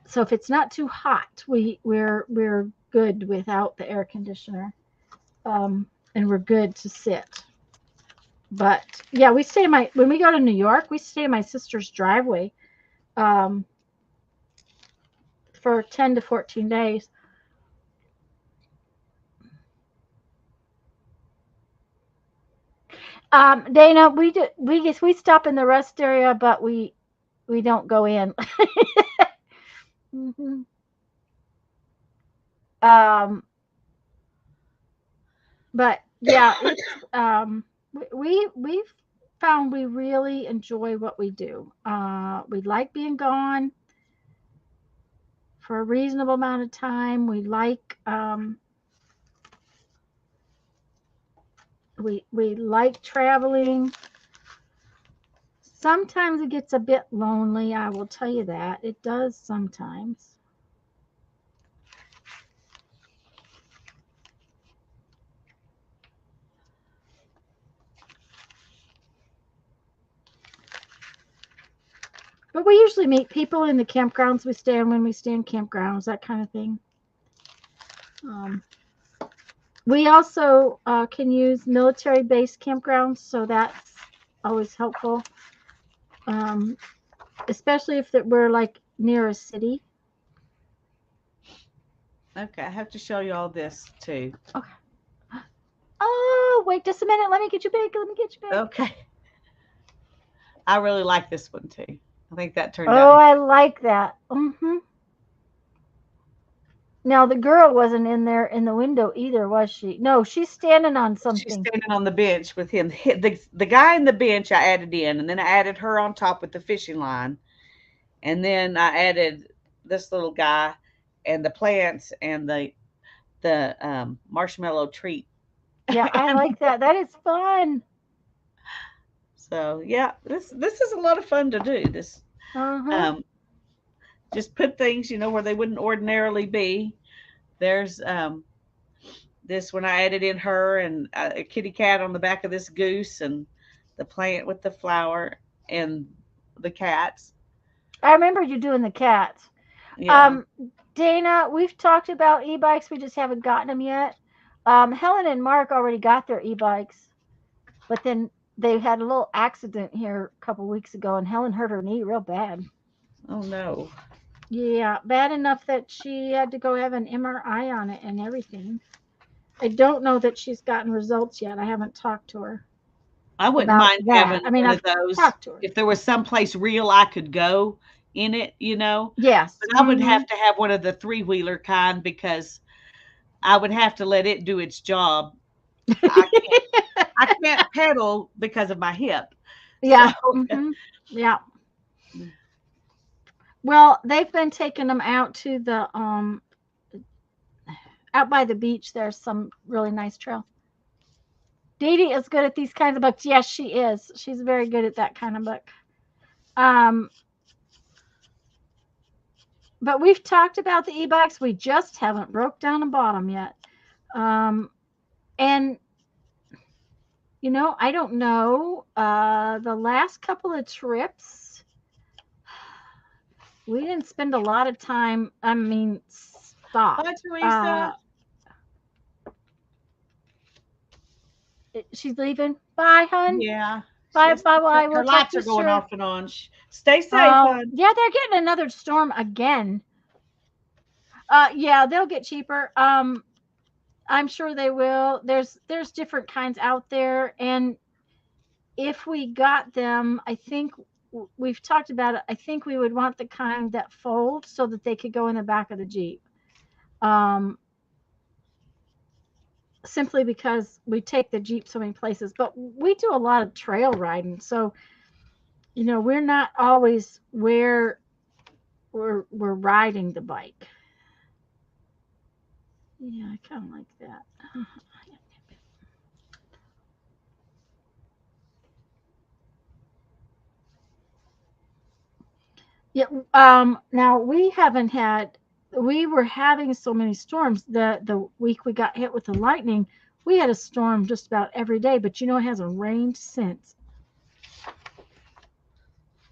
so if it's not too hot, we're good without the air conditioner, and we're good to sit. But yeah, when we go to New York, we stay in my sister's driveway for 10 to 14 days. Dana, we stop in the rest area, but we don't go in. Mm-hmm. But yeah, it's we've found we really enjoy what we do. We like being gone for a reasonable amount of time. We like we like traveling. Sometimes it gets a bit lonely, I will tell you that. It does sometimes. But we usually meet people in the campgrounds we stay in when we stay in campgrounds, that kind of thing. We also can use military-based campgrounds, so that's always helpful, especially if we're like near a city. Okay, I have to show you all this too. Okay. Oh, wait just a minute. Let me get you big. Okay. I really like this one too. I think that turned Oh, out. I like that. Mm-hmm. Now, the girl wasn't in there in the window either, was she? No, she's standing on something. She's standing on the bench with him. The guy in the bench I added in, and then I added her on top with the fishing line. And then I added this little guy and the plants and the marshmallow treat. Yeah, I like that. That is fun. So yeah, this is a lot of fun to do. This just put things, where they wouldn't ordinarily be. There's this when I added in her and a kitty cat on the back of this goose, and the plant with the flower and the cats. I remember you doing the cats. Yeah. Dana, we've talked about e-bikes. We just haven't gotten them yet. Helen and Mark already got their e-bikes, but then they had a little accident here a couple weeks ago, and Helen hurt her knee real bad. Oh no. Yeah, bad enough that she had to go have an MRI on it and everything. I don't know that she's gotten results yet. I haven't talked to her. I wouldn't mind having one I've of those talked to her. if there was someplace real I could go in it, Yes. But I would have to have one of the 3-wheeler kind, because I would have to let it do its job. I can't pedal because of my hip. Yeah. So. Yeah. Well, they've been taking them out to the out by the beach. There's some really nice trail. Dee Dee is good at these kinds of books. Yes, she is. She's very good at that kind of book. But we've talked about the e-bikes. We just haven't broke down and bought them yet. And I don't know. The last couple of trips, we didn't spend a lot of time. I mean, stop. Bye, Teresa. She's leaving. Bye, hon. Yeah. Bye. Her lights are going off and on. Stay safe, hon. Yeah, they're getting another storm again. Yeah, they'll get cheaper. I'm sure they will. There's different kinds out there, and if we got them, I think we've talked about it. I think we would want the kind that fold so that they could go in the back of the Jeep. Simply because we take the Jeep so many places, but we do a lot of trail riding, so we're not always where we're riding the bike. Yeah, I kind of like that. Yeah. Now we haven't had. We were having so many storms. The week we got hit with the lightning, we had a storm just about every day. But it hasn't rained since.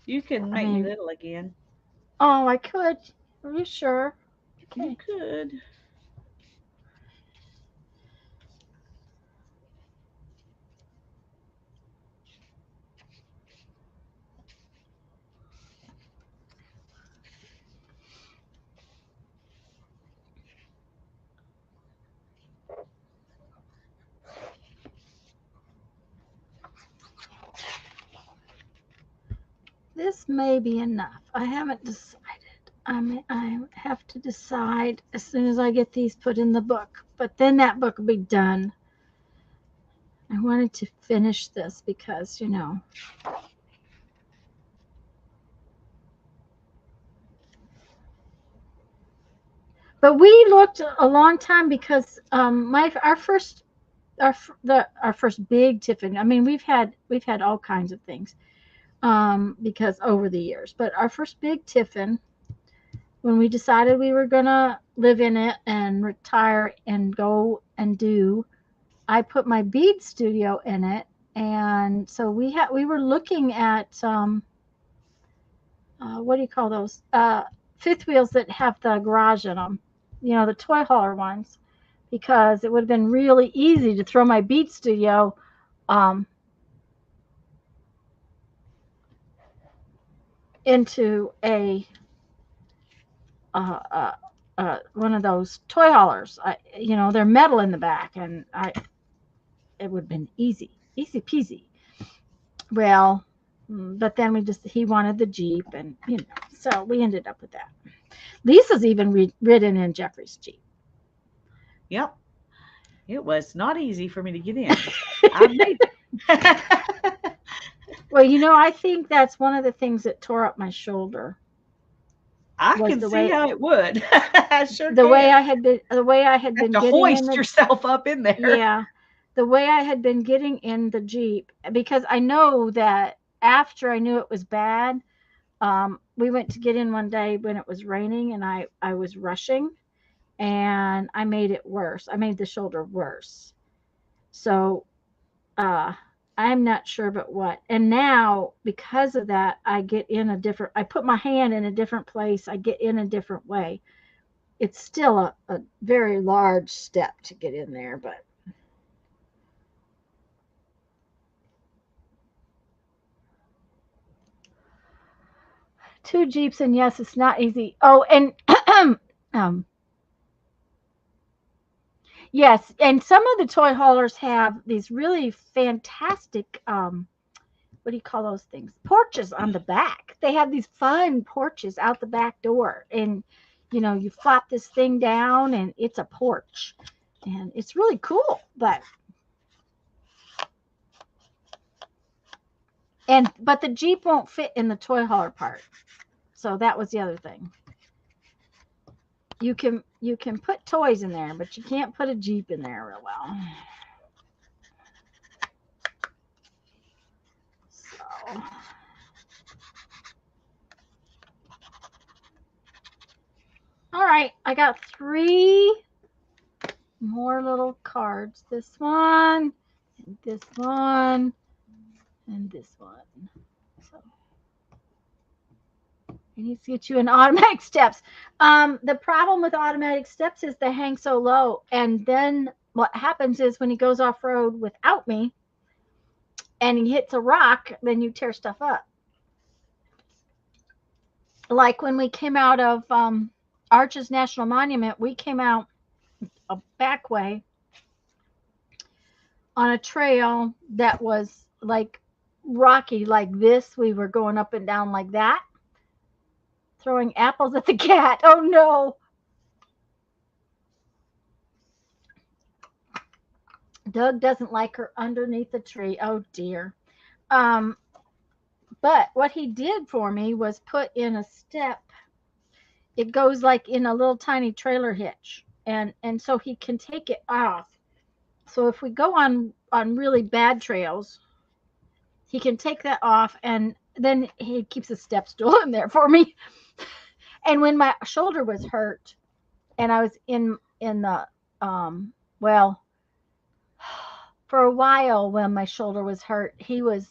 You can I make me mean, little again. oh, I could. Are you sure? You Okay. could. This may be enough. I haven't decided. I have to decide as soon as I get these put in the book. But then that book will be done. I wanted to finish this because. But we looked a long time because our first our first big tiffin. I mean, we've had all kinds of things because over the years. But our first big tiffin, when we decided we were gonna live in it and retire and go and do, I put my bead studio in it, and so we were looking at what do you call those fifth wheels that have the garage in them, the toy hauler ones, because it would have been really easy to throw my bead studio um, into a one of those toy haulers. They're metal in the back, and it would have been easy peasy. Well, but then he wanted the Jeep, and so we ended up with that. Lisa's even ridden in Jeffrey's Jeep. Yep. It was not easy for me to get in. I made it. Well, I think that's one of the things that tore up my shoulder. I can see how it would. I sure the can. way I had been to getting hoist yourself up in there. Yeah, the way I had been getting in the Jeep, because I know that after I knew it was bad, we went to get in one day when it was raining, and I was rushing, and I made it worse. I made the shoulder worse. So I'm not sure but what. And now, because of that, I put my hand in a different place. I get in a different way. It's still a very large step to get in there, but. Two Jeeps, and yes, it's not easy. Oh, and yes, and some of the toy haulers have these really fantastic what do you call those things? Porches on the back. They have these fun porches out the back door, and you flop this thing down, and it's a porch, and it's really cool. But the Jeep won't fit in the toy hauler part, so that was the other thing. You can put toys in there, but you can't put a Jeep in there real well. So. All right, I got 3 more little cards. This one, and this one, and this one. So I need to get you an automatic steps. The problem with automatic steps is they hang so low, and then what happens is when he goes off road without me and he hits a rock, then you tear stuff up. Like when we came out of Arches National Monument, we came out a back way on a trail that was like rocky like this. We were going up and down like that, throwing apples at the cat. Oh no. Doug doesn't like her underneath the tree. Oh dear. But what he did for me was put in a step it goes like in a little tiny trailer hitch, and so he can take it off. So if we go on really bad trails, he can take that off, and then he keeps a step stool in there for me. And when my shoulder was hurt, and I was in the well, for a while when my shoulder was hurt, he was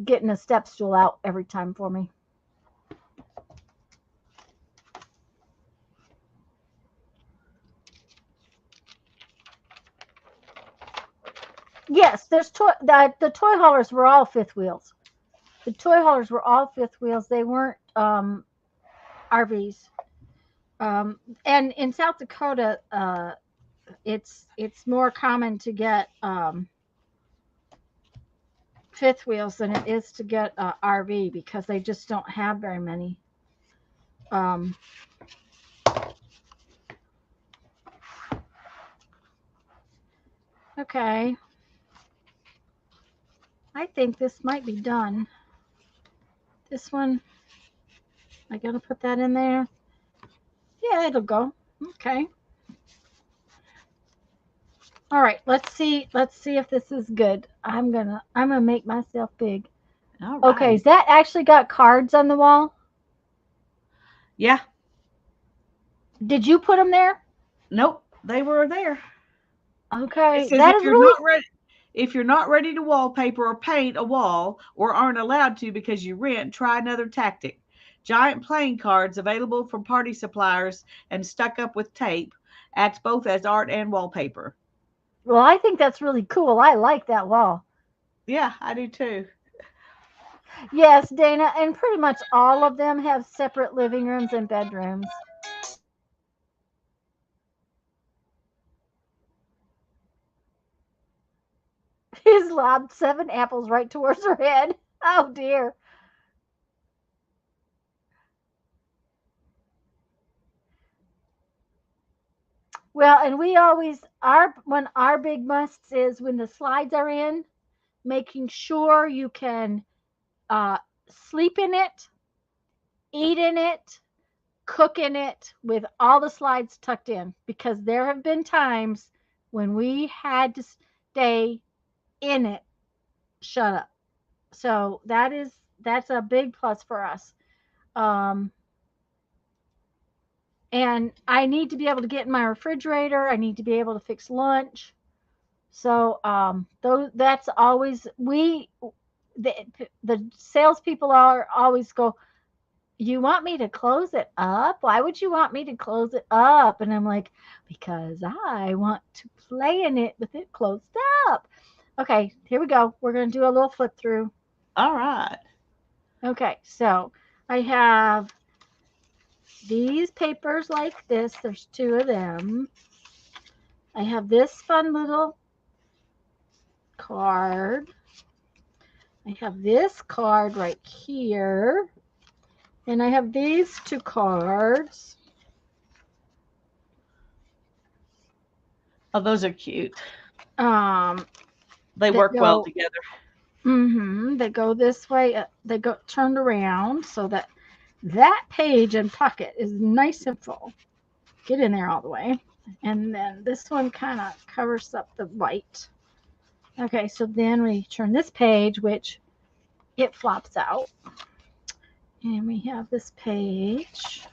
getting a step stool out every time for me. Yes, there's the toy haulers were all fifth wheels. The toy haulers were all fifth wheels. They weren't RVs. And in South Dakota, it's more common to get fifth wheels than it is to get RV, because they just don't have very many. Okay. I think this might be done. This one, I gotta put that in there. Yeah, it'll go. Okay. All right, let's see if this is good. I'm gonna make myself big. All right. Okay, is that actually got cards on the wall? Yeah. Did you put them there? Nope. They were there. Okay. It says That if is you're really not ready, if you're not ready to wallpaper or paint a wall, or aren't allowed to because you rent, try another tactic. Giant playing cards available from party suppliers and stuck up with tape act both as art and wallpaper. well, I think that's really cool. I like that wall. Yeah, I do too. Yes, Dana, and pretty much all of them have separate living rooms and bedrooms. He's lobbed 7 apples right towards her head. Oh dear. Well, and we always one our big musts is when the slides are in, making sure you can sleep in it, eat in it, cook in it with all the slides tucked in, because there have been times when we had to stay in it shut up. So that's a big plus for us. And I need to be able to get in my refrigerator. I need to be able to fix lunch. So that's always the salespeople are always go, you want me to close it up? Why would you want me to close it up? And I'm like, because I want to play in it with it closed up. Okay, here we go. We're going to do a little flip through. All right. Okay, so I have these papers like this. There's 2 of them. I have this fun little card. I have this card right here. And I have these 2 cards. Oh, those are cute. They work well together. They go this way. They go turned around so that page and pocket is nice and full. Get in there all the way. And then this one kind of covers up the white. Okay, so then we turn this page, which it flops out. And we have this page.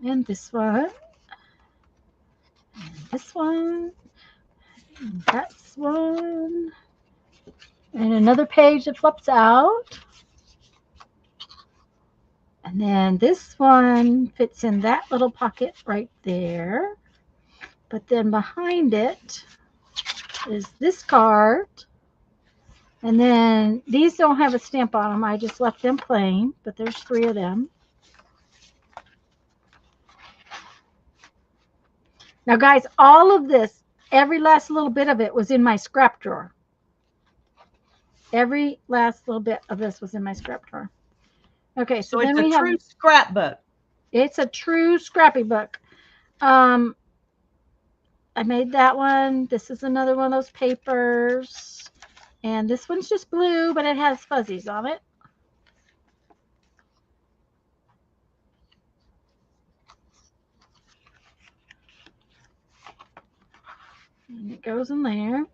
And this one. And this one. And that's one. And another page that flips out. And then this one fits in that little pocket right there. But then behind it is this card. And then these don't have a stamp on them. I just left them plain, but there's 3 of them. Now, guys, all of this, every last little bit of it was in my scrap drawer. Every last little bit of this was in my scrap drawer. Okay, so then it's a true scrapbook. It's a true scrappy book. I made that one. This is another one of those papers. And this one's just blue, but it has fuzzies on it. And it goes in there.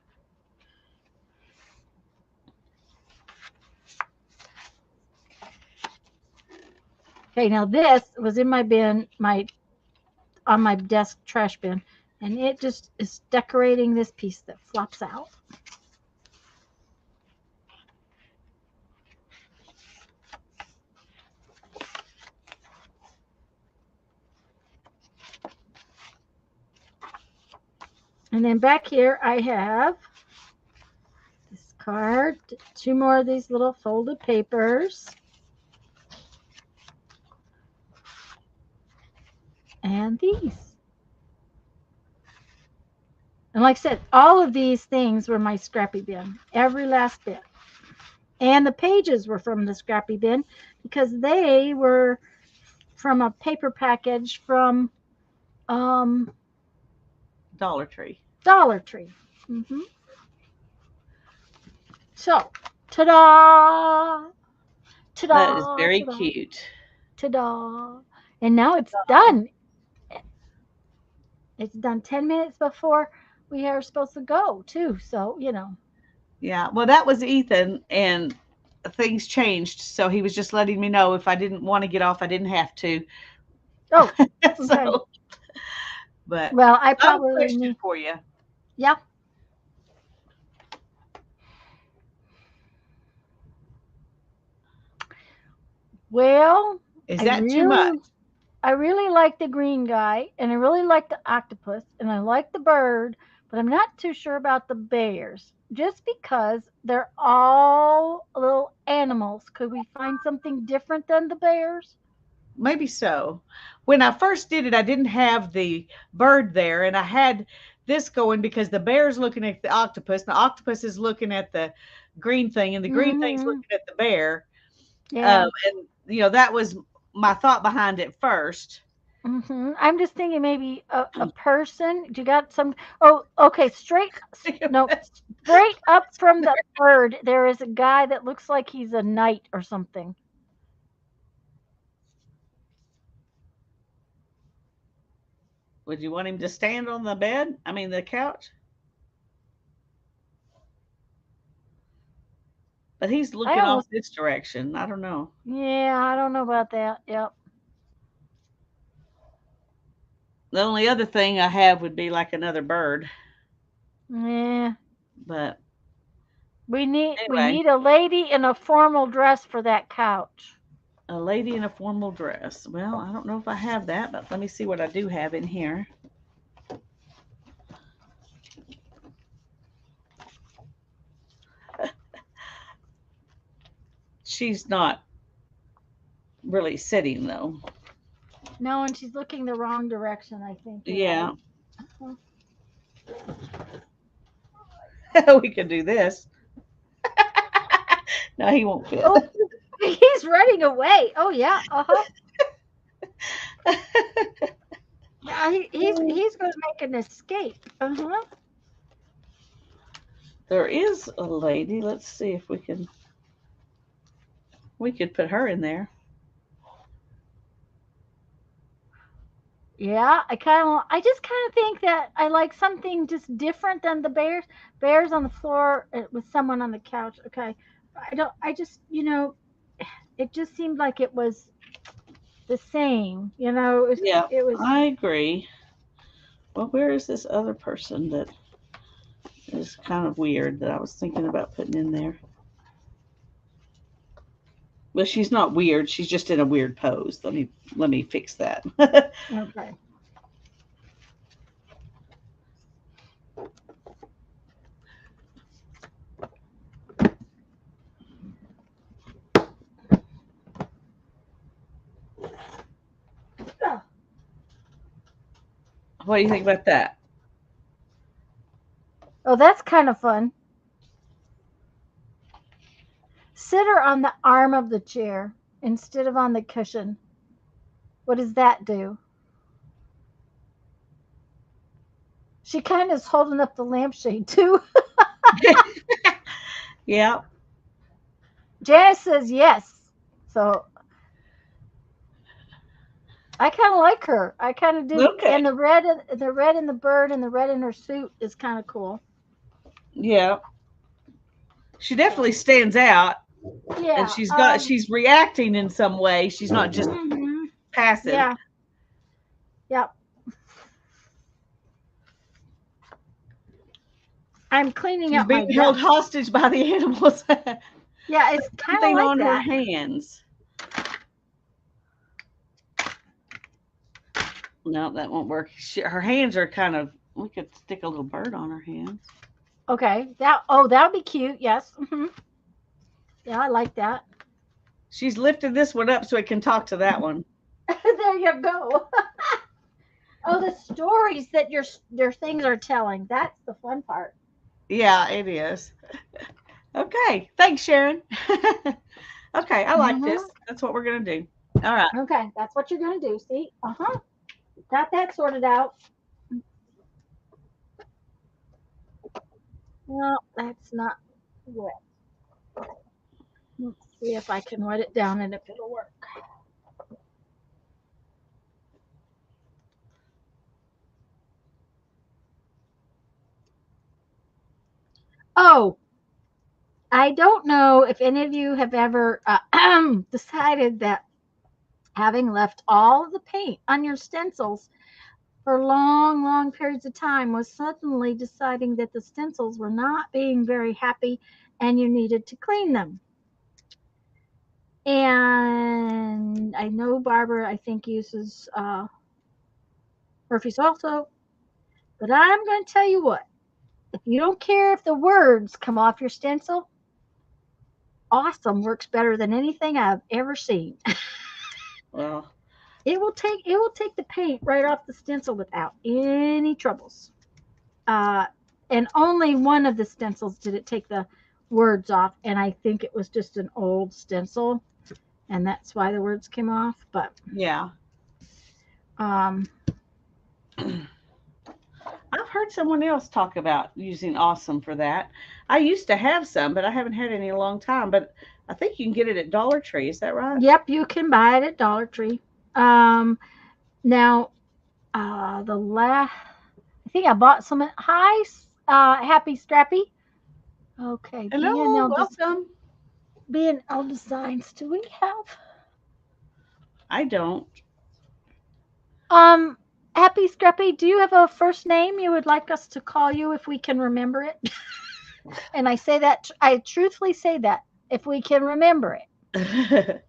Okay, now this was in my bin, on my desk trash bin, and it just is decorating this piece that flops out. And then back here I have this card, 2 more of these little folded papers. And these. And like I said, all of these things were my scrappy bin, every last bit. And the pages were from the scrappy bin because they were from a paper package from Dollar Tree. Dollar Tree. Mm-hmm. So, ta-da! Ta-da! That is very ta-da, cute. Ta-da! And now it's done. It's done 10 minutes before we are supposed to go, too. So, Yeah. Well, that was Ethan, and things changed. So he was just letting me know if I didn't want to get off, I didn't have to. Oh, So, but well, I I have a probably question need. for you. Yeah. Well, Is I that too much? really, I really like the green guy, and I really like the octopus, and I like the bird, but I'm not too sure about the bears. Just because they're all little animals, could we find something different than the bears? Maybe so. When I first did it, I didn't have the bird there, and I had this going because the bear's looking at the octopus, and the octopus is looking at the green thing, and the green thing's Mm-hmm. looking at the bear. Yeah. And that was my thought behind it first. I'm just thinking maybe a person. You got some? Oh, okay. No, straight up from the bird, there is a guy that looks like he's a knight or something. Would you want him to stand on the bed? I mean, the couch? But he's I looking off almost, this direction. I don't know. yeah, I don't know about that. Yep. The only other thing I have would be like another bird. Yeah. But We anyway, need a lady in a formal dress for that couch. a lady in a formal dress. Well, I don't know if I have that, but let me see what I do have in here. She's not really sitting though. No, and she's looking the wrong direction, I think. Yeah. Right? We could do this. No, he won't fit. Oh, he's running away. Oh yeah. Uh-huh. Yeah, he's going to make an escape. Uh-huh. There is a lady. Let's see if we could put her in there. Yeah, I just kind of think that I like something just different than the bears. Bears on the floor with someone on the couch. Okay. I just, it just seemed like it was the same, Yeah, it was I agree. Well, where is this other person that is kind of weird that I was thinking about putting in there? Well, she's not weird. She's just in a weird pose. Let me fix that. okay. What do you think about that? Oh, that's kind of fun. Sit her on the arm of the chair instead of on the cushion. What does that do? She kind of is holding up the lampshade too. Yeah. Janice says yes. So I kind of like her. I kind of do. Okay. And the red in the bird and the red in her suit is kind of cool. Yeah. She definitely stands out, and Yeah. she's reacting in some way. She's not just Mhm. passive. Yeah. Yep. I'm cleaning She's up my being held desk. hostage by the animals. Yeah, it's kind of Something like on her that. hands. No, that won't work. Her hands are kind of. We could stick a little bird on her hands. Okay. That'll be cute. Yes. Yeah, I like that. She's lifted this one up so it can talk to that one. There you go. Oh, the stories that your things are telling. That's the fun part. Yeah, it is. Okay. Thanks, Sharon. Okay, I like Hmm. this. That's what we're gonna do. All right. Okay, that's what you're gonna do. See? Got that sorted out. No, that's not wet. Let's see if I can wet it down and if it'll work. Oh, I don't know if any of you have ever decided that having left all the paint on your stencils for long, long periods of time was suddenly deciding that the stencils were not being very happy and you needed to clean them. And I know Barbara, I think, uses Murphy's also, but I'm going to tell you what. If you don't care if the words come off your stencil, awesome works better than anything I've ever seen. Well, It will take the paint right off the stencil without any troubles. And only one of the stencils did it take the words off, and I think it was just an old stencil, and that's why the words came off. But yeah. um, I've heard someone else talk about using Awesome for that. I used to have some, but I haven't had any in a long time. But I think you can get it at Dollar Tree. Is that right? yep, you can buy it at Dollar Tree. Um, now, the last I think I bought some at Happy Scrappy. Okay, Hello, welcome. B&L Designs. Do we have I don't. um Happy Scrappy? Do you have a first name you would like us to call you if we can remember it? And I say that I truthfully say that if we can remember it.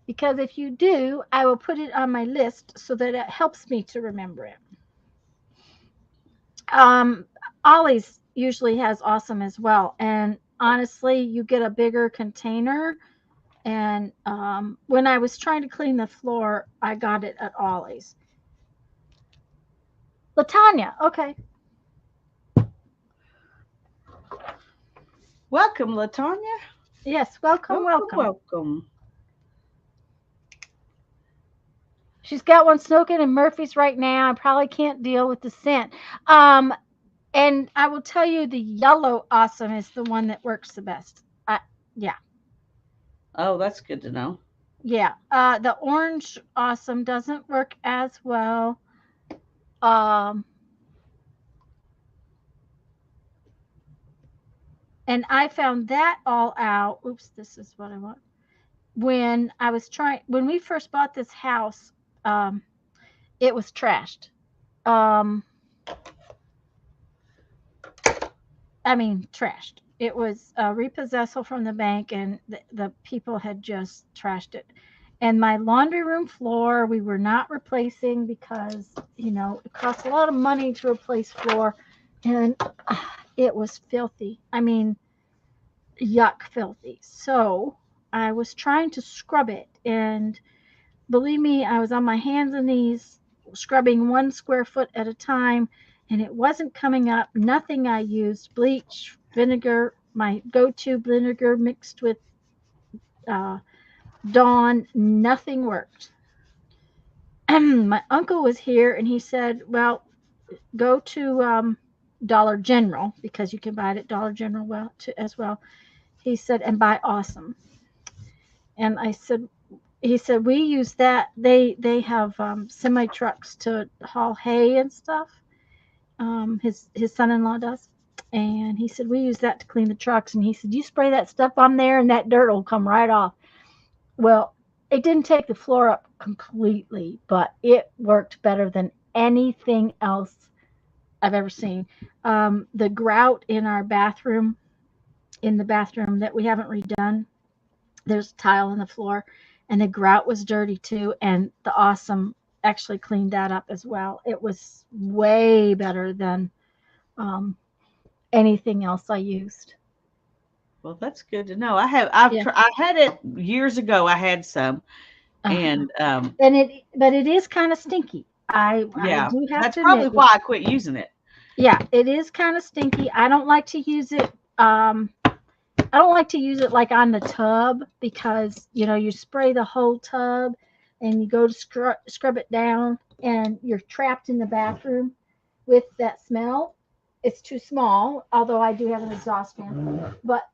Because if you do, I will put it on my list so that it helps me to remember it. Um, Ollie's usually has awesome as well, and honestly, you get a bigger container. And when I was trying to clean the floor, I got it at Ollie's. Latanya, okay. Welcome, Latanya. Yes, welcome, welcome. Welcome. She's got one smoking in Murphy's right now. I probably can't deal with the scent. Um, and I will tell you, the yellow awesome is the one that works the best. Yeah, Oh, that's good to know. yeah. The orange awesome doesn't work as well. Um, and I found that all out. Oops, this is what I want. When we first bought this house, um, it was trashed. Um, I mean, trashed. It was a repossessal from the bank, and the people had just trashed it. And my laundry room floor, we were not replacing because, it costs a lot of money to replace floor. And it was filthy. I mean, yuck, filthy. So I was trying to scrub it. And believe me, I was on my hands and knees scrubbing 1 square foot at a time, and it wasn't coming up. Nothing I used, bleach, vinegar, my go-to vinegar mixed with uh, Dawn, nothing worked. My uncle was here and he said, well, go to Dollar General, because you can buy it at Dollar General as well. He said, and buy Awesome. And I said, he said we use that. They have semi trucks to haul hay and stuff. His son-in-law does, and he said we use that to clean the trucks. And he said you spray that stuff on there, and that dirt will come right off. Well, it didn't take the floor up completely, but it worked better than anything else I've ever seen. The grout in our bathroom, in the bathroom that we haven't redone, there's tile on the floor, and the grout was dirty too. And the Awesome actually cleaned that up as well. It was way better than anything else I used. Well, that's good to know. I had it years ago. I had some, Uh-huh. and But it is kind of stinky. I do have that's to probably admit. why I quit using it. Yeah, it is kind of stinky. I don't like to use it. I don't like to use it like on the tub because you spray the whole tub, and you go to scrub it down, and you're trapped in the bathroom with that smell. It's too small, although I do have an exhaust fan, but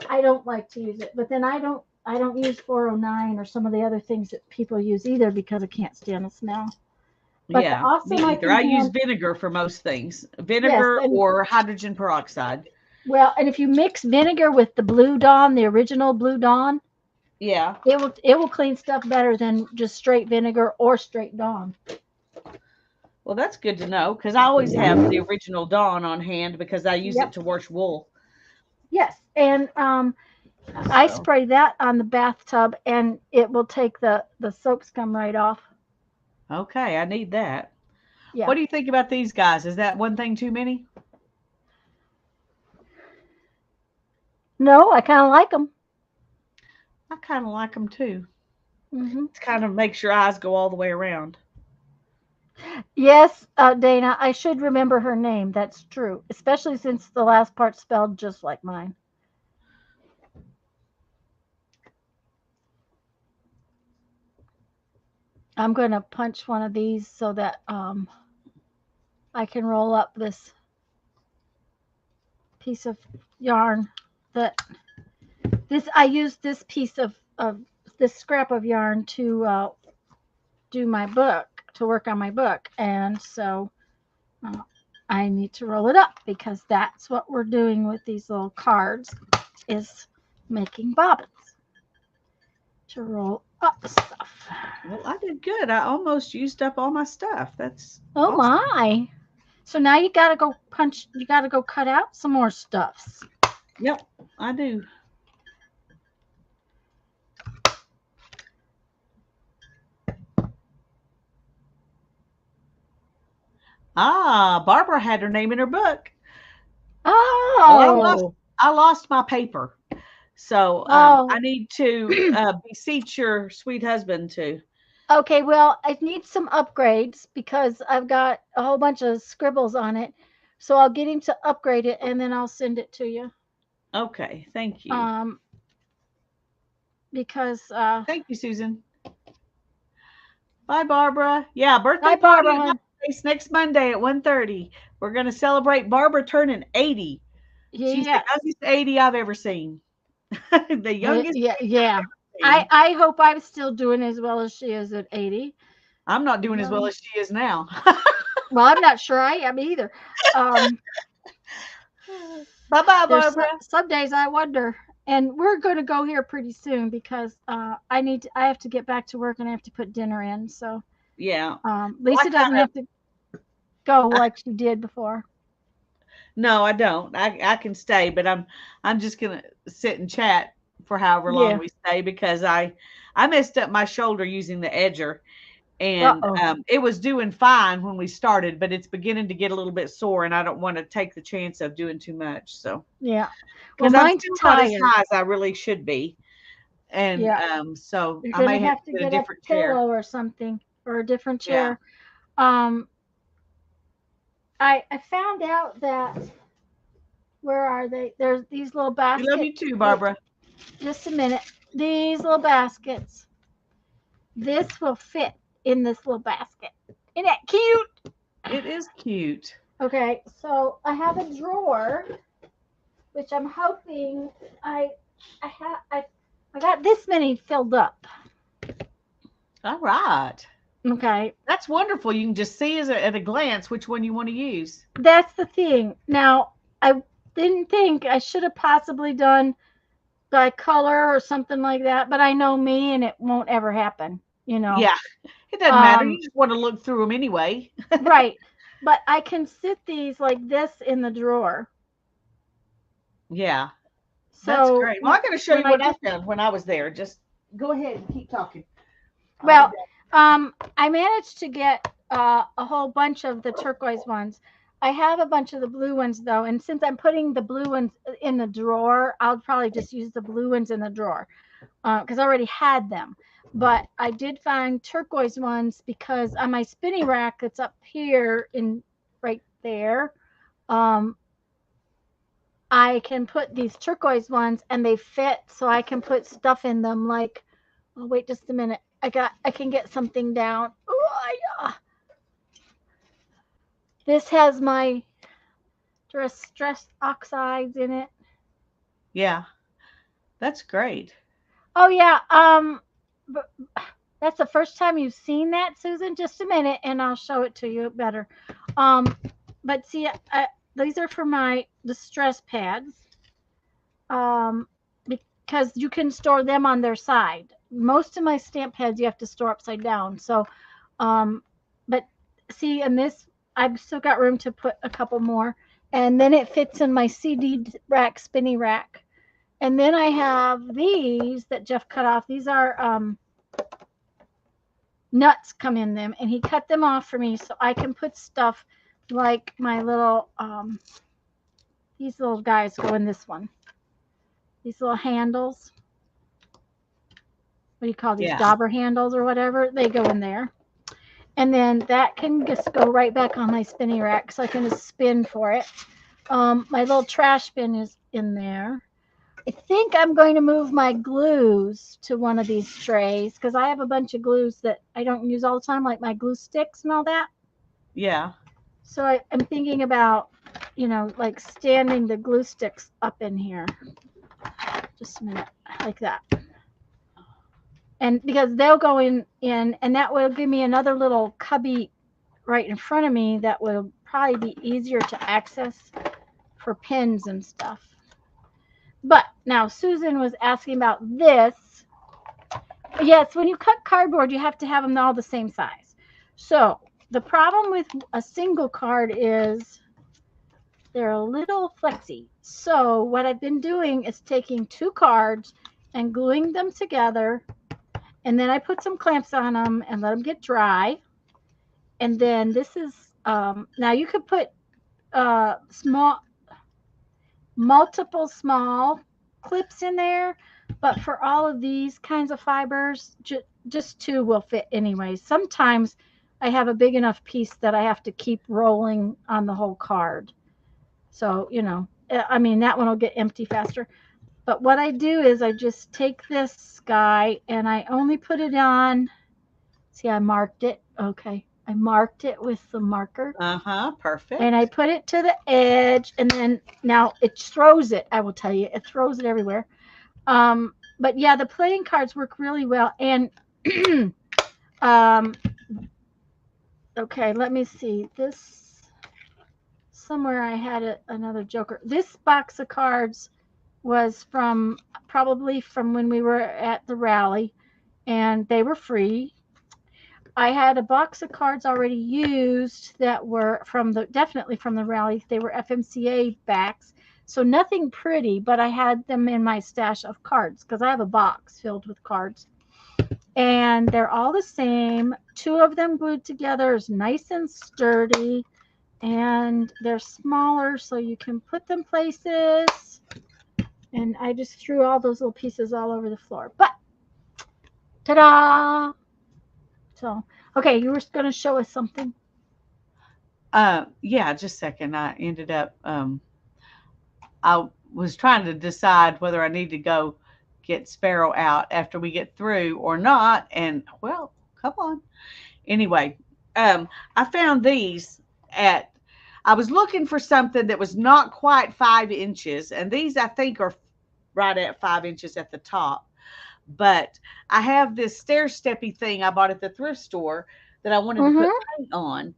I don't like to use it. But then I don't use 409 or some of the other things that people use either because I can't stand the smell. But Yeah, the Awesome me I either. can I use hand- vinegar for most things. Vinegar and- or hydrogen peroxide. Well, and if you mix vinegar with the Blue Dawn, the original Blue Dawn, Yeah. it will clean stuff better than just straight vinegar or straight Dawn. Well, that's good to know because I always have the original Dawn on hand because I use it to wash wool. Yes, and I spray that on the bathtub, and it will take the soap scum right off. Okay, I need that. Yeah. What do you think about these guys? Is that one thing too many? No, I kind of like them. I kind of like them too. Mm-hmm. It kind of makes your eyes go all the way around. Yes, Dana, I should remember her name. That's true, especially since the last part's spelled just like mine. I'm going to punch one of these so that I can roll up this piece of yarn I used this piece of this scrap of yarn to do my book, to work on my book. And so I need to roll it up because that's what we're doing with these little cards, is making bobbins to roll up stuff. Well, I did good. I almost used up all my stuff. That's Oh awesome. my. So now you got to go cut out some more stuffs. Yep, I do. Barbara had her name in her book. Oh. I lost my paper. So I need to beseech your sweet husband to. Okay, well, I need some upgrades because I've got a whole bunch of scribbles on it. So I'll get him to upgrade it, and then I'll send it to you. Okay, thank you. Because thank you, Susan. Bye, Barbara. Yeah, birthday bye, Barbara. Next Monday at 1:30. We're going to celebrate Barbara turning 80. Yeah. She's the youngest 80 I've ever seen. The youngest. Yeah. I hope I'm still doing as well as she is at 80. I'm not doing as well as she is now. Well, I'm not sure I am either. Bye-bye, Barbara. Some days I wonder. And we're going to go here pretty soon because I have to get back to work and I have to put dinner in. So yeah. Lisa doesn't have to go like she did before. No, I don't. I can stay, but I'm just gonna sit and chat for however long we stay because I messed up my shoulder using the edger, and it was doing fine when we started, but it's beginning to get a little bit sore, and I don't want to take the chance of doing too much. So yeah, because I'm still not as high as I really should be, and so you're I may have to get a different chair or something, or a different chair. Yeah. I found out that, where are they? There's these little baskets. I love you too, Barbara. Just a minute. These little baskets. This will fit in this little basket. Isn't that cute? It is cute. Okay, so I have a drawer, which I'm hoping I got this many filled up. All right. Okay. That's wonderful. You can just see at a glance which one you want to use. That's the thing. Now, I didn't think I should have possibly done by color or something like that, but I know me and it won't ever happen, you know. Yeah, it doesn't matter. You Um, just want to look through them anyway. right. But I can sit these like this in the drawer. Yeah, that's So great. Well, I'm going to show when you I what I just found when I was there. Just go ahead and keep talking. I'll be well, back. I managed to get a whole bunch of the turquoise ones. I have a bunch of the blue ones though, and since I'm putting the blue ones in the drawer, I'll probably just use the blue ones in the drawer because I already had them. But I did find turquoise ones because on my spinning rack that's up here in right there, um, I can put these turquoise ones and they fit, so I can put stuff in them. Like, oh wait, just a minute. I can get something down. Oh, yeah. This has my stress oxides in it. Yeah, that's great. Oh yeah. But that's the first time you've seen that, Susan. Just a minute, and I'll show it to you better. Um, but see, these are for my distress pads. Because you can store them on their side. Most of my stamp pads you have to store upside down. So, um, but see, in this, I've still got room to put a couple more, and then it fits in my CD rack, spinny rack. And then I have these that Jeff cut off. These are nuts come in them, and he cut them off for me so I can put stuff like my little these little guys go in this one. These little handles. What do you call these, Yeah, dauber handles or whatever? They go in there. And then that can just go right back on my spinning rack, so I can just spin for it. My little trash bin is in there. I think I'm going to move my glues to one of these trays because I have a bunch of glues that I don't use all the time, like my glue sticks and all that. yeah, So I'm thinking about, like standing the glue sticks up in here. Just a minute, like that. And because they'll go in, and that will give me another little cubby right in front of me that will probably be easier to access for pins and stuff. But now Susan was asking about this. Yes, when you cut cardboard, you have to have them all the same size. So the problem with a single card is they're a little flexy. So what I've been doing is taking two cards and gluing them together, and then I put some clamps on them and let them get dry. And then this is now you could put multiple small clips in there, but for all of these kinds of fibers, just two will fit anyway. Sometimes I have a big enough piece that I have to keep rolling on the whole card. So, I mean, that one will get empty faster. But what I do is I just take this guy and I only put it on. See, I marked it. Okay. I marked it with the marker. perfect. And I put it to the edge, and then now it throws it. I will tell you, it throws it everywhere. But yeah, the playing cards work really well. And okay, let me see. This somewhere I had another joker. This box of cards was probably from when we were at the rally, and they were free. I had a box of cards already used that were definitely from the rally. They were FMCA backs, so nothing pretty, but I had them in my stash of cards because I have a box filled with cards. And they're all the same. Two of them glued together is nice and sturdy, and they're smaller, so you can put them places. And I just threw all those little pieces all over the floor. But ta-da! So, okay, you were going to show us something. Yeah, just a second. I ended up, I was trying to decide whether I need to go get Sparrow out after we get through or not. And well, come on. Anyway, I found these I was looking for something that was not quite 5 inches. And these I think are right at 5 inches at the top. But I have this stair steppy thing I bought at the thrift store that I wanted to put Mm-hmm. paint on,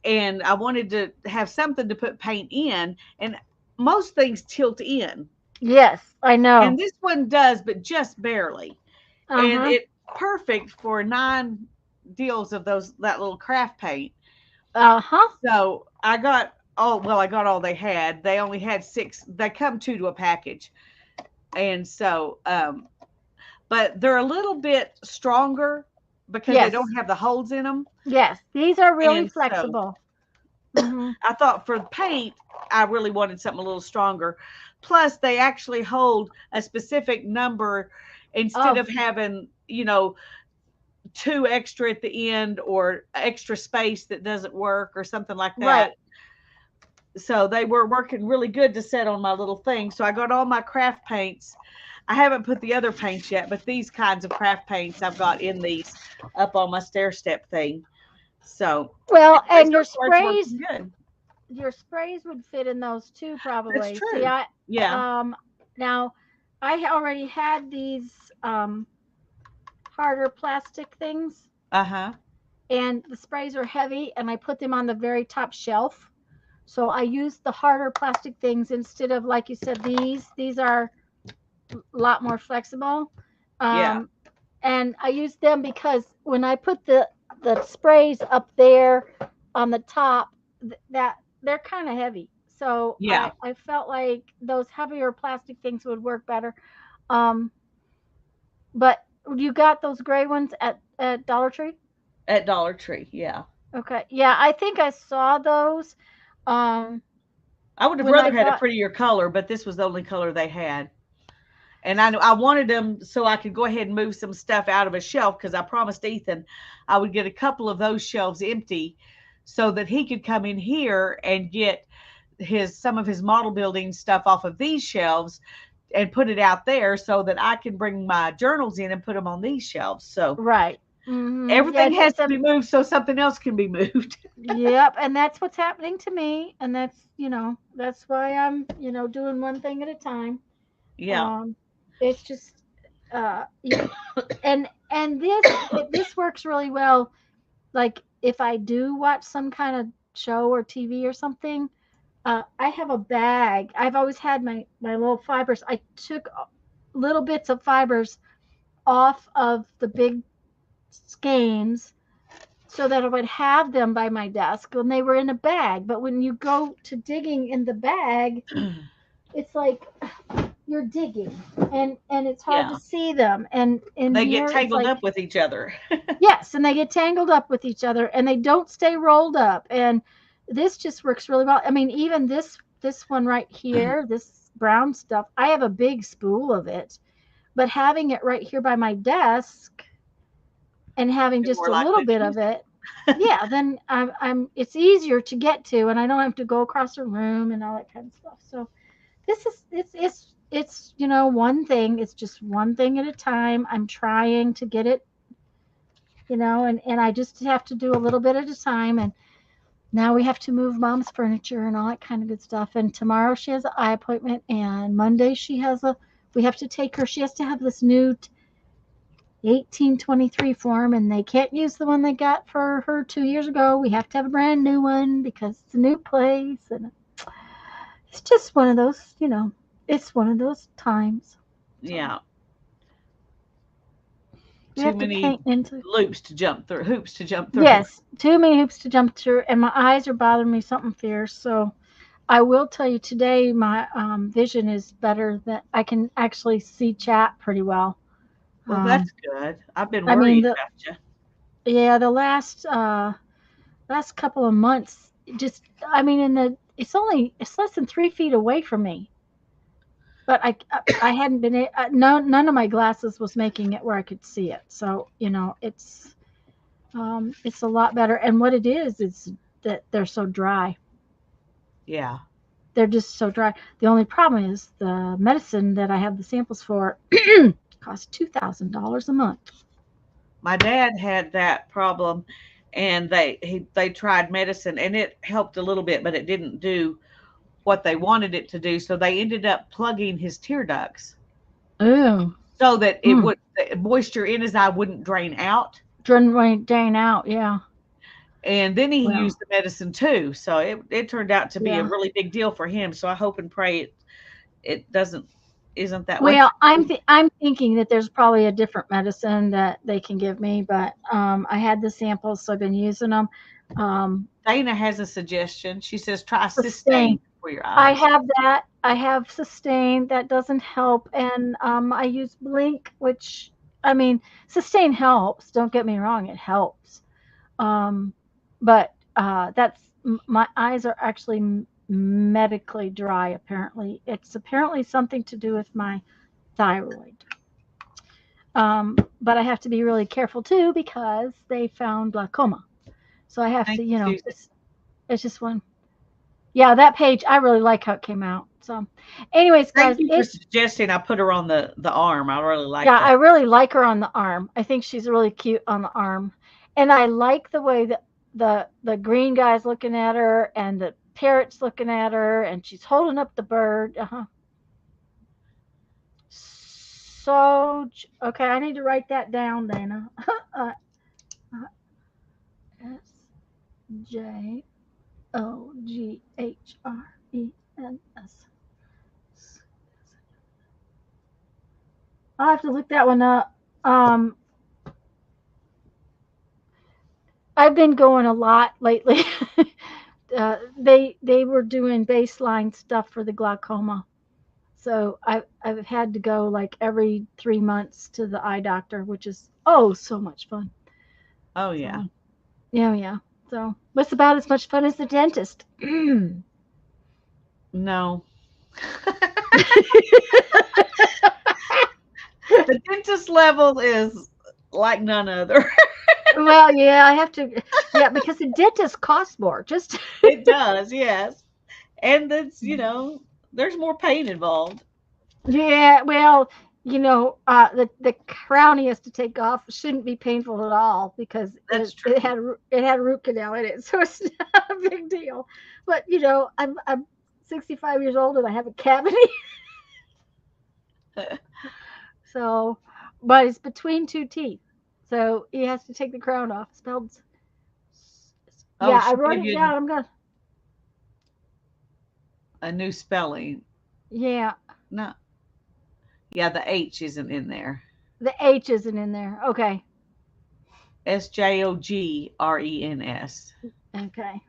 and I wanted to have something to put paint in, and most things tilt in, Yes, I and know. this one does, but just barely. And Uh-huh. it's perfect for 9 deals of that little craft paint. Uh-huh. So I got all they had. They only had 6. They come 2 to a package. And so but they're a little bit stronger because they Yes. don't have the holes in them. Yes. These are really And so flexible. Mm-hmm. I thought for the paint, I really wanted something a little stronger. Plus, they actually hold a specific number instead Oh, of having, 2 extra at the end or extra space that doesn't work or something like that. right. So they were working really good to set on my little thing. So I got all my craft paints. I haven't put the other paints yet, but these kinds of craft paints I've got in these up on my stair step thing. So Well, anyway, and so far it's working good. your sprays would fit in those too, That's probably. See, true. Yeah. now I already had these harder plastic things, Uh huh. and the sprays are heavy, and I put them on the very top shelf. So I used the harder plastic things instead of, like you said, these. These are a lot more flexible. Yeah. Um, and I used them because when I put the sprays up there on the top, that they're kind of heavy. So Yeah. I felt like those heavier plastic things would work better. Um, but you got those gray ones at Dollar Tree? At Dollar Tree. Yeah. Okay. Yeah, I think I saw those. Um, I would have when I rather had a got prettier color, but this was the only color they had. And I wanted them so I could go ahead and move some stuff out of a shelf because I promised Ethan I would get a couple of those shelves empty so that he could come in here and get his some of his model building stuff off of these shelves and put it out there so that I can bring my journals in and put them on these shelves. So right. Yeah, everything it's has just to a be moved so something else can be moved. yep, and that's what's happening to me, and that's why I'm doing one thing at a time. Yeah. Um, it's just you, and this works really well. Like if I do watch some kind of show or TV or something, I have a bag. I've always had my little fibers. I took little bits of fibers off of the big skeins so that I would have them by my desk when they were in a bag. But when you go to digging in the bag, it's like you're digging and it's hard to Yeah. see them. And in They get here it's tangled like up with each other. yes, and they get tangled up with each other and they don't stay rolled up. And this just works really well. I mean, even this one right here, this brown stuff, I have a big spool of it, but having it right here by my desk and having You're just more a little likely to bit use of it, yeah, then I'm it's easier to get to, and I don't have to go across the room and all that kind of stuff. So this is it's one thing. It's just one thing at a time. I'm trying to get it, and I just have to do a little bit at a time. And now we have to move mom's furniture and all that kind of good stuff. And tomorrow she has an eye appointment, and Monday we have to take her. She has to have this new 1823 form, and they can't use the one they got for her 2 years ago. We have to have a brand new one because it's a new place, and it's just one of those, it's one of those times. So Yeah. we Too have to many paint into. loops to jump through, hoops to jump through. Yes, too many hoops to jump through, and my eyes are bothering me something fierce. So I will tell you today, my vision is better. That I can actually see chat pretty well. Well, Um, that's good. I've been I mean, worried about you. the last couple of months, just I mean, it's less than 3 feet away from me, but I hadn't been no none of my glasses was making it where I could see it. So it's a lot better. And what it is that they're so dry. Yeah. They're just so dry. The only problem is the medicine that I have the samples for costs $2,000 a month. My dad had that problem, and they tried medicine, and it helped a little bit, but it didn't do what they wanted it to do. So they ended up plugging his tear ducts. Oh. so that it Hmm. would the moisture in his eye wouldn't drain out. Drain out. Yeah. And then he Well, used the medicine too. So it turned out to be a yeah. really big deal for him. So I hope and pray it isn't that way. Well, I'm thinking that there's probably a different medicine that they can give me, but I had the samples, so I've been using them. Dana has a suggestion. She says try Sustain. Systane for your I eyes. have that. I have Sustain. That doesn't help, and I use Blink, which I mean, Sustain helps. Don't get me wrong, it helps. Um, but my eyes are actually medically dry. Apparently, it's apparently something to do with my thyroid. But I have to be really careful too because they found glaucoma. So I have Thank to, you, Susan. it's just one. Yeah, that page, I really like how it came out. So, anyways, guys, Thank you for suggesting I put her on the arm. I really like yeah, that. I really like her on the arm. I think she's really cute on the arm, and I like the way that the green guy's looking at her and the parrot's looking at her, and she's holding up the bird. So okay, I need to write that down, Dana. SJOGHRENS. I'll have to look that one up. I've been going a lot lately. They were doing baseline stuff for the glaucoma, so I've had to go like every 3 months to the eye doctor, which is so much fun. Oh yeah. So, yeah. So it's about as much fun as the dentist. No. The dentist level is like none other. Well, yeah, I have to. Yeah, because the dentist costs more. Just It does, yes. And that's, there's more pain involved. yeah. Well, the crown he has to take off shouldn't be painful at all because That's true. it had a root canal in it, so it's not a big deal. But I'm 65 years old and I have a cavity, so but it's between two teeth, so he has to take the crown off. Spelled. Oh, Yeah, she I wrote gave it you down. I'm gonna. a new spelling. Yeah, No. Yeah, the H isn't in there. the H isn't in there. Okay. SJOGRENS. Okay.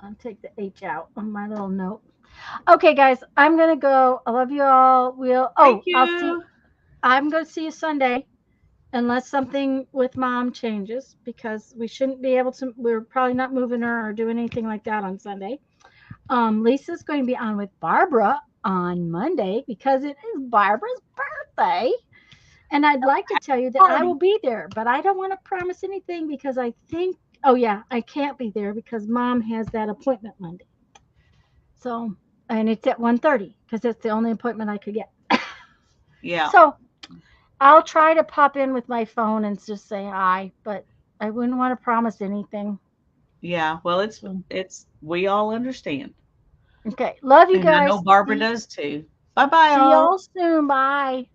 I'll take the H out on my little note. Okay, guys, I'm gonna go. I love you all. Thank I'm gonna see you Sunday, unless something with mom changes, because we shouldn't be able to. We're probably not moving her or doing anything like that on Sunday. Lisa's going to be on with Barbara on Monday because it is Barbara's birthday. And I'd like to tell you that I will be there, but I don't want to promise anything because I think, oh yeah, I can't be there because mom has that appointment Monday. So, and it's at 1:30 because it's the only appointment I could get. Yeah. So I'll try to pop in with my phone and just say hi, but I wouldn't want to promise anything. Yeah. Well, we all understand. Okay. Love you And I guys. know Barbara does too. Bye bye See all. y'all soon. Bye.